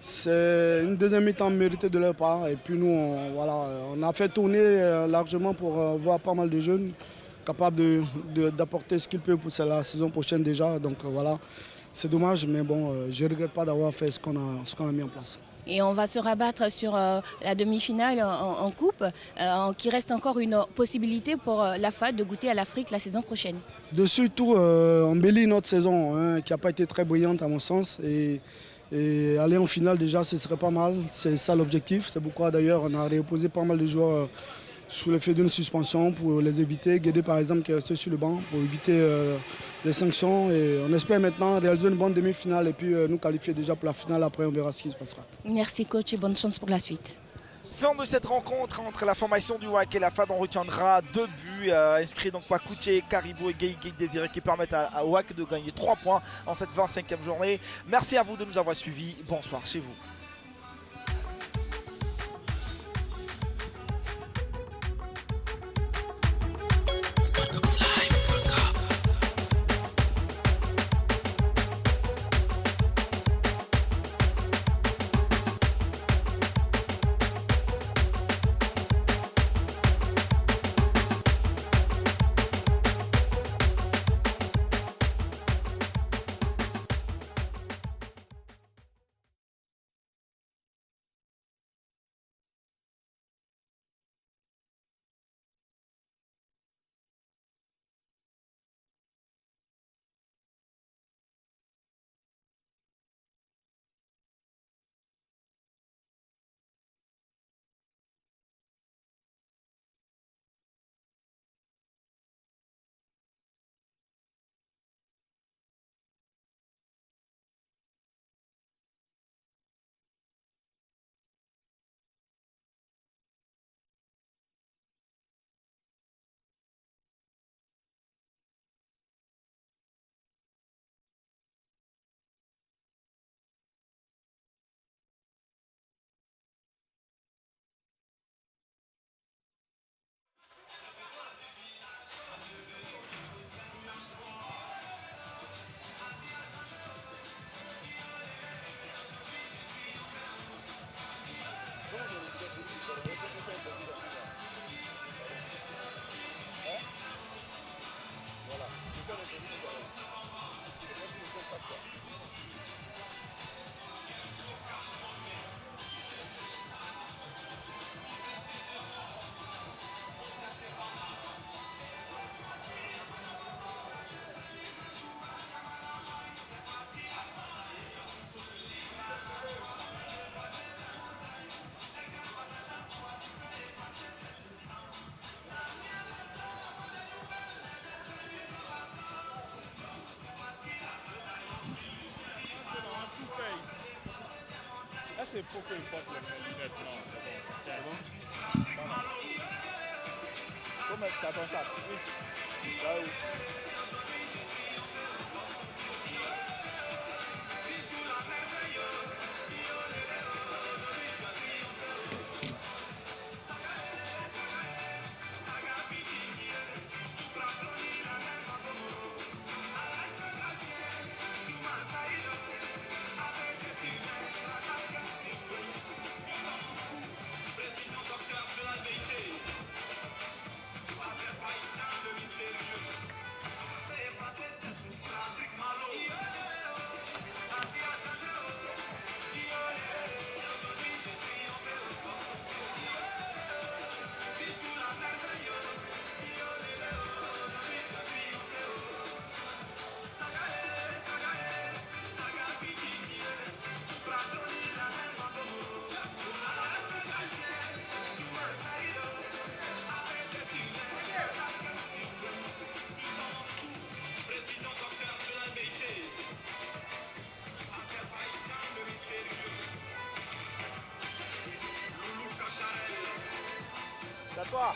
C'est une deuxième mi-temps méritée de leur part. Et puis nous, on a fait tourner largement pour voir pas mal de jeunes capables d'apporter ce qu'ils peuvent pour la saison prochaine déjà. Donc voilà, c'est dommage, mais bon, je ne regrette pas d'avoir fait ce qu'on a mis en place. Et on va se rabattre sur la demi-finale en coupe, qui reste encore une possibilité pour la FAD de goûter à l'Afrique la saison prochaine. De surtout embellir notre saison, qui n'a pas été très brillante à mon sens. Et aller en finale déjà, ce serait pas mal. C'est ça l'objectif. C'est pourquoi d'ailleurs on a reposé pas mal de joueurs sous l'effet d'une suspension pour les éviter. Guédé par exemple qui est resté sur le banc pour éviter les sanctions. Et on espère maintenant réaliser une bonne demi-finale et puis nous qualifier déjà pour la finale. Après on verra ce qui se passera. Merci coach et bonne chance pour la suite. Fin de cette rencontre entre la formation du WAC et la FAD, on retiendra 2 buts inscrits donc par Kouché, Caribou et Guy Désiré qui permettent à WAC de gagner 3 points en cette 25e journée. Merci à vous de nous avoir suivis. Bonsoir chez vous. Là, c'est pour qu'il porte les lunettes. Non, c'est bon. C'est bon. Comment t'attends ça? Oui. Là où? D'accord.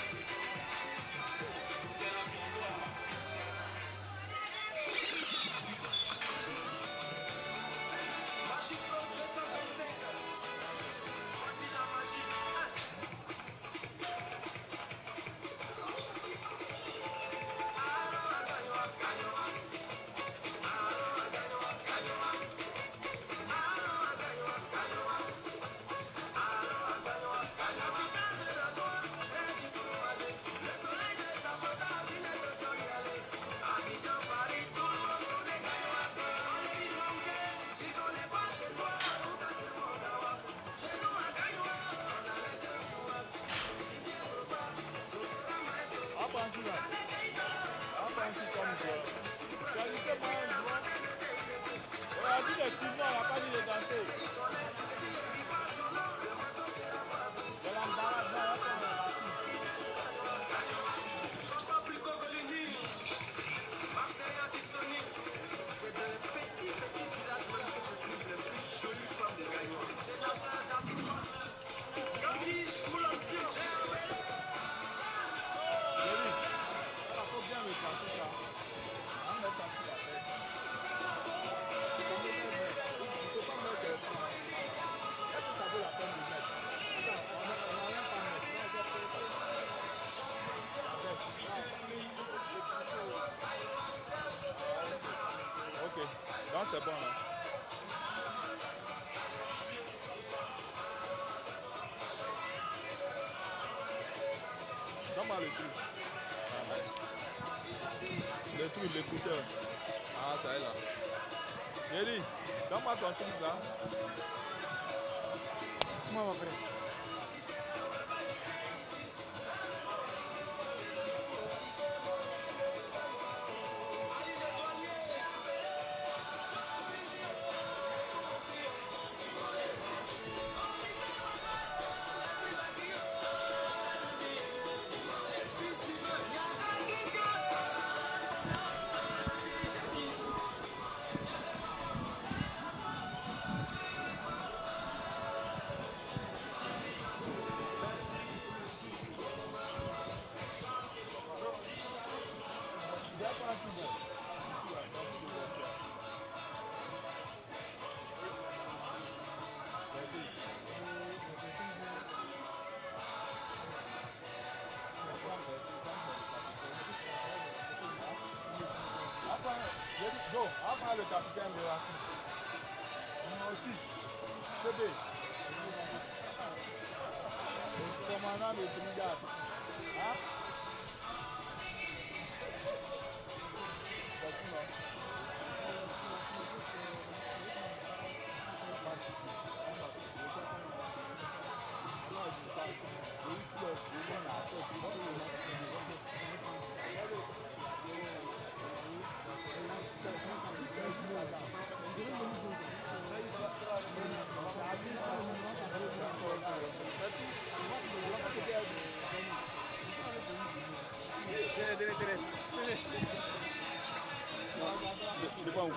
c'est bon là. Donne-moi le truc. Le truc, l'écouteur. Ah, ça est là. Yeri, donne-moi ton truc là. Moi, après. Go, après le capitaine de Racing. Numéro 6, CB. Le commandant de brigade. Hein? Tu n'es pas où?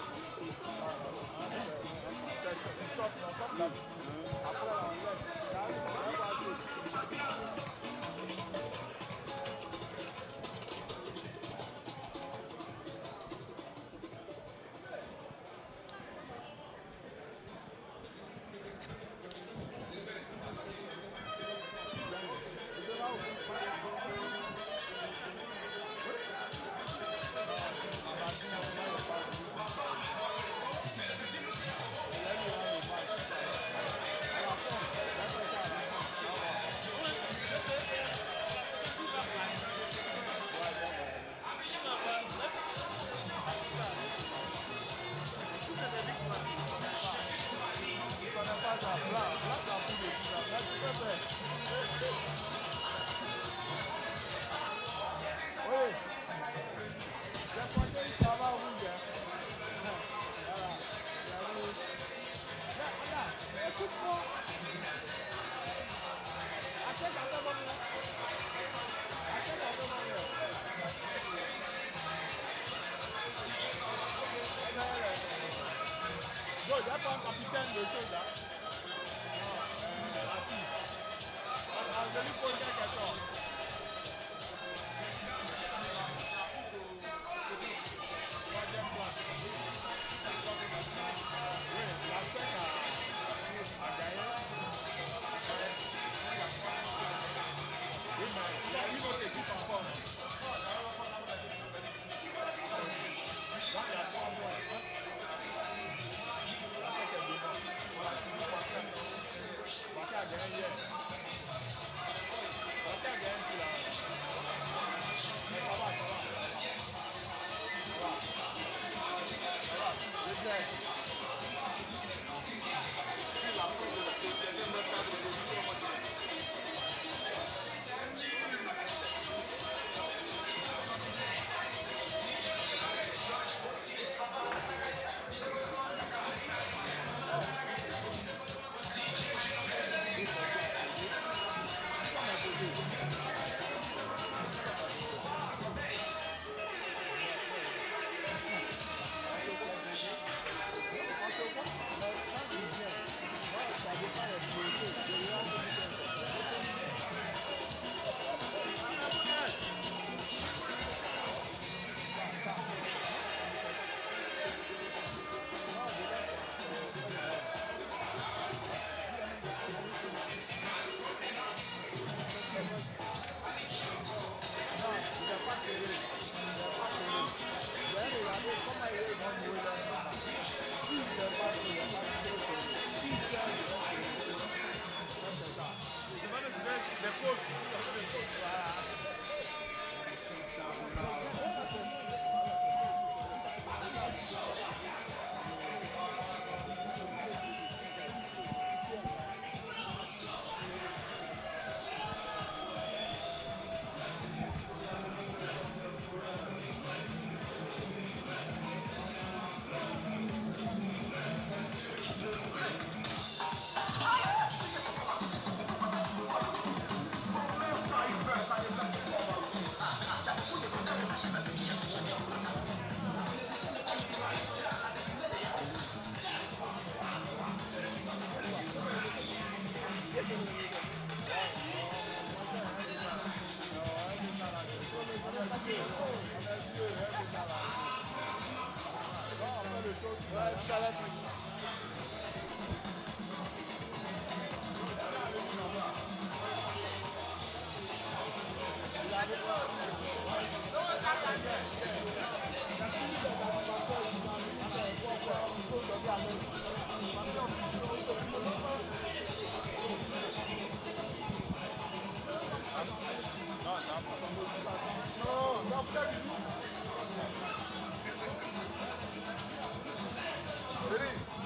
Go, il n'y a pas un capitaine de choses là. Assis. Je lui pose une question. Troisième place. Oui, la 5 a gagné. Oui, mais il y a une autre équipe encore. Donc il y a 3 mois. Baca a gagné hier. Baca a gagné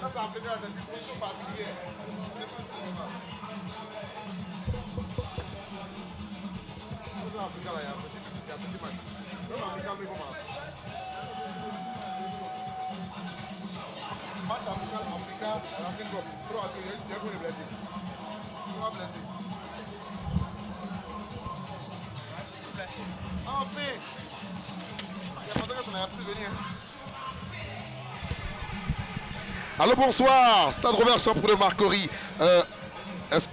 Ça, c'est appelé à des dispositions particulières. Match amical africain, la fin de 3 il y a des blessés. 3 blessés. Enfin! Il y a pas de qu'on a plus venir. Allô, bonsoir, Stade Robert Champour de Marcory. Est-ce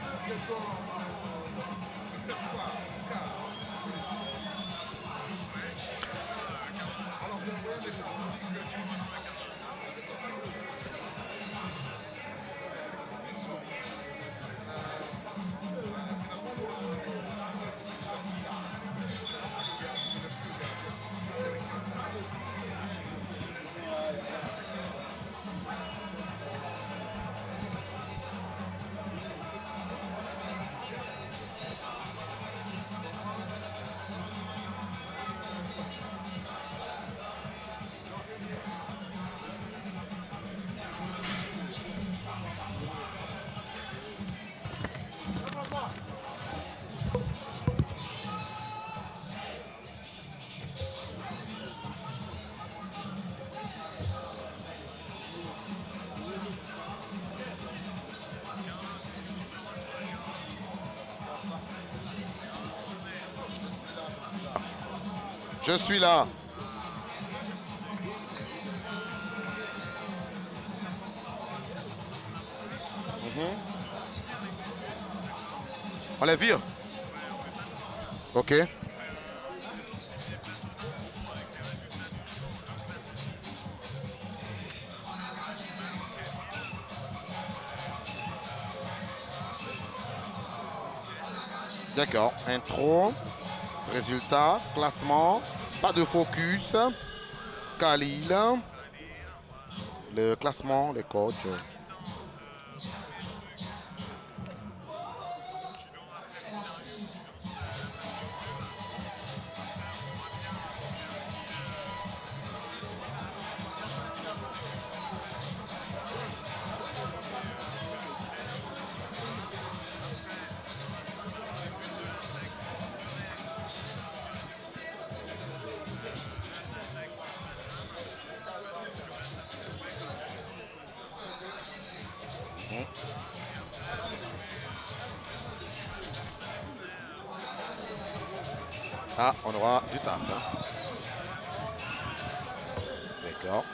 Je suis là. On les vire. Ok. D'accord. Intro. Résultat. Classement. Pas de focus. Khalil. Le classement, les coachs. Ah, on aura du taf. Hein. D'accord.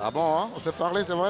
Ah bon, hein, on s'est parlé, c'est vrai?